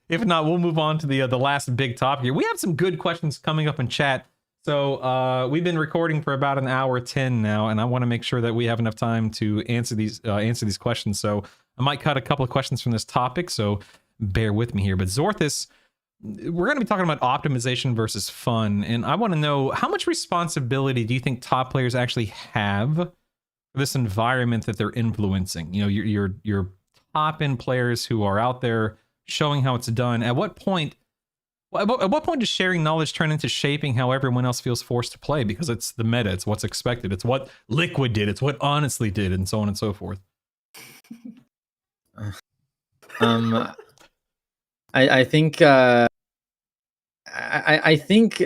If not, we'll move on to the last big topic here. We have some good questions coming up in chat. So we've been recording for about an hour 10 now, and I want to make sure that we have enough time to answer these questions. So I might cut a couple of questions from this topic, so bear with me here. But Zorthus, we're going to be talking about optimization versus fun, and I want to know how much responsibility do you think top players actually have for this environment that they're influencing? You know, your top end players who are out there showing how it's done. At what point does sharing knowledge turn into shaping how everyone else feels forced to play? Because it's the meta, it's what's expected, it's what Liquid did, it's what Honestly did, and so on and so forth. I think I think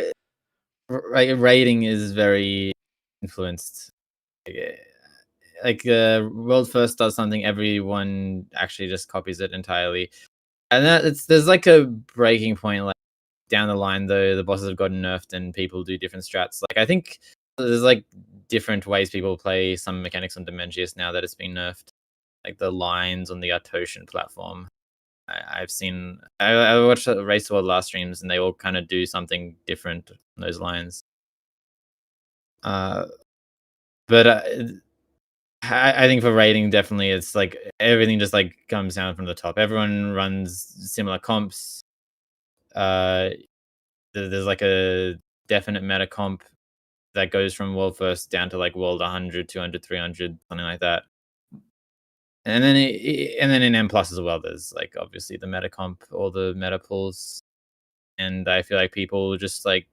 rating is very influenced. Like World First does something, everyone actually just copies it entirely, and there's like a breaking point. Like down the line, though, the bosses have gotten nerfed and people do different strats. Like I think there's like different ways people play some mechanics on Dementius now that it's been nerfed. Like the lines on the Artosian platform. I've seen. I watched Race to World last streams, and they all kind of do something different on those lines. But I think for rating, definitely, it's like everything just like comes down from the top. Everyone runs similar comps. There's like a definite meta comp that goes from World First down to like World 100, 200, 300, something like that. And then in M Plus as well, there's like obviously the meta comp, all the meta pulls, and I feel like people just like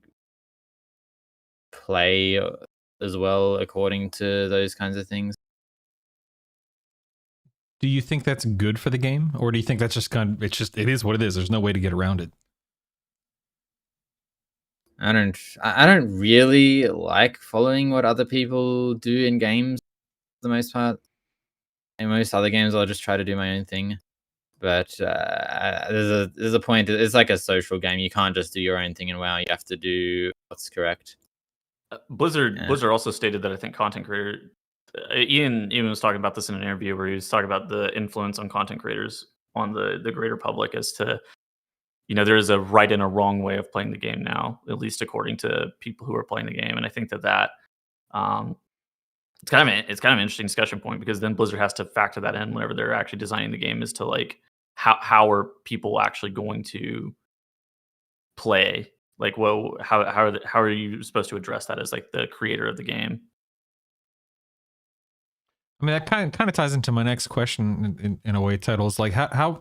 play as well according to those kinds of things. Do you think that's good for the game, or do you think that's just it is what it is? There's no way to get around it. I don't really like following what other people do in games for the most part. In most other games, I'll just try to do my own thing. But there's a point. It's like a social game. You can't just do your own thing in WoW. You have to do what's correct. Blizzard also stated that I think content creator Ian was talking about this in an interview where he was talking about the influence on content creators on the greater public as to, you know, there is a right and a wrong way of playing the game now, at least according to people who are playing the game. And I think that It's kind of an interesting discussion point because then Blizzard has to factor that in whenever they're actually designing the game as to like how are people actually going to play? Like, well, how are you supposed to address that as like the creator of the game? I mean, that kind of ties into my next question in a way. Titles like how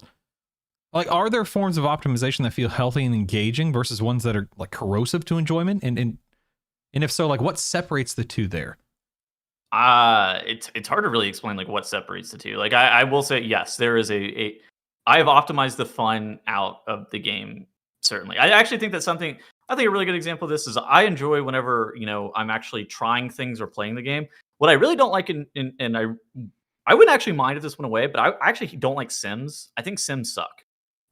like are there forms of optimization that feel healthy and engaging versus ones that are like corrosive to enjoyment? And if so, like what separates the two there? It's hard to really explain like what separates the two. Like I will say yes, there is a I have optimized the fun out of the game. Certainly, I actually think that's something. I think a really good example of this is I enjoy whenever I'm actually trying things or playing the game. What I really don't like and I wouldn't actually mind if this went away, but I actually don't like Sims. I think Sims suck.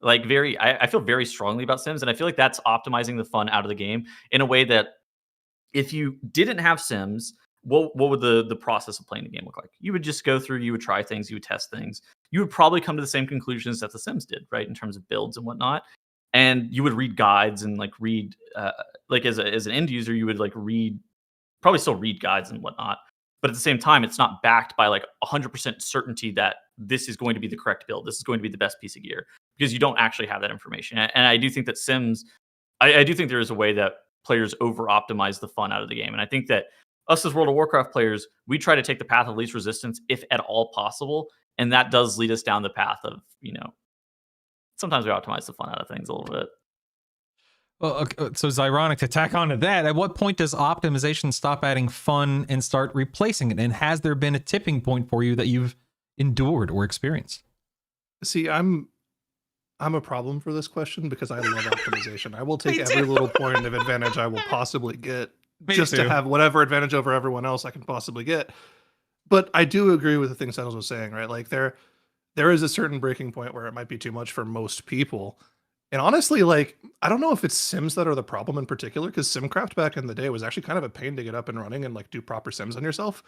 Like I feel very strongly about Sims, and I feel like that's optimizing the fun out of the game in a way that if you didn't have Sims, what would the process of playing the game look like? You would just go through, you would try things, you would test things. You would probably come to the same conclusions that the Sims did, right, in terms of builds and whatnot. And you would read guides and like read, like as an end user, you would like probably still read guides and whatnot. But at the same time, it's not backed by like 100% certainty that this is going to be the correct build. This is going to be the best piece of gear because you don't actually have that information. And I do think that Sims, I do think there is a way that players over optimize the fun out of the game. And I think that us as World of Warcraft players, we try to take the path of least resistance if at all possible. And that does lead us down the path of, sometimes we optimize the fun out of things a little bit. Well, okay, so it's ironic to tack onto that. At what point does optimization stop adding fun and start replacing it? And has there been a tipping point for you that you've endured or experienced? See, I'm a problem for this question because I love optimization. I will take every little point of advantage I will possibly get just to have whatever advantage over everyone else I can possibly get. But I do agree with the things Settles was saying, right? Like there is a certain breaking point where it might be too much for most people. And honestly, like, I don't know if it's Sims that are the problem in particular, because SimCraft back in the day was actually kind of a pain to get up and running and like do proper Sims on yourself.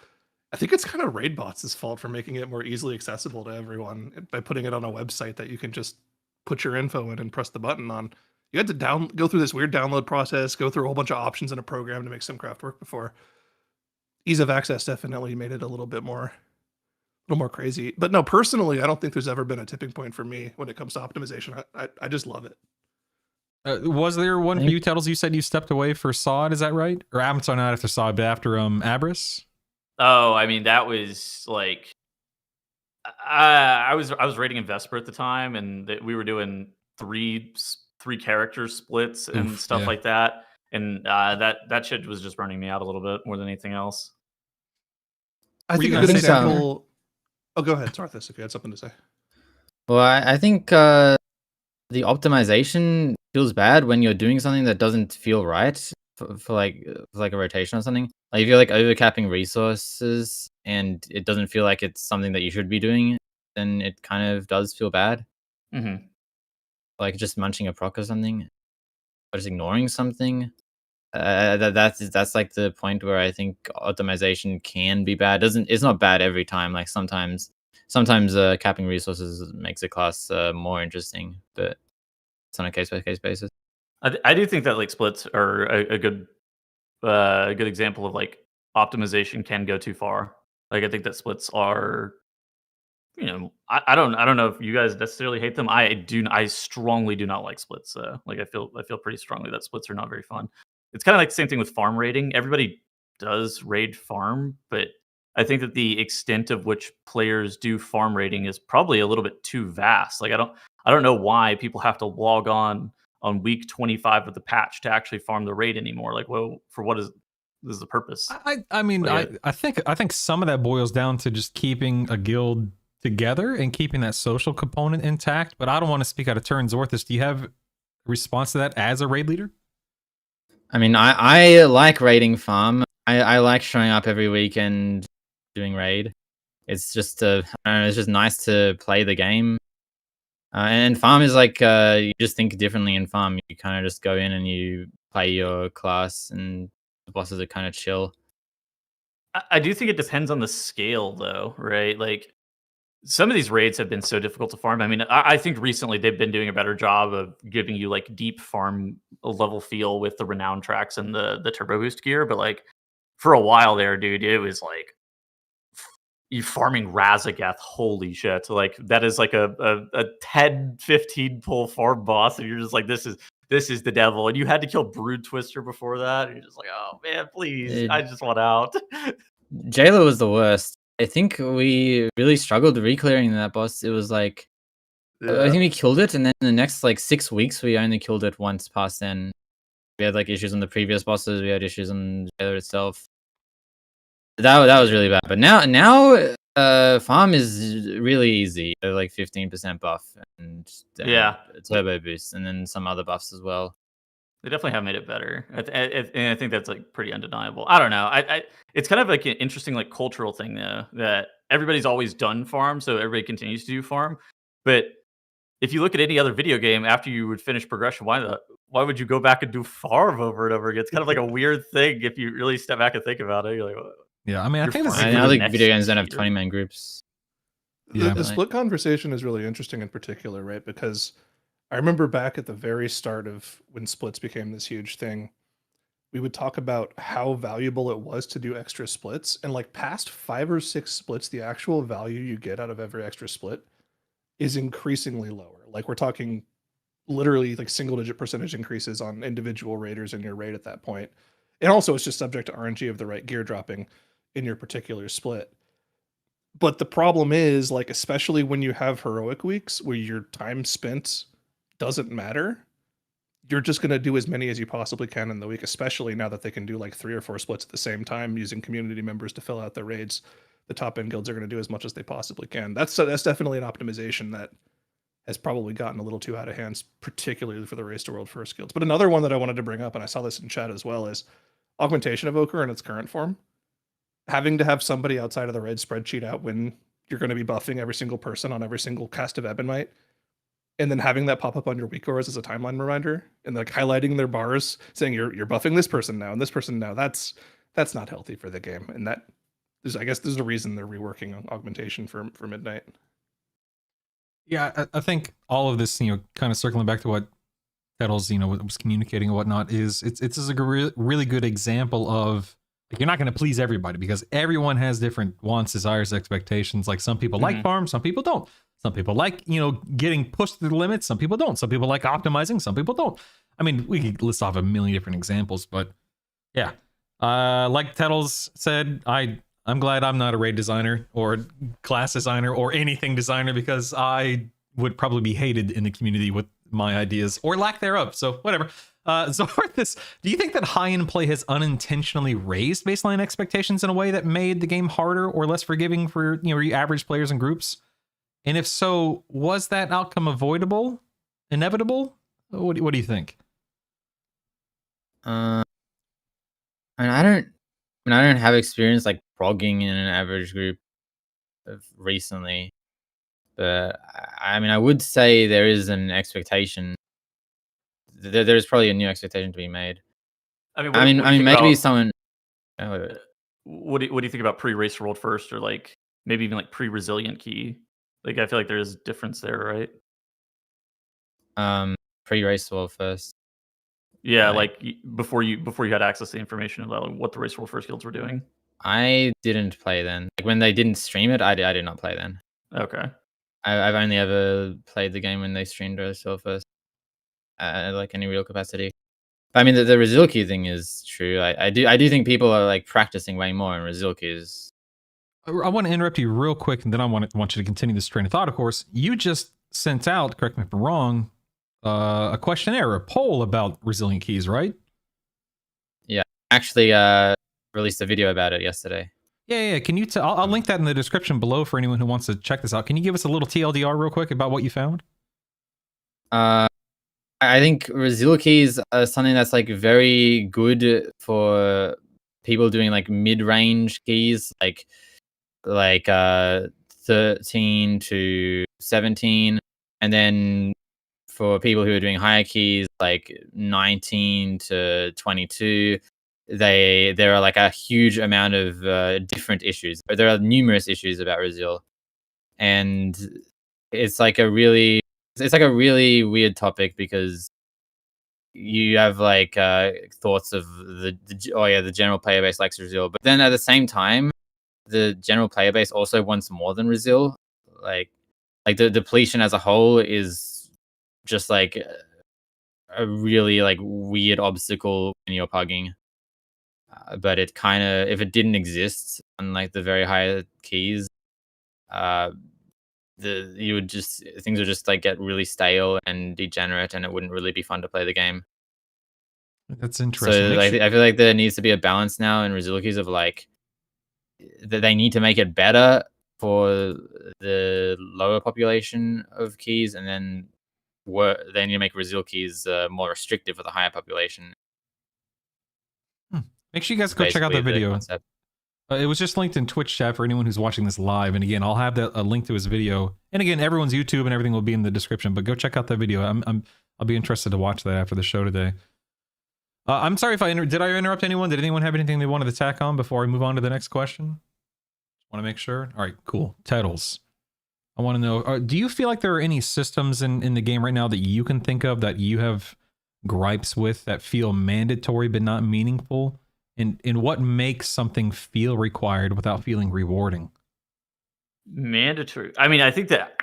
I think it's kind of Raidbots' fault for making it more easily accessible to everyone by putting it on a website that you can just put your info in and press the button on. You had to go through this weird download process, go through a whole bunch of options in a program to make SimCraft work before. Ease of access definitely made it a little more crazy. But no, personally, I don't think there's ever been a tipping point for me when it comes to optimization. I just love it. Was there one for you, Tettles? You said you stepped away for Sod, is that right? Or I'm sorry, not after Sod, but after Abris? Oh, I mean, that was like I was rating in Vesper at the time, and we were doing three character splits and stuff like that, and that shit was just running me out a little bit more than anything else. I think a good example. Oh, go ahead, Sarthis, if you had something to say. Well, I think the optimization feels bad when you're doing something that doesn't feel right for like a rotation or something. Like if you're like overcapping resources and it doesn't feel like it's something that you should be doing, then it kind of does feel bad. Mm-hmm. Like just munching a proc or something, or just ignoring something. That's like the point where I think optimization can be bad. It's not bad every time. Like sometimes capping resources makes a class more interesting, but it's on a case by case basis. I do think that like splits are a good example of like optimization can go too far. Like I think that splits are, I don't know if you guys necessarily hate them. I strongly do not like splits. Like I feel pretty strongly that splits are not very fun. It's kind of like the same thing with farm raiding. Everybody does raid farm, but I think that the extent of which players do farm raiding is probably a little bit too vast. Like I don't know why people have to log on week 25 of the patch to actually farm the raid anymore. Like, well, for what is the purpose? I mean, I think some of that boils down to just keeping a guild together and keeping that social component intact. But I don't want to speak out of turn. Zorthis, do you have a response to that as a raid leader? I mean, I like raiding farm. I like showing up every week and doing raid. It's just it's just nice to play the game. And farm is like you just think differently in farm. You kind of just go in and you play your class, and the bosses are kind of chill. I do think it depends on the scale, though, right? Like some of these raids have been so difficult to farm. I mean, I think recently they've been doing a better job of giving you like deep farm level feel with the renown tracks and the turbo boost gear. But like for a while there, dude, it was like you farming Razagath, holy shit. Like that is like a 10, 15 pull farm boss, and you're just like, this is the devil. And you had to kill Brood Twister before that. And you're just like, oh man, please. I just want out. Jailer was the worst. I think we really struggled re-clearing that boss. It was like I think we killed it, and then the next like 6 weeks we only killed it once past then. We had like issues on the previous bosses, we had issues on Jailer itself. That was really bad. But now farm is really easy. They're like 15% buff and turbo boost, and then some other buffs as well. They definitely have made it better, and I think that's like pretty undeniable. I don't know. It's kind of like an interesting like cultural thing though, that everybody's always done farm, so everybody continues to do farm. But if you look at any other video game, after you would finish progression, why would you go back and do farm over and over again? It's kind of like a weird thing if you really step back and think about it. You're like, well, yeah, I mean, I think this is I think video games don't have 20-man groups. Yeah, the split conversation is really interesting in particular, right? Because I remember back at the very start of when splits became this huge thing, we would talk about how valuable it was to do extra splits. And like past 5 or 6 splits, the actual value you get out of every extra split is increasingly lower. Like we're talking literally like single-digit percentage increases on individual raiders in your raid at that point. And also it's just subject to RNG of the right gear dropping in your particular split. But the problem is, like, especially when you have heroic weeks where your time spent doesn't matter, you're just going to do as many as you possibly can in the week, especially now that they can do like 3 or 4 splits at the same time using community members to fill out their raids. The top end guilds are going to do as much as they possibly can. That's definitely an optimization that has probably gotten a little too out of hand, particularly for the Race to World First guilds. But another one that I wanted to bring up, and I saw this in chat as well, is Augmentation Evoker in its current form. Having to have somebody outside of the raid spreadsheet out when you're going to be buffing every single person on every single cast of Ebonite, and then having that pop up on your week auras as a timeline reminder, and like highlighting their bars saying you're buffing this person now and this person now. That's not healthy for the game, and that I guess there's a reason they're reworking on augmentation for Midnight. Yeah, I think all of this, kind of circling back to what Kettles, was communicating and whatnot, is it's a really good example of, like, you're not going to please everybody because everyone has different wants, desires, expectations. Like some people like farm, some people don't. Some people like, getting pushed to the limits. Some people don't. Some people like optimizing. Some people don't. I mean, we could list off a million different examples, but yeah. Like Tettles said, I'm glad I'm not a raid designer or class designer or anything designer, because I would probably be hated in the community with my ideas or lack thereof. So whatever. Zorthis, do you think that high end play has unintentionally raised baseline expectations in a way that made the game harder or less forgiving for your average players and groups? And if so, was that outcome avoidable, inevitable? What do you think? I don't have experience like progging in an average group recently, but I would say there is an expectation. There's probably a new expectation to be made. I mean, maybe someone. What do you think about pre-race world first, or like maybe even like pre-resilient key? Like I feel like there is a difference there, right? Pre-race world first. Yeah, like before you had access to information about what the Race World First guilds were doing. I didn't play then. Like when they didn't stream it, I did not play then. Okay. I've only ever played the game when they streamed Race World First, like any real capacity. But I mean, the Rezilki thing is true. I do think people are like practicing way more in Rezilkis. I want to interrupt you real quick, and then I want you to continue this train of thought. Of course, you just sent out, correct me if I'm wrong, a questionnaire, a poll about resilient keys, right? Yeah, actually released a video about it yesterday. Yeah. Can you I'll link that in the description below for anyone who wants to check this out. Can you give us a little TLDR real quick about what you found? I think Resil keys are something that's like very good for people doing like mid-range keys, like 13 to 17, and then for people who are doing higher keys like 19 to 22, there are like a huge amount of different issues. There are numerous issues about Resil, and it's like a really weird topic because you have like thoughts of the general player base likes Resil, but then at the same time the general player base also wants more than Resil. Like the depletion as a whole is just like a really like weird obstacle when you're pugging. But it kind of, if it didn't exist on like the very high keys, things would just like get really stale and degenerate, and it wouldn't really be fun to play the game. That's interesting. So like, I feel like there needs to be a balance now in Resil keys of like that they need to make it better for the lower population of keys, and then they need to make Resil keys more restrictive for the higher population. Make sure you guys go check out that video. It was just linked in Twitch chat for anyone who's watching this live. And again, I'll have a link to his video. And again, everyone's YouTube and everything will be in the description. But go check out that video. I'll be interested to watch that after the show today. I'm sorry if did I interrupt anyone? Did anyone have anything they wanted to tack on before I move on to the next question? Want to make sure. All right, cool. Tettles, I want to know. Do you feel like there are any systems in the game right now that you can think of that you have gripes with that feel mandatory but not meaningful? In what makes something feel required without feeling rewarding? Mandatory. I mean, I think that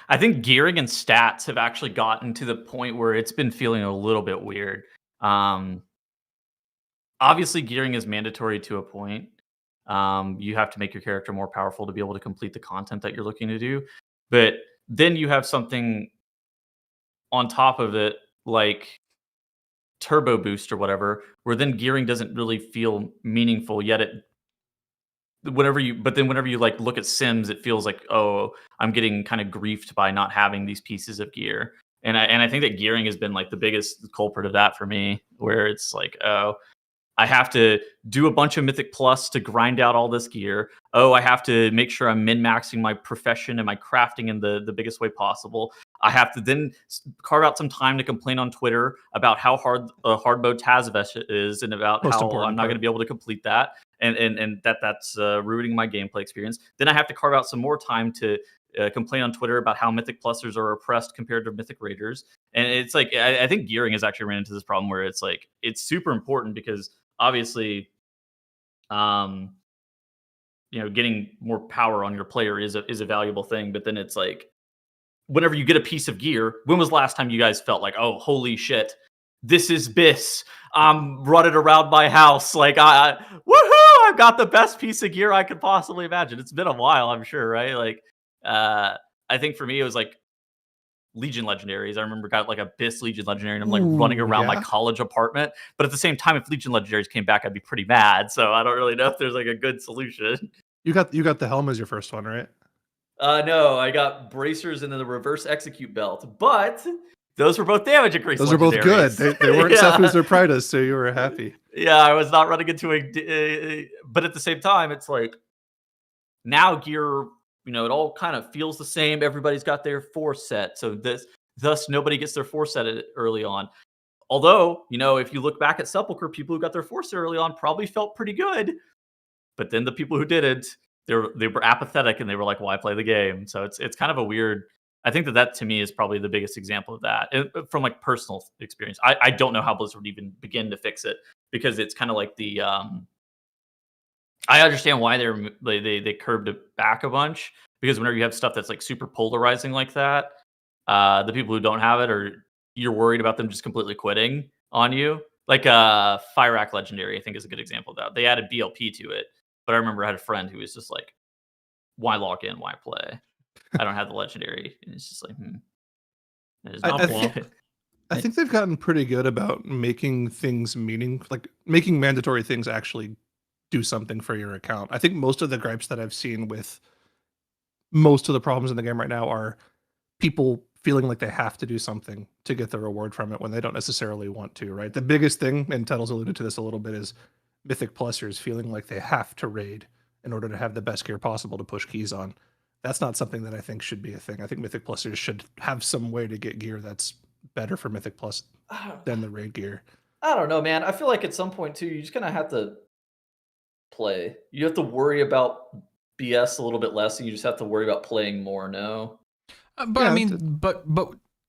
I think gearing and stats have actually gotten to the point where it's been feeling a little bit weird. Obviously, gearing is mandatory to a point. You have to make your character more powerful to be able to complete the content that you're looking to do. But then you have something on top of it, like turbo boost or whatever, where then gearing doesn't really feel meaningful, yet whenever you like look at sims, it feels like, oh, I'm getting kind of griefed by not having these pieces of gear. And I think that gearing has been like the biggest culprit of that for me, where it's like, oh, I have to do a bunch of Mythic Plus to grind out all this gear. Oh, I have to make sure I'm min-maxing my profession and my crafting in the biggest way possible. I have to then carve out some time to complain on Twitter about how hard mode Tazvesh is, and about how I'm not going to be able to complete that, and that's ruining my gameplay experience. Then I have to carve out some more time to complain on Twitter about how Mythic Plusers are oppressed compared to Mythic Raiders. And it's like, I think gearing has actually ran into this problem where it's like, it's super important because obviously, getting more power on your player is a valuable thing. But then it's like, whenever you get a piece of gear, when was the last time you guys felt like, oh, holy shit, this is BIS. I'm running around my house like, woohoo, I've got the best piece of gear I could possibly imagine. It's been a while, I'm sure, right? Like, I think for me, it was like Legion Legendaries. I remember got like a BIS Legion Legendary, and I'm like running around my college apartment. But at the same time, if Legion Legendaries came back, I'd be pretty mad. So I don't really know if there's like a good solution. You got the helm as your first one, right? No, I got bracers and then the reverse execute belt. But those were both damage increase. Those are both good. They weren't Sephuz or Prydas, so you were happy. Yeah, I was not running into but at the same time, it's like now gear, it all kind of feels the same. Everybody's got their force set. So thus nobody gets their force set early on. Although, if you look back at Sepulchre, people who got their force set early on probably felt pretty good. But then the people who didn't, they were apathetic and they were like, why play the game? So it's kind of a weird. I think that to me is probably the biggest example of that from like personal experience. I don't know how Blizzard would even begin to fix it, because it's kind of like the I understand why they curbed it back a bunch, because whenever you have stuff that's like super polarizing like that, the people who don't have it, you're worried about them just completely quitting on you. Like Fyrakk Legendary, I think, is a good example of that. They added BLP to it, but I remember I had a friend who was just like, why log in? Why play? I don't have the Legendary. And it's just like, I think they've gotten pretty good about making things making mandatory things actually do something for your account. I think most of the gripes that I've seen with most of the problems in the game right now are people feeling like they have to do something to get the reward from it when they don't necessarily want to, right? The biggest thing, and Tettles alluded to this a little bit, is Mythic Plusers feeling like they have to raid in order to have the best gear possible to push keys on. That's not something that I think should be a thing. I think Mythic Plusers should have some way to get gear that's better for Mythic Plus than the raid gear. I don't know, man. I feel like at some point too, you just kind of have to play. You have to worry about BS a little bit less, and you just have to worry about playing more. No, but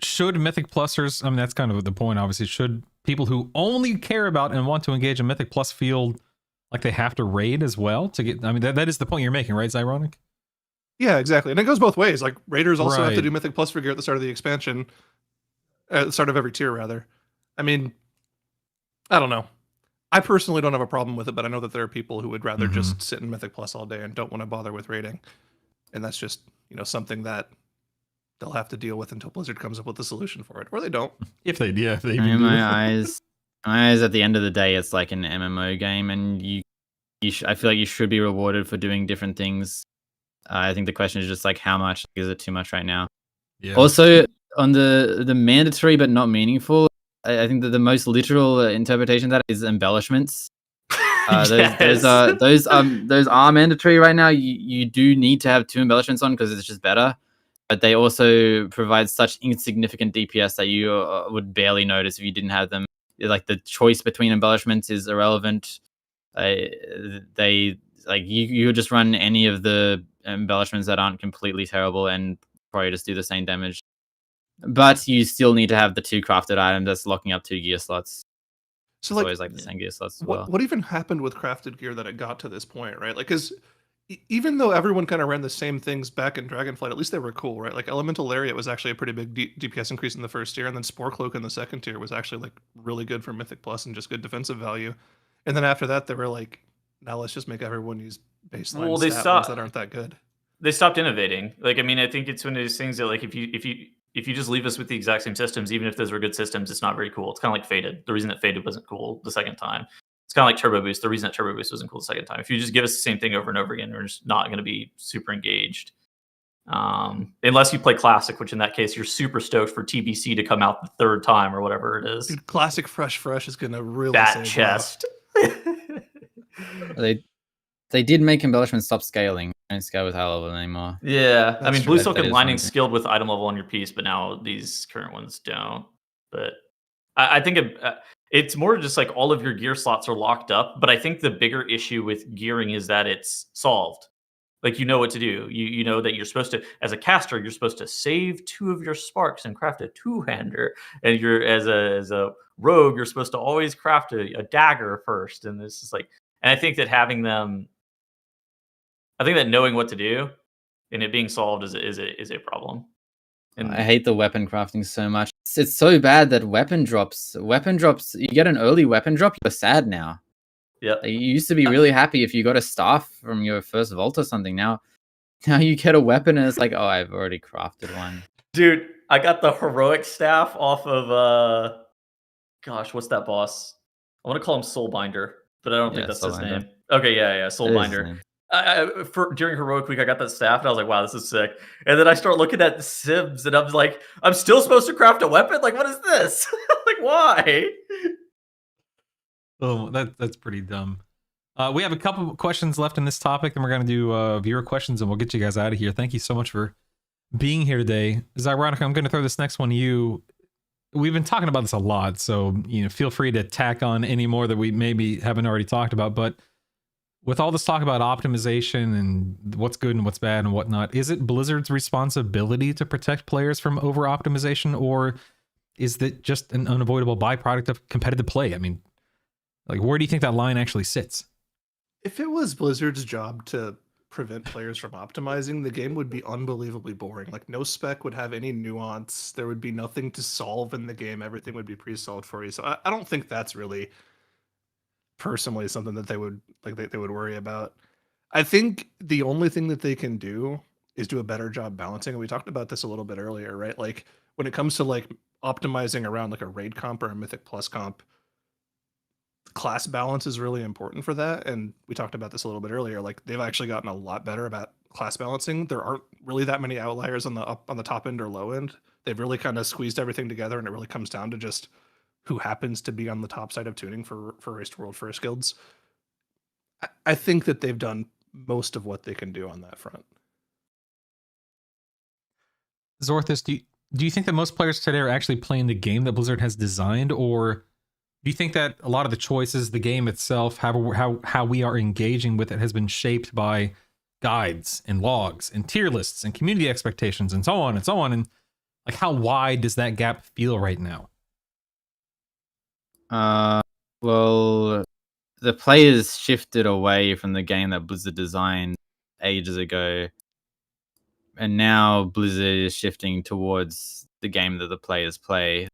should Mythic Plusers? I mean, that's kind of the point. Obviously, should people who only care about and want to engage in Mythic Plus field Like they have to raid as well to get. I mean, that is the point you're making, right, Zyronic? Yeah, exactly. And it goes both ways. Like raiders also have to Right. do Mythic Plus for gear at the start of the expansion, at the start of every tier, rather. I mean, I don't know. I personally don't have a problem with it, but I know that there are people who would rather just sit in Mythic Plus all day and don't want to bother with raiding. And that's just, something that they'll have to deal with until Blizzard comes up with a solution for it, or they don't. If they In even do. my eyes, at the end of the day, it's like an MMO game, and I feel like you should be rewarded for doing different things. I think the question is just like how much. Is it too much right now? Yeah. Also, on the mandatory but not meaningful, I think that the most literal interpretation of that is embellishments. Those are mandatory right now. You do need to have 2 embellishments on because it's just better. But they also provide such insignificant DPS that you would barely notice if you didn't have them. Like the choice between embellishments is irrelevant. You just run any of the embellishments that aren't completely terrible and probably just do the same damage. But you still need to have the 2 crafted items that's locking up 2 gear slots. So It's always like the same gear slots as well. what even happened with crafted gear that it got to this point, right? Like, because even though everyone kind of ran the same things back in Dragonflight, at least they were cool, right? Like Elemental Lariat was actually a pretty big DPS increase in the first tier, and then Spore Cloak in the second tier was actually like really good for Mythic Plus and just good defensive value. And then after that, they were like, now let's just make everyone use baseline Well, they stat stopped- ones that aren't that good. They stopped innovating. Like, I mean, I think it's one of those things that, like, if you just leave us with the exact same systems, even if those were good systems, it's not very cool. It's kind of like Faded. The reason that Faded wasn't cool the second time. It's kind of like Turbo Boost. The reason that Turbo Boost wasn't cool the second time. If you just give us the same thing over and over again, we're just not going to be super engaged. Unless you play Classic, which in that case, you're super stoked for TBC to come out the 3rd time or whatever it is. Dude, Classic Fresh is going to really That save chest. They did make embellishments stop scaling. They don't scale with high level anymore. Yeah, I That's mean, true. Blue That Silk and is Lining something. scaled with item level on your piece, but now these current ones don't. But I think it's more just like all of your gear slots are locked up. But I think the bigger issue with gearing is that it's solved. Like, you know what to do. You know that you're supposed to, as a caster, you're supposed to save 2 of your sparks and craft a 2-hander. And you're as a rogue, you're supposed to always craft a dagger first. And this is like, and I think that knowing what to do and it being solved is a problem. And I hate the weapon crafting so much. It's so bad that weapon drops, you get an early weapon drop, you're sad now. yeah, Like, you used to be really happy if you got a staff from your first vault or something. Now you get a weapon and it's like, oh, I've already crafted one. dude, I got the heroic staff off of gosh, what's that boss? I want to call him Soulbinder, but I don't think Yeah, that's his Soulbinder. name. Okay, yeah, That is Soulbinder. his name. During Heroic Week, I got that staff, and I was like, "Wow, this is sick." And then I start looking at the Sims, and I'm like, "I'm still supposed to craft a weapon? Like, what is this? Like, why?" Oh, that's pretty dumb. We have a couple of questions left in this topic, and we're going to do viewer questions, and we'll get you guys out of here. Thank you so much for being here today. Zyronic, I'm going to throw this next one to you. We've been talking about this a lot, so feel free to tack on any more that we maybe haven't already talked about. But with all this talk about optimization and what's good and what's bad and whatnot, is it Blizzard's responsibility to protect players from over-optimization, or is that just an unavoidable byproduct of competitive play? I mean, like, where do you think that line actually sits? If it was Blizzard's job to prevent players from optimizing, the game would be unbelievably boring. Like, no spec would have any nuance. There would be nothing to solve in the game. Everything would be pre-solved for you. So I don't think that's really personally something that they would they would worry about. I think the only thing that they can do is do a better job balancing. And we talked about this a little bit earlier, right? Like, when it comes to like optimizing around like a raid comp or a Mythic Plus comp, class balance is really important for that. And we talked about this a little bit earlier. Like, they've actually gotten a lot better about class balancing. There aren't really that many outliers on the top end or low end. They've really kind of squeezed everything together, and it really comes down to just who happens to be on the top side of tuning for Race to World First guilds. I think that they've done most of what they can do on that front. Zorthus, do you think that most players today are actually playing the game that Blizzard has designed, or do you think that a lot of the choices, the game itself, how we are engaging with it has been shaped by guides and logs and tier lists and community expectations and so on and so on? And like, how wide does that gap feel right now? Well, the players shifted away from the game that Blizzard designed ages ago, and now Blizzard is shifting towards the game that the players play.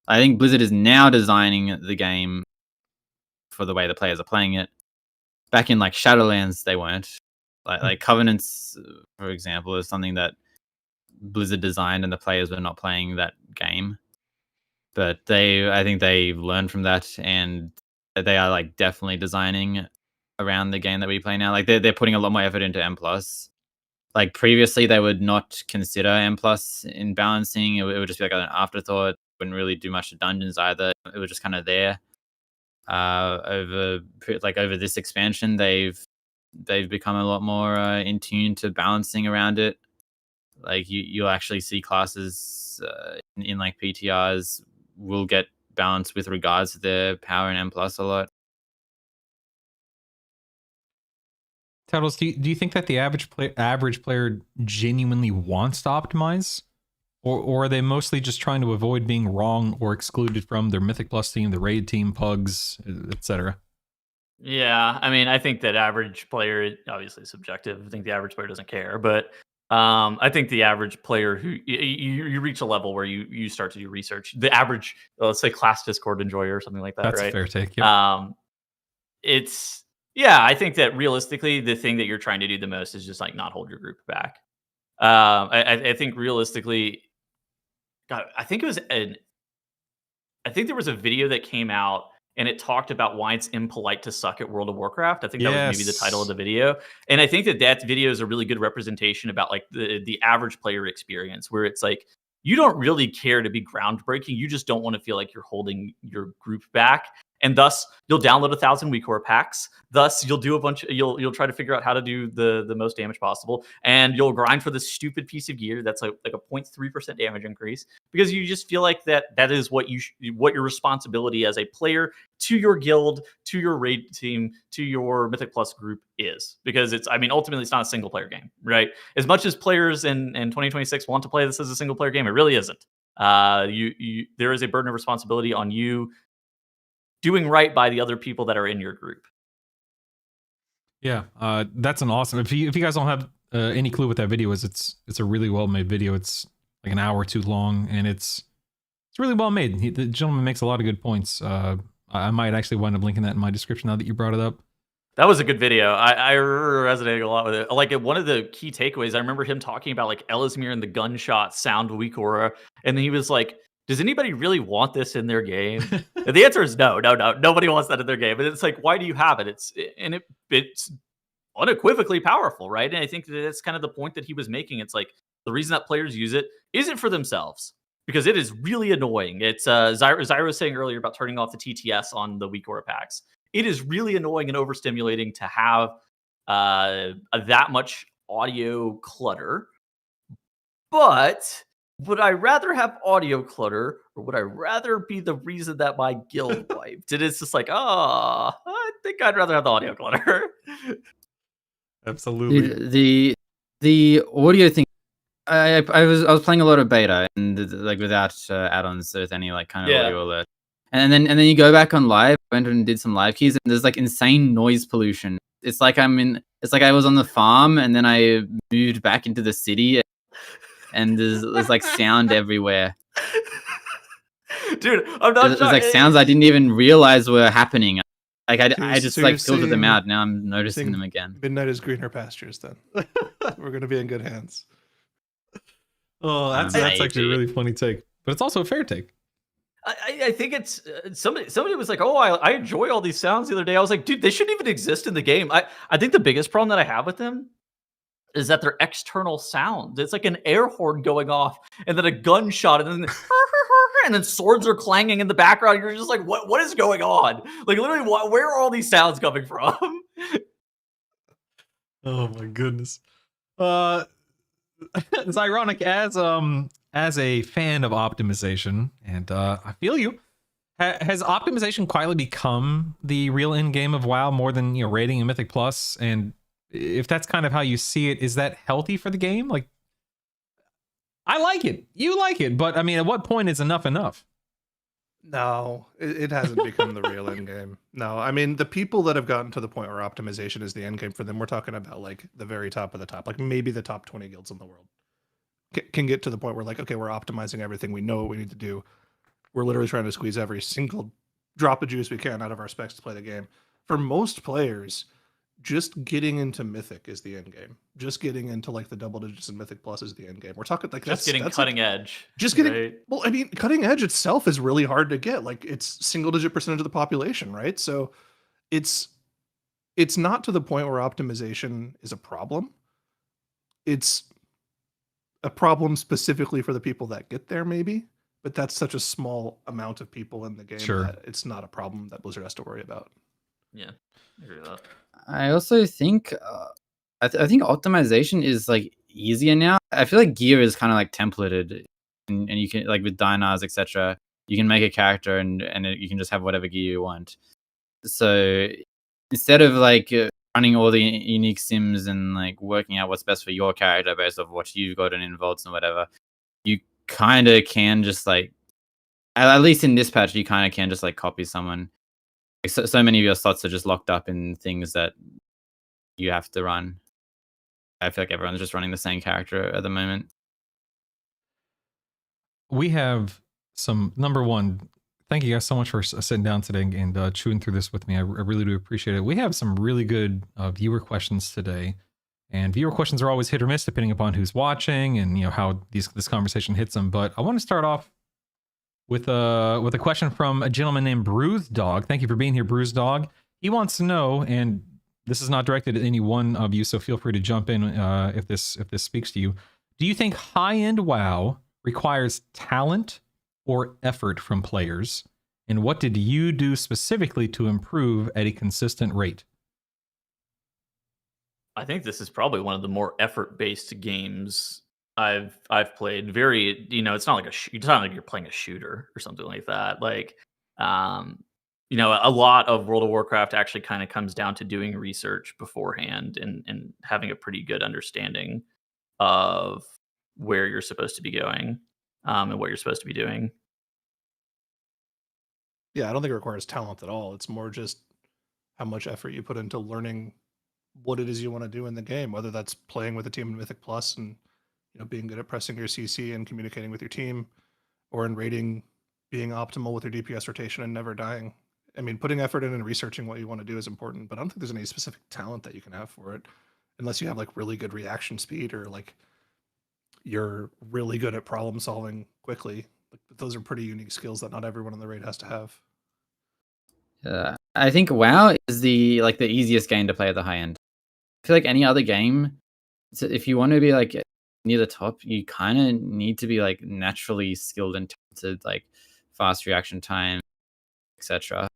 I think Blizzard is now designing the game for the way the players are playing it. Back in like Shadowlands, they weren't. Like Covenants, for example, is something that Blizzard designed, and the players were not playing that game. But I think they learned from that, and they are like definitely designing around the game that we play now. Like they're putting a lot more effort into M+. Like previously, they would not consider M+ in balancing. It would just be like an afterthought. Wouldn't really do much to dungeons either. It was just kind of there. Over this expansion, they've become a lot more in tune to balancing around it. Like you'll actually see classes in like PTRs will get balanced with regards to their power and M+ a lot. Tattles, do you think that the average player genuinely wants to optimize? Or are they mostly just trying to avoid being wrong or excluded from their Mythic Plus team, the raid team, pugs, etc.? Yeah, I mean, I think that average player, obviously subjective. I think the average player doesn't care, but I think the average player who you reach a level where you start to do research. The average, let's say, class Discord enjoyer or something like that. That's right? a fair take. Yep. I think that realistically, the thing that you're trying to do the most is just like not hold your group back. I think realistically, God, I think there was a video that came out and it talked about why it's impolite to suck at World of Warcraft. I think that was maybe the title of the video. And I think that video is a really good representation about like the average player experience, where it's like, you don't really care to be groundbreaking. You just don't want to feel like you're holding your group back. And thus, you'll download 1,000 WeakAura packs. Thus, you'll do you'll try to figure out how to do the most damage possible, and you'll grind for this stupid piece of gear that's like a 0.3% damage increase, because you just feel like that is what your responsibility as a player to your guild, to your raid team, to your Mythic Plus group is. Because ultimately it's not a single player game, right? As much as players in 2026 want to play this as a single player game, it really isn't. There is a burden of responsibility on you doing right by the other people that are in your group. Yeah, that's an awesome. If you guys don't have any clue what that video is, it's a really well made video. It's like an hour or two long, and it's really well made. The gentleman makes a lot of good points. I might actually wind up linking that in my description now that you brought it up. That was a good video. I resonated a lot with it. Like one of the key takeaways, I remember him talking about like Ellesmere and the gunshot sound WeakAura, and then he was like, does anybody really want this in their game? And the answer is no. Nobody wants that in their game. And it's like, why do you have it? It's unequivocally powerful, right? And I think that's kind of the point that he was making. It's like, the reason that players use it isn't for themselves, because it is really annoying. It's Zyra was saying earlier about turning off the TTS on the WeakAura packs. It is really annoying and overstimulating to have that much audio clutter. But would I rather have audio clutter, or would I rather be the reason that my guild wiped? And it's just like, I think I'd rather have the audio clutter. Absolutely. Dude, the audio thing. I was playing a lot of beta, and like without add-ons with any like kind of audio alert. And then you go back on live. Went and did some live keys, and there's like insane noise pollution. It's like I was on the farm, and then I moved back into the city. And there's like sound everywhere. Dude, I'm not There's like sounds I didn't even realize were happening. Like I just like filtered them out. Now I'm noticing them again. Midnight is greener pastures then. We're going to be in good hands. Oh, that's actually a really funny take. But it's also a fair take. I think it's somebody was like, oh, I enjoy all these sounds the other day. I was like, dude, they shouldn't even exist in the game. I think the biggest problem that I have with them is that they're external sounds. It's like an air horn going off, and then a gunshot, and then swords are clanging in the background. You're just like, what is going on? Like literally, where are all these sounds coming from? Oh my goodness. It's ironic as a fan of optimization, and I feel you. Has optimization quietly become the real end game of WoW more than raiding and Mythic Plus? And if that's kind of how you see it, is that healthy for the game? Like, I like it. You like it, but I mean, at what point is enough enough? No, it hasn't become the real end game. No, I mean the people that have gotten to the point where optimization is the end game for them, we're talking about like the very top of the top, like maybe the top 20 guilds in the world can get to the point where like, okay, we're optimizing everything. We know what we need to do. We're literally trying to squeeze every single drop of juice we can out of our specs to play the game. For most players, just getting into Mythic is the end game. Just getting into like the double digits in Mythic Plus is the end game. We're talking like Just getting that's cutting like, edge. just getting right? well, I mean, cutting edge itself is really hard to get. Like it's single digit percentage of the population, right? So it's not to the point where optimization is a problem. It's a problem specifically for the people that get there, maybe. But that's such a small amount of people in the game Sure. that it's not a problem that Blizzard has to worry about. Yeah, I agree with that. I also think I think optimization is like easier now. I feel like gear is kind of like templated, and you can like with Dynars, etc. You can make a character and you can just have whatever gear you want. So instead of like running all the unique sims and like working out what's best for your character based off what you've got in vaults and whatever, you kind of can just like, at least in this patch, you kind of can just like copy someone. Like, so many of your slots are just locked up in things that you have to run. I feel like everyone's just running the same character at the moment. We have some, number one, thank you guys so much for sitting down today and chewing through this with me. I really do appreciate it. We have some really good viewer questions today, and viewer questions are always hit or miss depending upon who's watching and how this conversation hits them. But I want to start off with a question from a gentleman named Bruised Dog. Thank you for being here, Bruised Dog. He wants to know, and this is not directed at any one of you, so feel free to jump in if this speaks to you. Do you think high-end WoW requires talent or effort from players? And what did you do specifically to improve at a consistent rate? I think this is probably one of the more effort-based games I've played. Very, it's not like it's not like you're playing a shooter or something like that. Like, a lot of World of Warcraft actually kind of comes down to doing research beforehand and having a pretty good understanding of where you're supposed to be going and what you're supposed to be doing. Yeah, I don't think it requires talent at all. It's more just how much effort you put into learning what it is you want to do in the game, whether that's playing with a team in Mythic Plus and being good at pressing your CC and communicating with your team, or in raiding, being optimal with your DPS rotation and never dying. I mean, putting effort in and researching what you want to do is important, but I don't think there's any specific talent that you can have for it, unless you have like really good reaction speed or like you're really good at problem solving quickly. But those are pretty unique skills that not everyone in the raid has to have. I think WoW is the easiest game to play at the high end. I feel like any other game, so if you want to be like near the top, you kind of need to be like naturally skilled and talented, like fast reaction time, etc.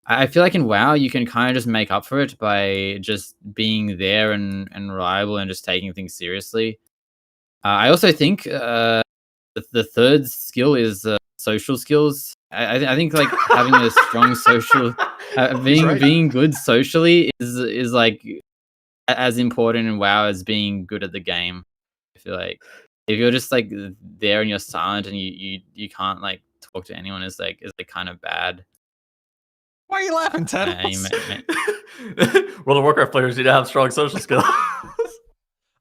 I feel like in WoW you can kind of just make up for it by just being there and reliable and just taking things seriously. I also think the third skill is social skills. I think like having a strong social, being good socially is like as important in WoW as being good at the game. I feel like if you're just like there and you're silent and you can't like talk to anyone is like kind of bad. Why are you laughing, Ted? World of Warcraft players need to have strong social skills.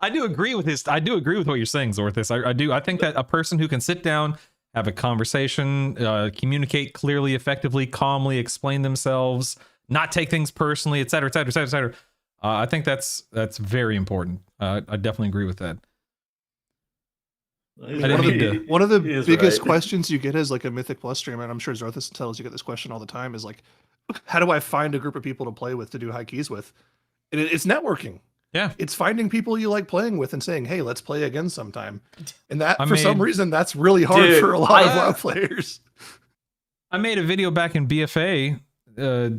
I do agree with what you're saying, Zorthis. I do. I think that a person who can sit down, have a conversation, communicate clearly, effectively, calmly, explain themselves, not take things personally, et cetera, et cetera, et cetera, et cetera. I think that's very important. I definitely agree with that. One of the biggest questions you get as like a Mythic Plus streamer, and I'm sure Zorthis tells you get this question all the time, is like, how do I find a group of people to play with, to do high keys with? And it's networking. Yeah. It's finding people you like playing with and saying, hey, let's play again sometime. And that, some reason, that's really hard for a lot of WoW players. I made a video back in BFA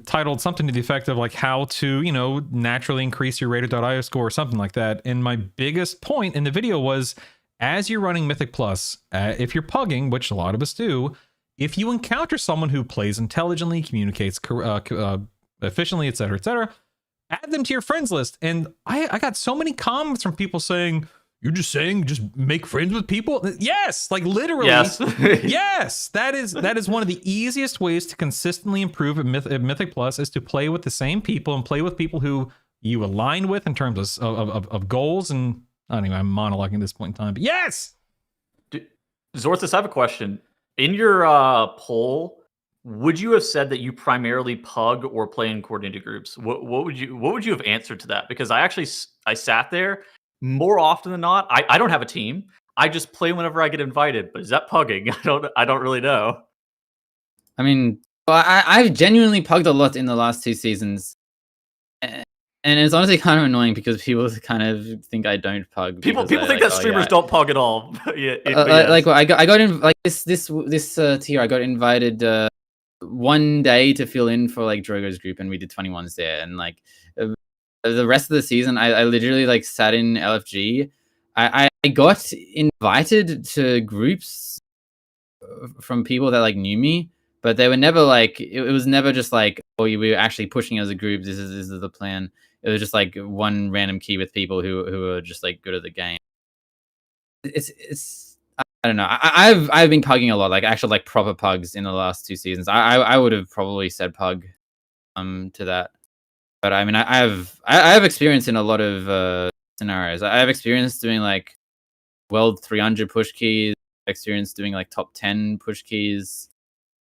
titled something to the effect of like how to, naturally increase your rated.io score or something like that. And my biggest point in the video was, as you're running Mythic Plus, if you're pugging, which a lot of us do, if you encounter someone who plays intelligently, communicates efficiently, et cetera, add them to your friends list. And I got so many comments from people saying, you're just saying just make friends with people? Yes, like literally. Yes. Yes, that is one of the easiest ways to consistently improve at Mythic Plus is to play with the same people and play with people who you align with in terms of goals. And I don't even, I'm monologuing at this point in time, but yes. Zorthus, I have a question. In your poll, would you have said that you primarily pug or play in coordinated groups? What would you have answered to that? Because I sat there. More often than not, I don't have a team. I just play whenever I get invited. But is that pugging? I don't really know. I mean, well, I've genuinely pugged a lot in the last 2 seasons, and it's honestly kind of annoying because people kind of think I don't pug. People because think that streamers don't pug at all. Yeah, like I got in like this tier. I got invited one day to fill in for like Drogo's group, and we did 21s there, and like. The rest of the season, I literally like sat in LFG. I got invited to groups from people that like knew me, but they were never like it was never just like, oh, we were actually pushing as a group. This is the plan. It was just like one random key with people who were just like good at the game. It's I don't know. I've been pugging a lot, like actual like proper pugs in the last 2 seasons. I would have probably said pug to that. But I mean, I have experience in a lot of scenarios. I have experience doing like World 300 push keys. Experience doing like top 10 push keys.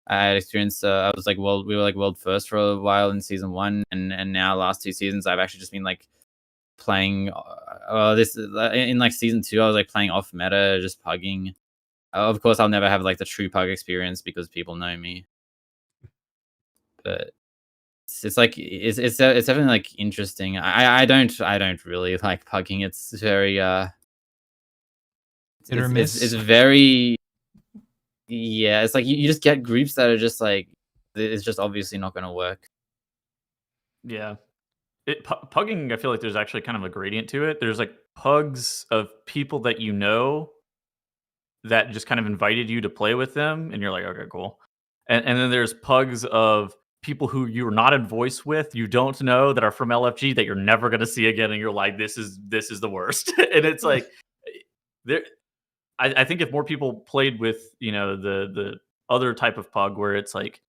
I had experience. I was like we were like world first for a while in season 1, and now last 2 seasons I've actually just been like playing. This in like season 2 I was like playing off meta, just pugging. Of course, I'll never have like the true pug experience because people know me. But. It's like it's definitely like interesting. I don't really like pugging. It's very it's very it's like you just get groups that are just like it's just obviously not going to work. Yeah, pugging. I feel like there's actually kind of a gradient to it. There's like pugs of people that you know that just kind of invited you to play with them, and you're like, okay, cool. And then there's pugs of people who you're not in voice with, you don't know, that are from LFG that you're never going to see again, and you're like, this is the worst. And it's like there I think if more people played with, you know, the other type of pug where it's like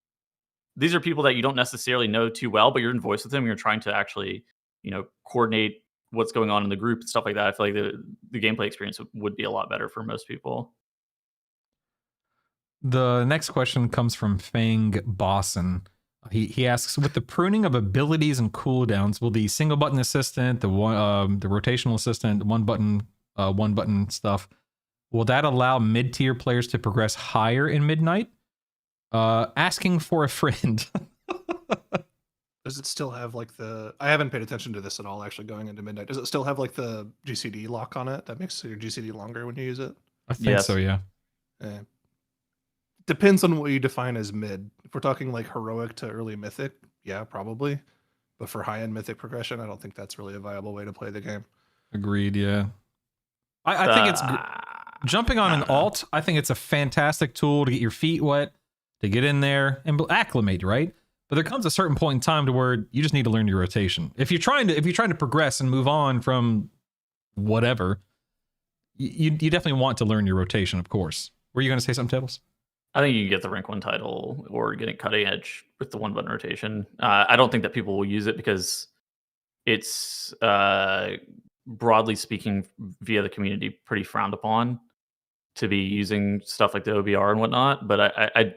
these are people that you don't necessarily know too well, but you're in voice with them, you're trying to actually, you know, coordinate what's going on in the group and stuff like that. I feel like the gameplay experience would be a lot better for most people. The next question comes from Fang Bosson. He asks, with the pruning of abilities and cooldowns, will the single button assistant, the rotational assistant, one button stuff, will that allow mid-tier players to progress higher in Midnight? Asking for a friend. Does it still have like the? I haven't paid attention to this at all. Actually, going into Midnight, does it still have like the GCD lock on it that makes your GCD longer when you use it? I think so. Yeah. Depends on what you define as mid. If we're talking like heroic to early mythic, yeah, probably. But for high-end mythic progression, I don't think that's really a viable way to play the game. Agreed. Yeah. I think it's jumping on an alt. I think it's a fantastic tool to get your feet wet, to get in there and acclimate, right? But there comes a certain point in time to where you just need to learn your rotation. If you're trying to progress and move on from whatever, you definitely want to learn your rotation, of course. Were you going to say something, Tables? I think you can get the rank 1 title or getting cutting edge with the 1-button rotation. I don't think that people will use it because it's broadly speaking via the community pretty frowned upon to be using stuff like the OBR and whatnot. But I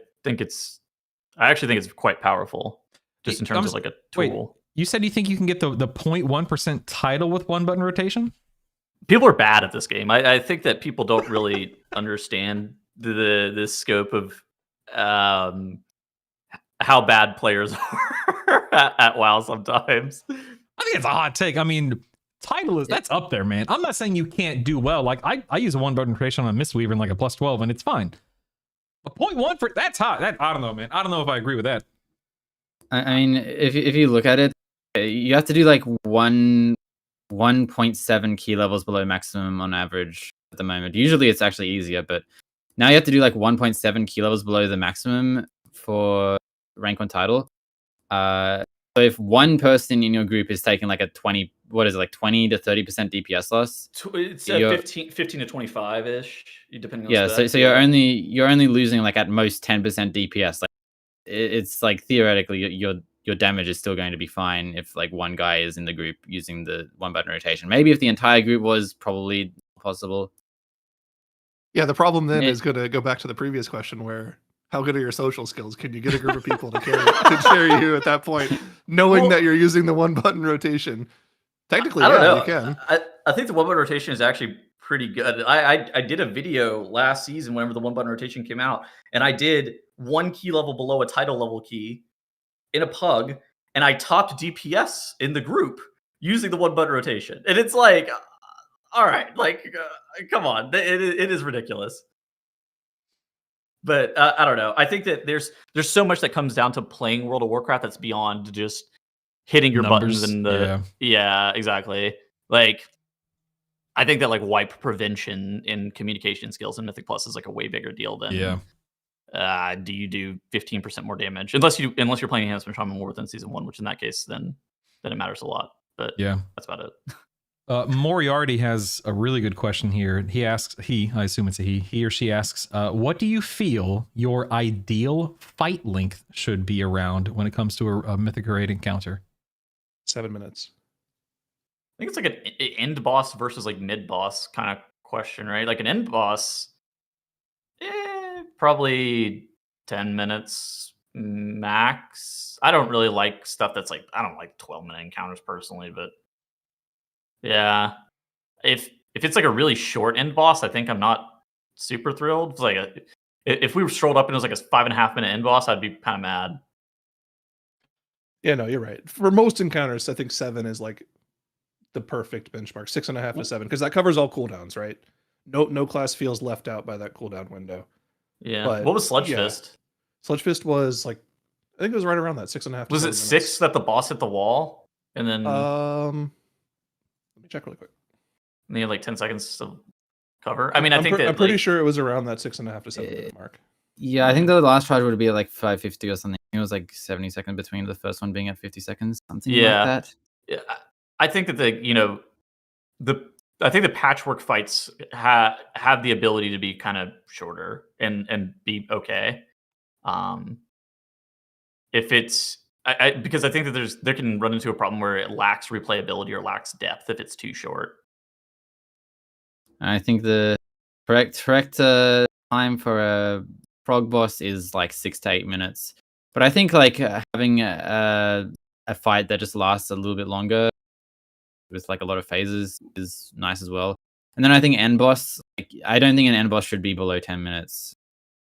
actually think it's quite powerful just in terms of like a tool. Wait, you said you think you can get the 0.1% title with 1-button rotation? People are bad at this game. I think that people don't really understand the scope of how bad players are at WoW sometimes. I think it's a hot take. I mean, title that's up there, man. I'm not saying you can't do well. Like I use a 1-button rotation on a Mistweaver in like a +12 and it's fine. A 0.1 for that's hot. That I don't know, man. I don't know if I agree with that. I mean, if you look at it, you have to do like 1.7 key levels below maximum on average at the moment. Usually it's actually easier, but now you have to do like 1.7 key levels below the maximum for rank 1 title. So if one person in your group is taking like a 20 to 30% DPS loss, It's You're- 15 to 25 ish, depending on yeah. spec. So you're only losing like at most 10% DPS. Like it's like theoretically your damage is still going to be fine if like one guy is in the group using the one button rotation. Maybe if the entire group was, probably possible. Yeah, the problem then It- is going to go back to the previous question where how good are your social skills? Can you get a group of people to carry you at that point, knowing Well- that you're using the one button rotation? Technically, I don't yeah, know. you can. I think the one button rotation is actually pretty good. I did a video last season whenever the one button rotation came out, and I did one key level below a title level key in a pug, and I topped DPS in the group using the one button rotation. And it's like, all right, like, come on, it is ridiculous. But I don't know. I think that there's so much that comes down to playing World of Warcraft that's beyond just hitting your buttons Numbers, and the yeah, exactly. Like, I think that like wipe prevention in communication skills in Mythic Plus is like a way bigger deal than do you do 15% more damage unless you're playing Enhancement Shaman more than Season 1, which in that case then it matters a lot. But Yeah. that's about it. Moriarty has a really good question here. He asks, I assume it's a he or she asks, what do you feel your ideal fight length should be around when it comes to a Mythic Raid encounter? 7 minutes. I think it's like an end boss versus like mid boss kind of question, right? Like an end boss, probably 10 minutes max. I don't really like stuff that's like, I don't like 12-minute encounters personally, but yeah, if it's like a really short end boss, I think I'm not super thrilled. It's like if we strolled up and it was like a 5.5 minute end boss, I'd be kind of mad. Yeah, no, you're right. For most encounters, I think 7 is like the perfect benchmark. 6.5 to 7, because that covers all cooldowns, right? No class feels left out by that cooldown window. Yeah. But, What was Sludge yeah. Fist? Sludge Fist was like, I think it was right around that 6.5. to Was it 7 6 that the boss hit the wall and then minutes. Let me check really quick. they had like 10 seconds to cover? I mean, I think that I'm pretty like, sure it was around that 6.5 to 7 minute mark. Yeah, I think the last charge would be like 550 or something. It was like 70 seconds between the first one being at 50 seconds, something Yeah. like that. Yeah, I think that I think the patchwork fights have the ability to be kind of shorter and be okay. If it's because I think that there can run into a problem where it lacks replayability or lacks depth if it's too short. I think the correct time for a frog boss is like 6 to 8 minutes. But I think like having a fight that just lasts a little bit longer with like a lot of phases is nice as well. And then I think end boss, like, I don't think an end boss should be below 10 minutes.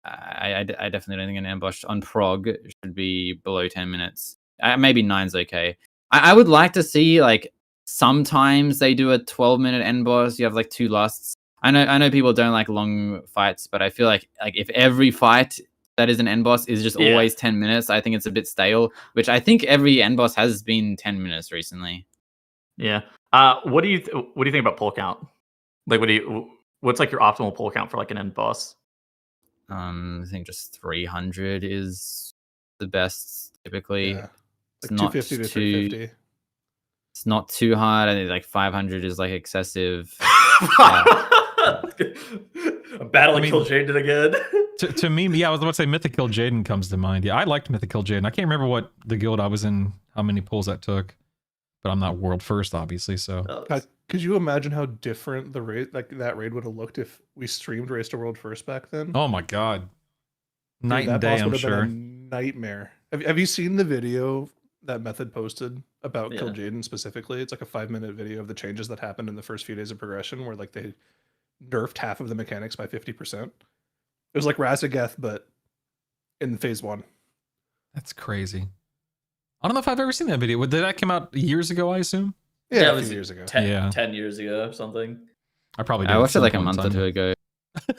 I definitely don't think an end boss on prog should be below 10 minutes. Maybe 9's okay. I would like to see like sometimes they do a 12-minute end boss. You have like 2 lusts. I know people don't like long fights, but I feel like if every fight that is an end boss is just always 10 minutes, I think it's a bit stale. Which I think every end boss has been 10 minutes recently. Yeah. What do you think about pull count? Like, what's like your optimal pull count for like an end boss? I think just 300 is the best typically. Yeah. It's Like not 250 to too- 350. It's not too hard. I think like 500 is like excessive. Battling I mean- Kill Jaden again. To me, yeah, I was about to say Mythic Kill Jaden comes to mind. Yeah, I liked Mythic Kill Jaden. I can't remember what the guild I was in, how many pulls that took, but I'm not world first, obviously. So God, could you imagine how different the raid, like that raid, would have looked if we streamed Race to World First back then? oh my god, Dude, night that and day, boss I'm would have sure. been a nightmare. Have you seen the video that Method posted about Kill Yeah. Jaden specifically? It's like a 5-minute video of the changes that happened in the first few days of progression, where like they nerfed half of the mechanics by 50%. It was like Razageth, but in phase 1. That's crazy. I don't know if I've ever seen that video. Did that come out years ago? I assume. Yeah, it a was few years ago. 10 years ago or something. I probably did. I at watched it some like a point in month or time. two ago.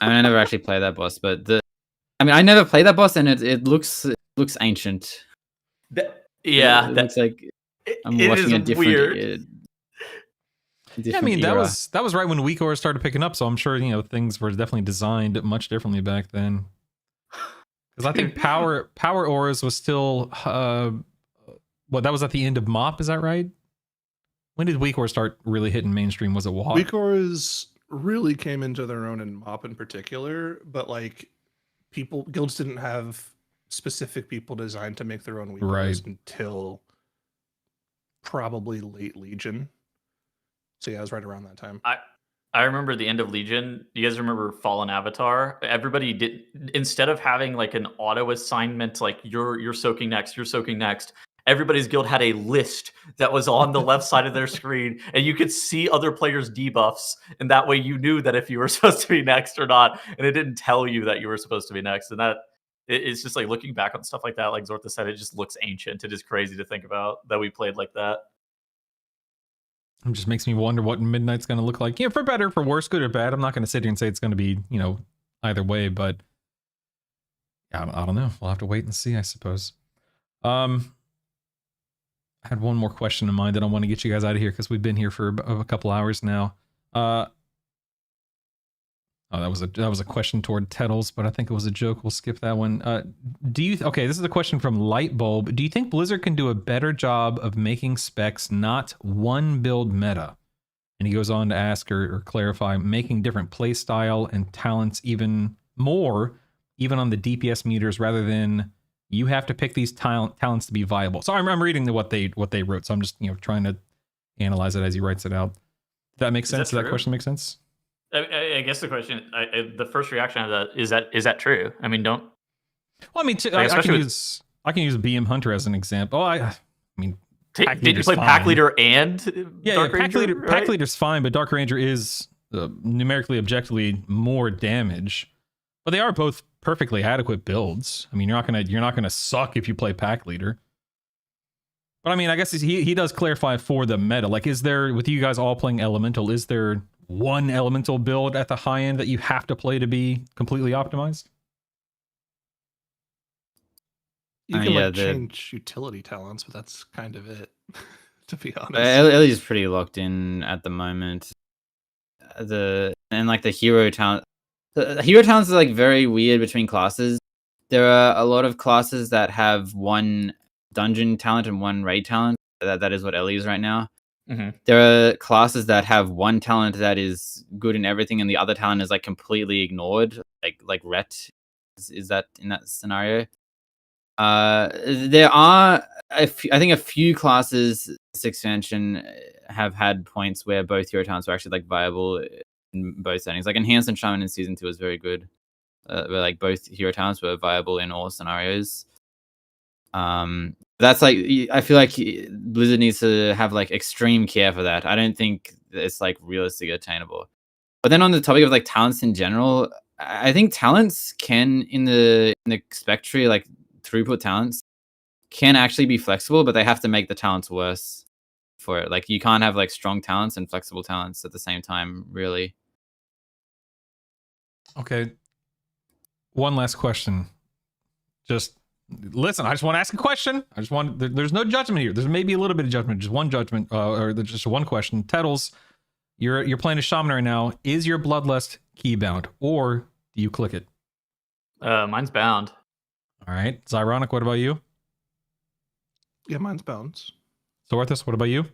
I mean, I never actually played that boss, but I never played that boss, and it looks ancient. Yeah, it that, looks like I'm it watching is a different. weird. Yeah, I different mean era. that was right when WeakAura started picking up, so I'm sure things were definitely designed much differently back then. Because I think power auras was still that was at the end of MOP, is that right? When did WeakWar start really hitting mainstream? Was it WoW? WeakWars really came into their own in MOP in particular, but like guilds didn't have specific people designed to make their own WeakWars Right. until probably late Legion. So yeah, it was right around that time. I remember the end of Legion. You guys remember Fallen Avatar? Everybody did, instead of having like an auto assignment, like you're soaking next, you're soaking next. Everybody's guild had a list that was on the left side of their screen, and you could see other players' debuffs, and that way you knew that if you were supposed to be next or not, and it didn't tell you that you were supposed to be next. And that it's just like looking back on stuff like that, like Zortha said, it just looks ancient. It is crazy to think about that we played like that. It just makes me wonder what Midnight's going to look like. For better, for worse, good or bad. I'm not going to sit here and say it's going to be, either way, but I don't know. We'll have to wait and see, I suppose. I had one more question in mind that I want to get you guys out of here because we've been here for a couple hours now. That was a question toward Tettles, but I think it was a joke. We'll skip that one. Okay, this is a question from Lightbulb. Do you think Blizzard can do a better job of making specs not one build meta? And he goes on to ask or clarify, making different play style and talents even more, even on the DPS meters, rather than you have to pick these talents to be viable. So I'm reading what they wrote. So I'm just trying to analyze it as he writes it out. Does that make sense? Does that question make sense? I guess the question, the first reaction I have is that true? I mean, don't. Well, I mean, I can use BM Hunter as an example. I mean, did you play Pack Leader and Dark Ranger? Pack Leader's fine, but Dark Ranger is numerically, objectively more damage. But they are both perfectly adequate builds. I mean, you're not gonna suck if you play Pack Leader. But I mean, I guess he does clarify for the meta. Like, is there, with you guys all playing Elemental, is there one Elemental build at the high end that you have to play to be completely optimized? You can change utility talents, but that's kind of it, to be honest. Ellie's pretty locked in at the moment. The hero talent. The hero talents are like very weird between classes. There are a lot of classes that have one dungeon talent and one raid talent. That is what Ellie is right now. Mm-hmm. There are classes that have one talent that is good in everything, and the other talent is like completely ignored. Like Ret is that in that scenario. There are I think a few classes this expansion have had points where both hero talents are actually like viable in both settings. Like Enhanced and Shaman in Season 2 was very good. Where like both hero talents were viable in all scenarios. That's like, I feel like Blizzard needs to have like extreme care for that. I don't think it's like realistic or attainable. But then on the topic of like talents in general, I think talents can in the spec tree, like throughput talents can actually be flexible, but they have to make the talents worse for it. Like you can't have like strong talents and flexible talents at the same time, really. Okay. One last question. Just listen, I just want to ask a question. There's no judgment here. There's maybe a little bit of judgment, just one judgment, or just one question. Tettles, you're playing a shaman right now. Is your Bloodlust key bound, or do you click it? Mine's bound. All right. Zyronic, what about you? Yeah, mine's bound. Zorthus, what about you?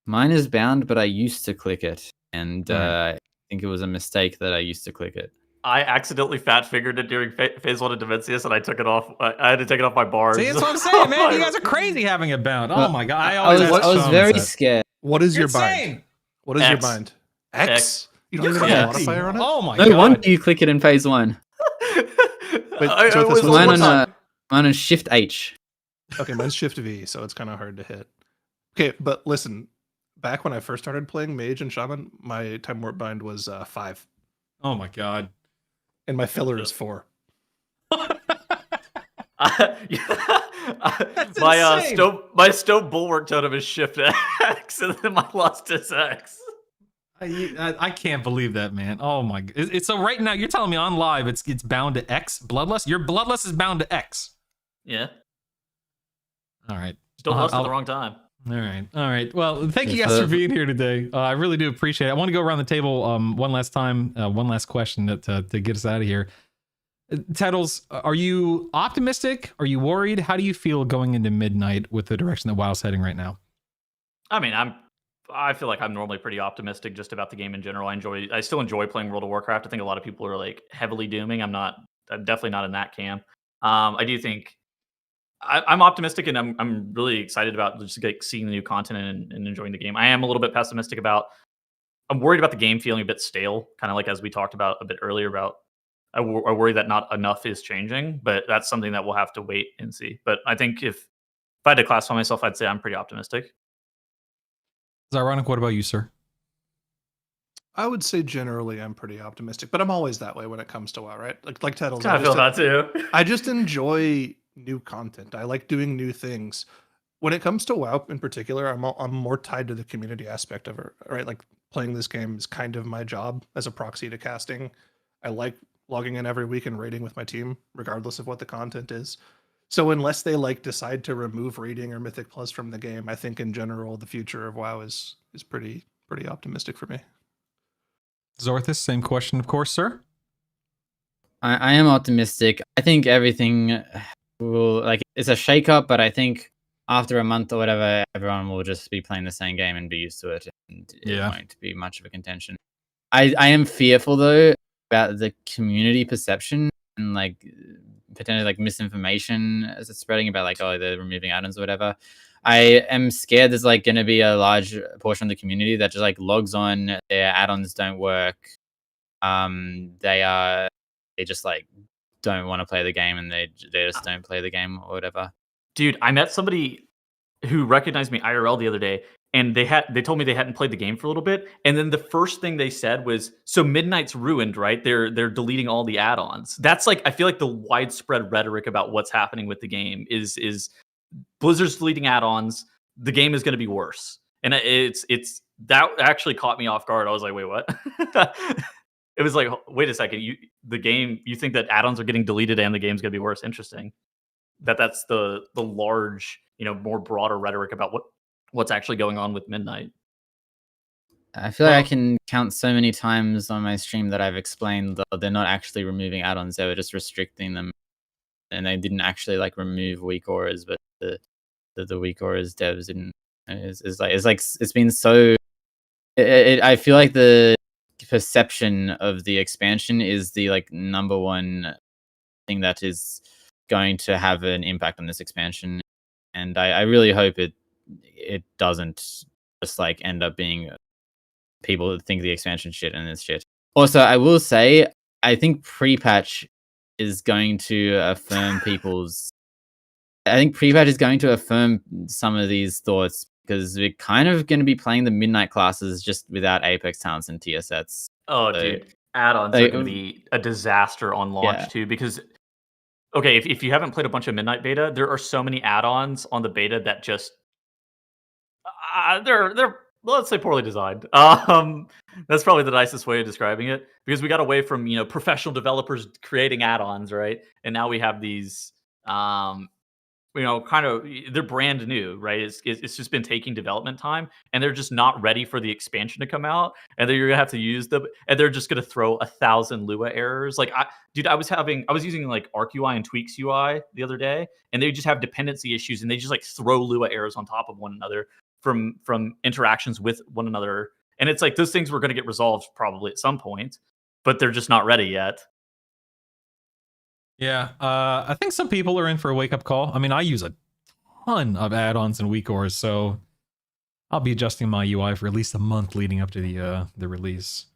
Mine is bound, but I used to click it, and I think it was a mistake that I used to click it. I accidentally fat fingered it during phase 1 of Dimensius, and I took it off. I had to take it off my bars. See, that's what I'm saying, man. You guys are crazy having it bound. Oh my god! I was very scared. What is your bind? What is your bind? X. You don't even have a modifier on it. Oh my god! No wonder you click it in phase 1. Mine on Shift H. Okay, mine's Shift V, so it's kind of hard to hit. Okay, but listen, back when I first started playing Mage and Shaman, my Time Warp bind was 5. Oh my god! And my filler is 4. My Stone Bulwark totem is Shift X, and then my Lust is X. I can't believe that, man. Oh my! It's so right now you're telling me on live it's bound to X Bloodlust. Your Bloodlust is bound to X. Yeah. All right. Just don't lust at the wrong time. All right. Well, thank you guys for being here today. I really do appreciate it. I want to go around the table one last time, one last question to get us out of here. Tettles, are you optimistic? Are you worried? How do you feel going into midnight with the direction that WoW's heading right now? I mean, I feel like I'm normally pretty optimistic just about the game in general. I still enjoy playing World of Warcraft. I think a lot of people are like heavily dooming. I'm definitely not in that camp. I do think I'm optimistic, and I'm really excited about just like seeing the new content and enjoying the game. I am a little bit pessimistic about. I'm worried about the game feeling a bit stale, kind of like as we talked about a bit earlier about. I worry that not enough is changing, but that's something that we'll have to wait and see. But I think if I had to classify myself, I'd say I'm pretty optimistic. Zyronic, what about you, sir? I would say generally I'm pretty optimistic, but I'm always that way when it comes to WoW, right? Like Tettles. I feel that too. I just enjoy new content. I like doing new things. When it comes to WoW in particular, I'm more tied to the community aspect of it, right? Like playing this game is kind of my job as a proxy to casting. I like logging in every week and raiding with my team, regardless of what the content is. So unless they like decide to remove raiding or Mythic Plus from the game, I think in general the future of WoW is pretty optimistic for me. Zorthus, same question, of course, sir. I am optimistic. I think everything will, like, it's a shake-up, but I think after a month or whatever, everyone will just be playing the same game and be used to it, and it won't be much of a contention. I am fearful though about the community perception and like potentially like misinformation as it's spreading about like, oh, they're removing add-ons or whatever. I am scared there's like going to be a large portion of the community that just like logs on, their add-ons don't work. They just like don't want to play the game, and they just don't play the game or whatever. Dude, I met somebody who recognized me IRL the other day, and they told me they hadn't played the game for a little bit, and then the first thing they said was, "So Midnight's ruined, right? They're deleting all the add-ons." That's like, I feel like the widespread rhetoric about what's happening with the game is Blizzard's deleting add-ons. The game is going to be worse, and it's that actually caught me off guard. I was like, "Wait, what?" It was like, "Wait a second, you think that add-ons are getting deleted and the game's going to be worse?" Interesting. That's the large, more broader rhetoric about what's actually going on with Midnight. I feel like I can count so many times on my stream that I've explained that they're not actually removing add-ons; they were just restricting them, and they didn't actually like remove weak auras. But the weak auras devs didn't. It's been so. I feel like the perception of the expansion is the like number one thing that is going to have an impact on this expansion, and I really hope it doesn't just like end up being people think the expansion shit and it's shit. Also, I will say I think pre-patch is going to affirm pre-patch is going to affirm some of these thoughts, because we're kind of going to be playing the Midnight classes just without Apex talents and tier sets. Oh, so, dude, add-ons are going to be a disaster on launch too, because okay, if you haven't played a bunch of Midnight beta, there are so many add-ons on the beta that just they're let's say poorly designed. That's probably the nicest way of describing it, because we got away from professional developers creating add-ons, right? And now we have these kind of, they're brand new, right? It's just been taking development time, and they're just not ready for the expansion to come out, and then you're gonna have to use them, and they're just gonna throw 1,000 Lua errors. Like, I was using like ArcUI and Tweaks UI the other day, and they just have dependency issues, and they just like throw Lua errors on top of one another from interactions with one another, and it's like those things were gonna get resolved probably at some point, but they're just not ready yet. Yeah, I think some people are in for a wake-up call. I mean, I use a ton of add-ons and weak auras, so I'll be adjusting my UI for at least a month leading up to the release.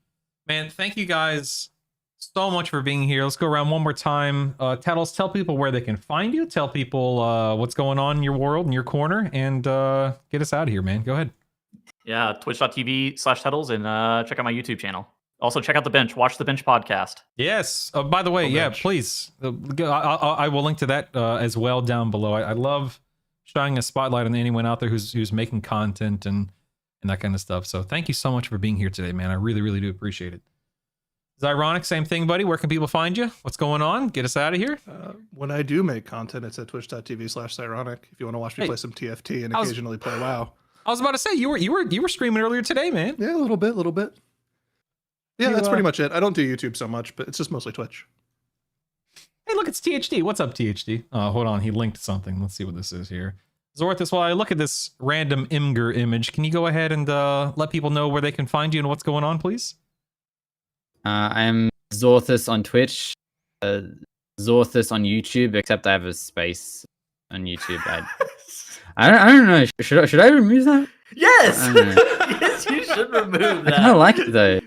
Man, thank you guys so much for being here. Let's go around one more time. Tettles, tell people where they can find you. Tell people what's going on in your world, in your corner, and get us out of here, man. Go ahead. Yeah, twitch.tv/Tettles, and check out my YouTube channel. Also, check out The Bench. Watch The Bench podcast. Yes. By the way, please. I will link to that as well down below. I love shining a spotlight on anyone out there who's making content and that kind of stuff. So thank you so much for being here today, man. I really, really do appreciate it. Zyronic, same thing, buddy. Where can people find you? What's going on? Get us out of here. When I do make content, it's at twitch.tv/Zyronic. If you want to watch me play some TFT and occasionally play WoW. I was about to say, you were streaming earlier today, man. Yeah, a little bit. Yeah, that's pretty much it. I don't do YouTube so much, but it's just mostly Twitch. Hey, look, it's THD. What's up, THD? Hold on, he linked something. Let's see what this is here. Zorthus, while I look at this random Imgur image, can you go ahead and let people know where they can find you and what's going on, please? I'm Zorthus on Twitch, Zorthus on YouTube, except I have a space on YouTube. I don't know. Should I remove that? Yes. I don't know. Yes, you should remove I kind that. of like it though.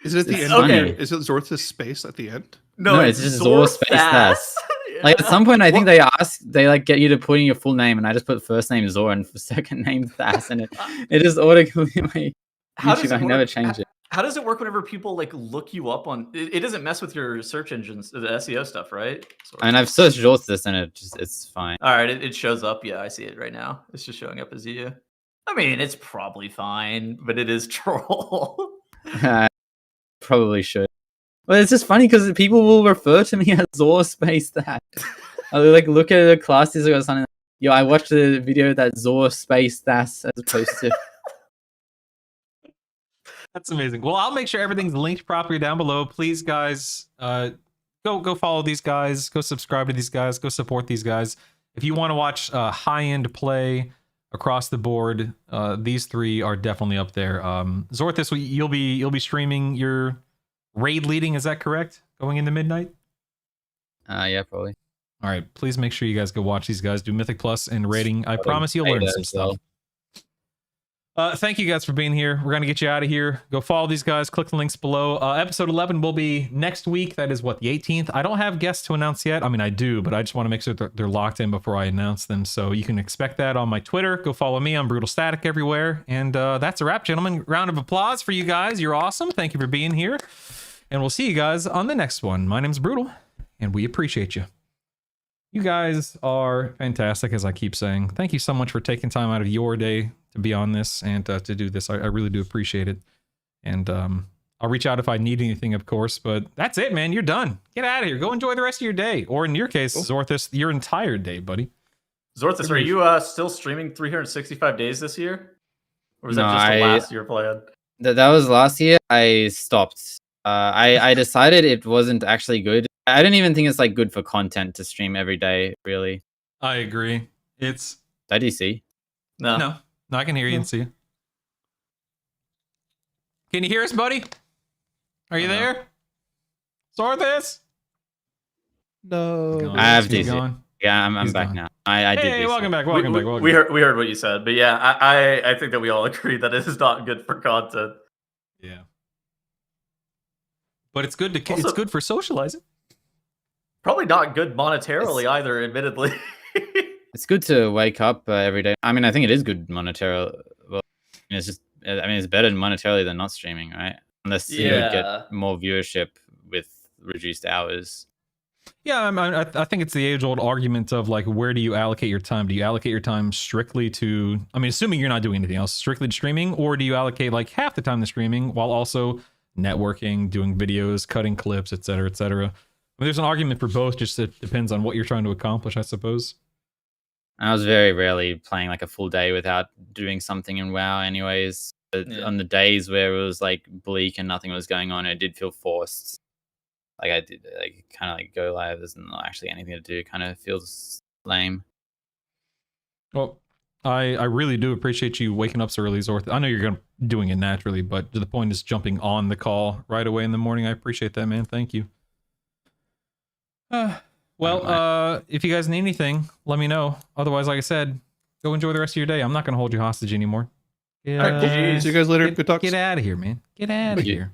Is it at the It's end? funny. Is it Zorthus space at the end? No, it's just Zor space Thas. Like at some point, I think they like get you to put in your full name, and I just put first name Zor and second name Thas, and it just automatically How does YouTube. it I never work? change it. How does it work whenever people like look you up on? It doesn't mess with your search engines, the SEO stuff, right? I mean, I've searched Zorthus, and it's fine. All right, it shows up. Yeah, I see it right now. It's just showing up as you. I mean, it's probably fine, but it is troll. I probably should. Well, it's just funny because people will refer to me as Zor space that. I'll like look at the classes or something. Yo, I watched a video that Zor space Thas as opposed to. That's amazing. Well, I'll make sure everything's linked properly down below. Please, guys, go follow these guys. Go subscribe to these guys. Go support these guys. If you want to watch high-end play across the board, these three are definitely up there. Zorthus, you'll be streaming your raid leading. Is that correct? Going into midnight. Yeah, probably. All right. Please make sure you guys go watch these guys do Mythic Plus and raiding. I promise you'll learn some stuff. Thank you guys for being here. We're going to get you out of here. Go follow these guys. Click the links below. Episode 11 will be next week. That is what, the 18th? I don't have guests to announce yet. I mean, I do, but I just want to make sure they're locked in before I announce them. So you can expect that on my Twitter. Go follow me. I'm Brutal Static everywhere. And that's a wrap, gentlemen. Round of applause for you guys. You're awesome. Thank you for being here. And we'll see you guys on the next one. My name's Brutal, and we appreciate you. You guys are fantastic, as I keep saying. Thank you so much for taking time out of your day to be on this and to do this. I really do appreciate it. And I'll reach out if I need anything, of course. But that's it, man. You're done. Get out of here. Go enjoy the rest of your day. Or in your case, Zorthus, your entire day, buddy. Zorthus, are you still streaming 365 days this year? Or was No, that just the last year plan? That was last year. I stopped. I decided it wasn't actually good. I don't even think it's like good for content to stream every day, really. I agree. It's... Did you see? No, I can hear you and see you. Can you hear us, buddy? Are you there? Zorthus? No. I have He's DC. gone. Yeah, I'm He's back gone. now. I did Hey, this. welcome back. Welcome back. We heard what you said, but yeah, I think that we all agree that it is not good for content. Yeah. But it's good to Also- it's good for socializing. Probably not good monetarily either, admittedly. It's good to wake up every day. I mean, I think it is good monetarily. Well, it's just, I mean, it's better monetarily than not streaming, right? Unless you Yeah. get more viewership with reduced hours. Yeah, I think it's the age-old argument of like, where do you allocate your time? Do you allocate your time strictly to, I mean, assuming you're not doing anything else, strictly to streaming, or do you allocate like half the time to streaming while also networking, doing videos, cutting clips, etc., etc.? I mean, there's an argument for both. Just it depends on what you're trying to accomplish, I suppose. I was very rarely playing like a full day without doing something in WoW anyways. But Yeah. on the days where it was like bleak and nothing was going on, it did feel forced. Like I did like kind of like go live. There's not actually anything to do. Kind of feels lame. Well, I really do appreciate you waking up so early, Zorth. I know you're doing it naturally, but the point is jumping on the call right away in the morning. I appreciate that, man. Thank you. If you guys need anything, let me know. Otherwise, like I said, go enjoy the rest of your day. I'm not going to hold you hostage anymore. All right, see you guys later. Good talks. Get out of here, man. Get out of here.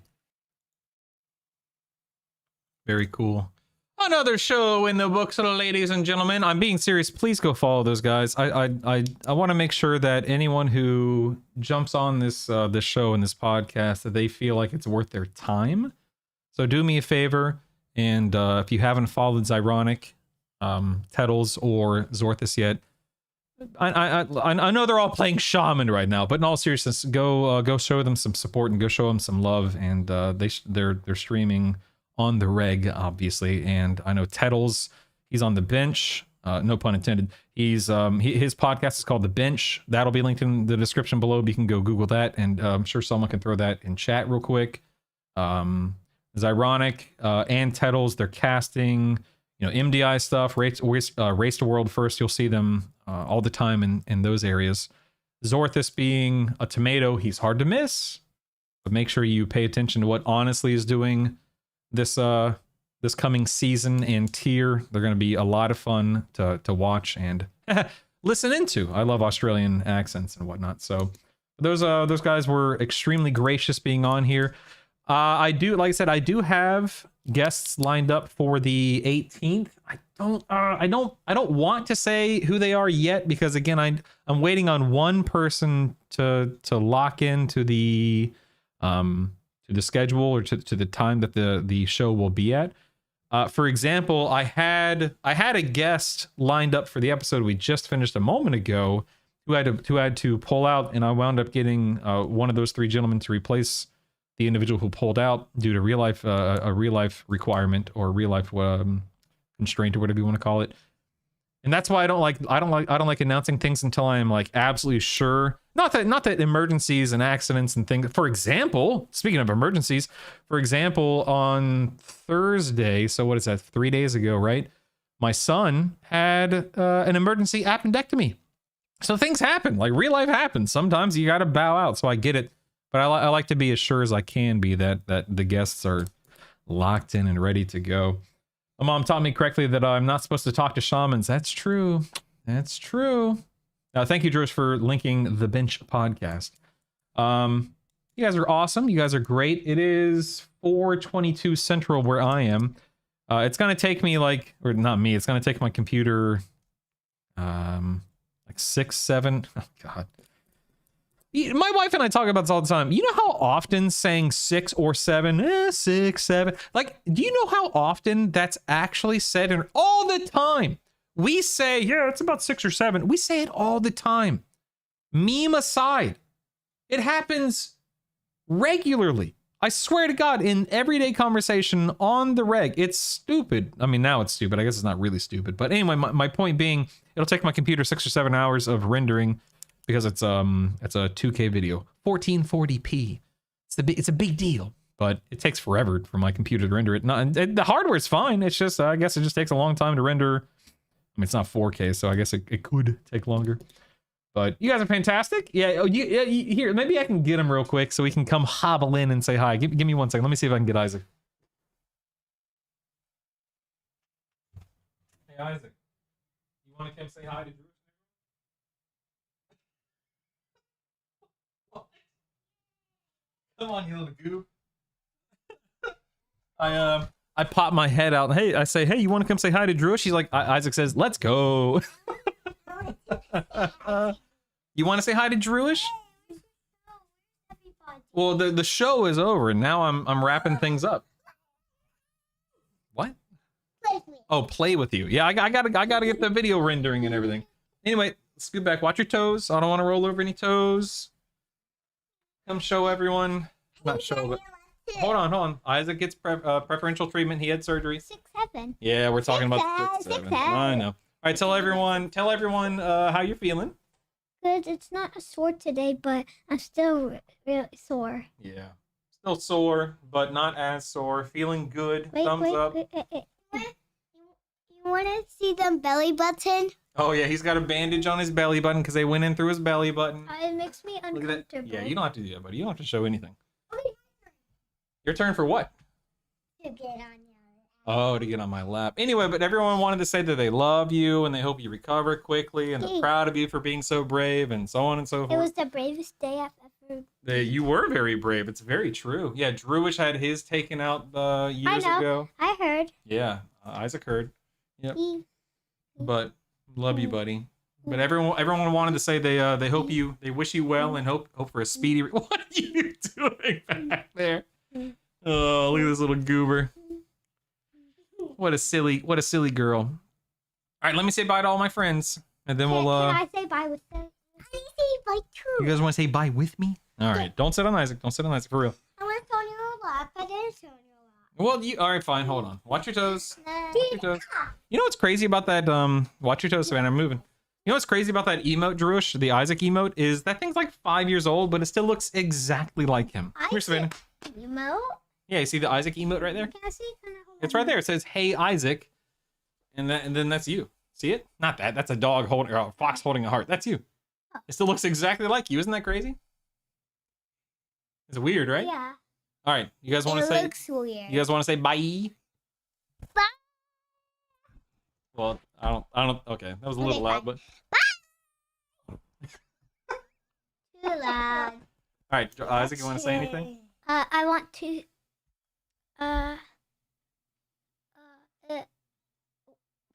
Very cool. Another show in the books, ladies and gentlemen. I'm being serious. Please go follow those guys. I want to make sure that anyone who jumps on this this show and this podcast, that they feel like it's worth their time. So do me a favor, and if you haven't followed Zyronic, Tettles, or Zorthus yet, I know they're all playing Shaman right now, but in all seriousness, go show them some support and go show them some love. And they're streaming on the reg, obviously. And I know Tettles, he's on the bench. No pun intended. He's his podcast is called The Bench. That'll be linked in the description below. You can go Google that, and I'm sure someone can throw that in chat real quick. Zyronic and Tettles, they're casting MDI stuff, Race to World First. You'll see them all the time in those areas. Zorthus being a tomato, he's hard to miss, but make sure you pay attention to what Honestly is doing this coming season and tier. They're going to be a lot of fun to watch and listen into. I love Australian accents and whatnot. So those guys were extremely gracious being on here. I do, like I said, I do have guests lined up for the 18th. I don't want to say who they are yet because again, I'm waiting on one person to lock into the schedule or to the time that the show will be at. For example, I had a guest lined up for the episode we just finished a moment ago who had to pull out, and I wound up getting one of those three gentlemen to replace the individual who pulled out due to a real life requirement or real life constraint or whatever you want to call it. And that's why I don't like announcing things until I am like absolutely sure. Not that emergencies and accidents and things. For example, speaking of emergencies, for example, on Thursday, so what is that? 3 days ago, right? My son had an emergency appendectomy. So things happen, like real life happens. Sometimes you got to bow out. So I get it. But I like to be as sure as I can be that the guests are locked in and ready to go. My mom taught me correctly that I'm not supposed to talk to shamans. That's true. That's true. Thank you, Druish, for linking the Bench podcast. You guys are awesome. You guys are great. It is 4:22 Central where I am. It's going to take me or not me, it's going to take my computer like 6, 7. Oh, God. My wife and I talk about this all the time. You know how often saying 6 or 7, 6, 7, like, do you know how often that's actually said all the time? We say, yeah, it's about 6 or 7. We say it all the time. Meme aside, it happens regularly. I swear to God, in everyday conversation on the reg, it's stupid. I mean, now it's stupid. I guess it's not really stupid. But anyway, my point being, it'll take my computer 6 or 7 hours of rendering because it's a 2K video, 1440p. It's a big deal, but it takes forever for my computer to render it. The hardware's fine. It's just, I guess it just takes a long time to render. I mean, it's not 4K, so I guess it could take longer. But you guys are fantastic. Yeah, here, maybe I can get him real quick so we can come hobble in and say hi. Give me 1 second. Let me see if I can get Isaac. Hey, Isaac. You want to come say hi to Drew? Come on, you little goof. I pop my head out. Hey, I say, hey, you want to come say hi to Drew? She's like, Isaac says, let's go. You want to say hi to Drewish? Well, the show is over, and now I'm wrapping things up. What? Play with me. Oh, play with you. Yeah, I gotta get the video rendering and everything. Anyway, scoot back. Watch your toes. I don't want to roll over any toes. Come show everyone. Not show, but hold on. Isaac gets preferential treatment. He had surgery. 6, 7. Yeah, we're talking about 6, 7. I know. All right, tell everyone how you're feeling. Good. It's not sore today, but I'm still really sore. Yeah. Still sore, but not as sore. Feeling good. Thumbs up. Wait. You want to see the belly button? Oh, yeah, he's got a bandage on his belly button because they went in through his belly button. It makes me Look at uncomfortable. that. Yeah, you don't have to do that, buddy. You don't have to show anything. Your turn for what? To get on your Oh, to get on my lap. Anyway, but everyone wanted to say that they love you and they hope you recover quickly and they're proud of you for being so brave and so on and so It forth. was the bravest day I've ever. You were very brave. It's very true. Yeah, Drewish had his taken out years know. ago. I heard. Yeah, Isaac heard. Yep. He- But love you, buddy. But everyone wanted to say they hope they wish you well and hope for a speedy. What are you doing back there? Oh, look at this little goober. What a silly girl. All right, let me say bye to all my friends, and then we'll. Can I say bye with them? I say bye too. You guys want to say bye with me? All right, don't sit on Isaac. Don't sit on Isaac for real. I want to on your lap. I didn't sit on your lap. Well, all right, fine. Hold on. Watch your toes. Watch your toes. You know what's crazy about that? Watch your toes, Savannah. I'm moving. You know what's crazy about that emote, Drewish? The Isaac emote is that thing's like 5 years old, but it still looks exactly like him. Here, Savannah. Emo? Yeah, you see the Isaac emote right there? Can I see? Can I hold It's right there. It says, "Hey Isaac." And then that's you. See it? Not that. That's a dog holding, or a fox holding a heart. That's you. It still looks exactly like you. Isn't that crazy? It's weird, right? Yeah. All right. You guys want to It say? looks weird. You guys want to say bye? Bye. Well, I don't. Okay, that was a little Okay, loud, bye. but Too loud. all right, Isaac, you want to say anything? I want to.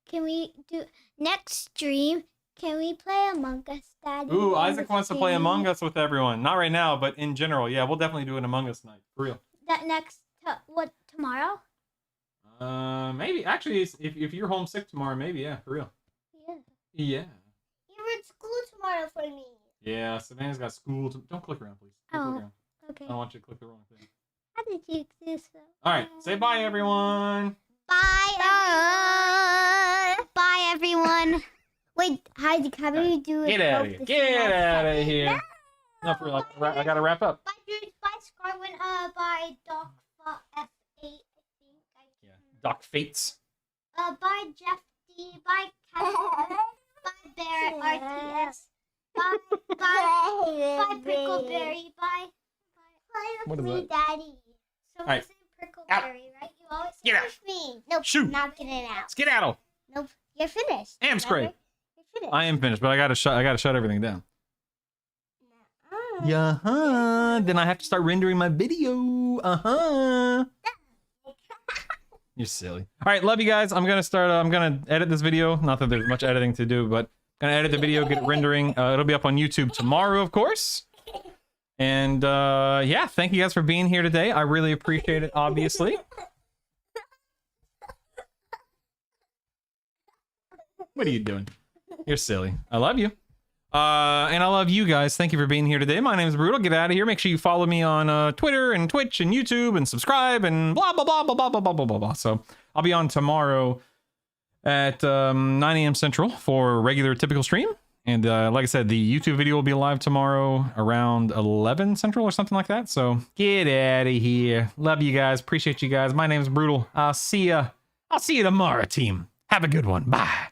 Can we do next stream? Can we play Among Us, Daddy? Ooh, Isaac wants to play Among Us with everyone. Not right now, but in general, yeah, we'll definitely do an Among Us night for real. That next what tomorrow? Maybe actually, if you're homesick tomorrow, maybe yeah, for real. Yeah. Yeah. You're in school tomorrow for me. Yeah, Savannah's got school. Don't click around, please. Don't click Oh. around. Okay. I don't want you to click the wrong thing. How did you do so? All right, say bye, everyone. Bye. Bye, everyone. Wait, Heidi, how do you do it? Get out of here. Get out of here. No, for real. I gotta wrap up. Bye, dude. Bye, Scarwin. Bye, Doc F8. I think. Yeah. Doc Fates. Bye, Jeff D. Bye, Cat. Bye, Barrett RTS. Bye, bye, Prickleberry. Bye. Play What with is me, that? Daddy. So Alright. we say Prickleberry, right? You always say Get out. with me. Nope. Shoot. Not getting out. Skedaddle. Nope. You're finished. Am remember? scrape. You're finished. I am finished, but I gotta shut everything down. Yeah, then I have to start rendering my video. You're silly. All right, love you guys. I'm gonna start. I'm gonna edit this video. Not that there's much editing to do, but gonna edit the video, get it rendering. It'll be up on YouTube tomorrow, of course. And yeah, thank you guys for being here today. I really appreciate it. Obviously. What are you doing? You're silly. I love you. And I love you guys. Thank you for being here today. My name is Brutal. Get out of here. Make sure you follow me on Twitter and Twitch and YouTube and subscribe and blah, blah, blah, blah, blah, blah, blah, blah, blah, blah. So I'll be on tomorrow at 9 a.m. Central for a regular typical stream. And like I said, the YouTube video will be live tomorrow around 11 Central or something like that. So get out of here. Love you guys. Appreciate you guys. My name is Brutal. I'll see you tomorrow, team. Have a good one. Bye.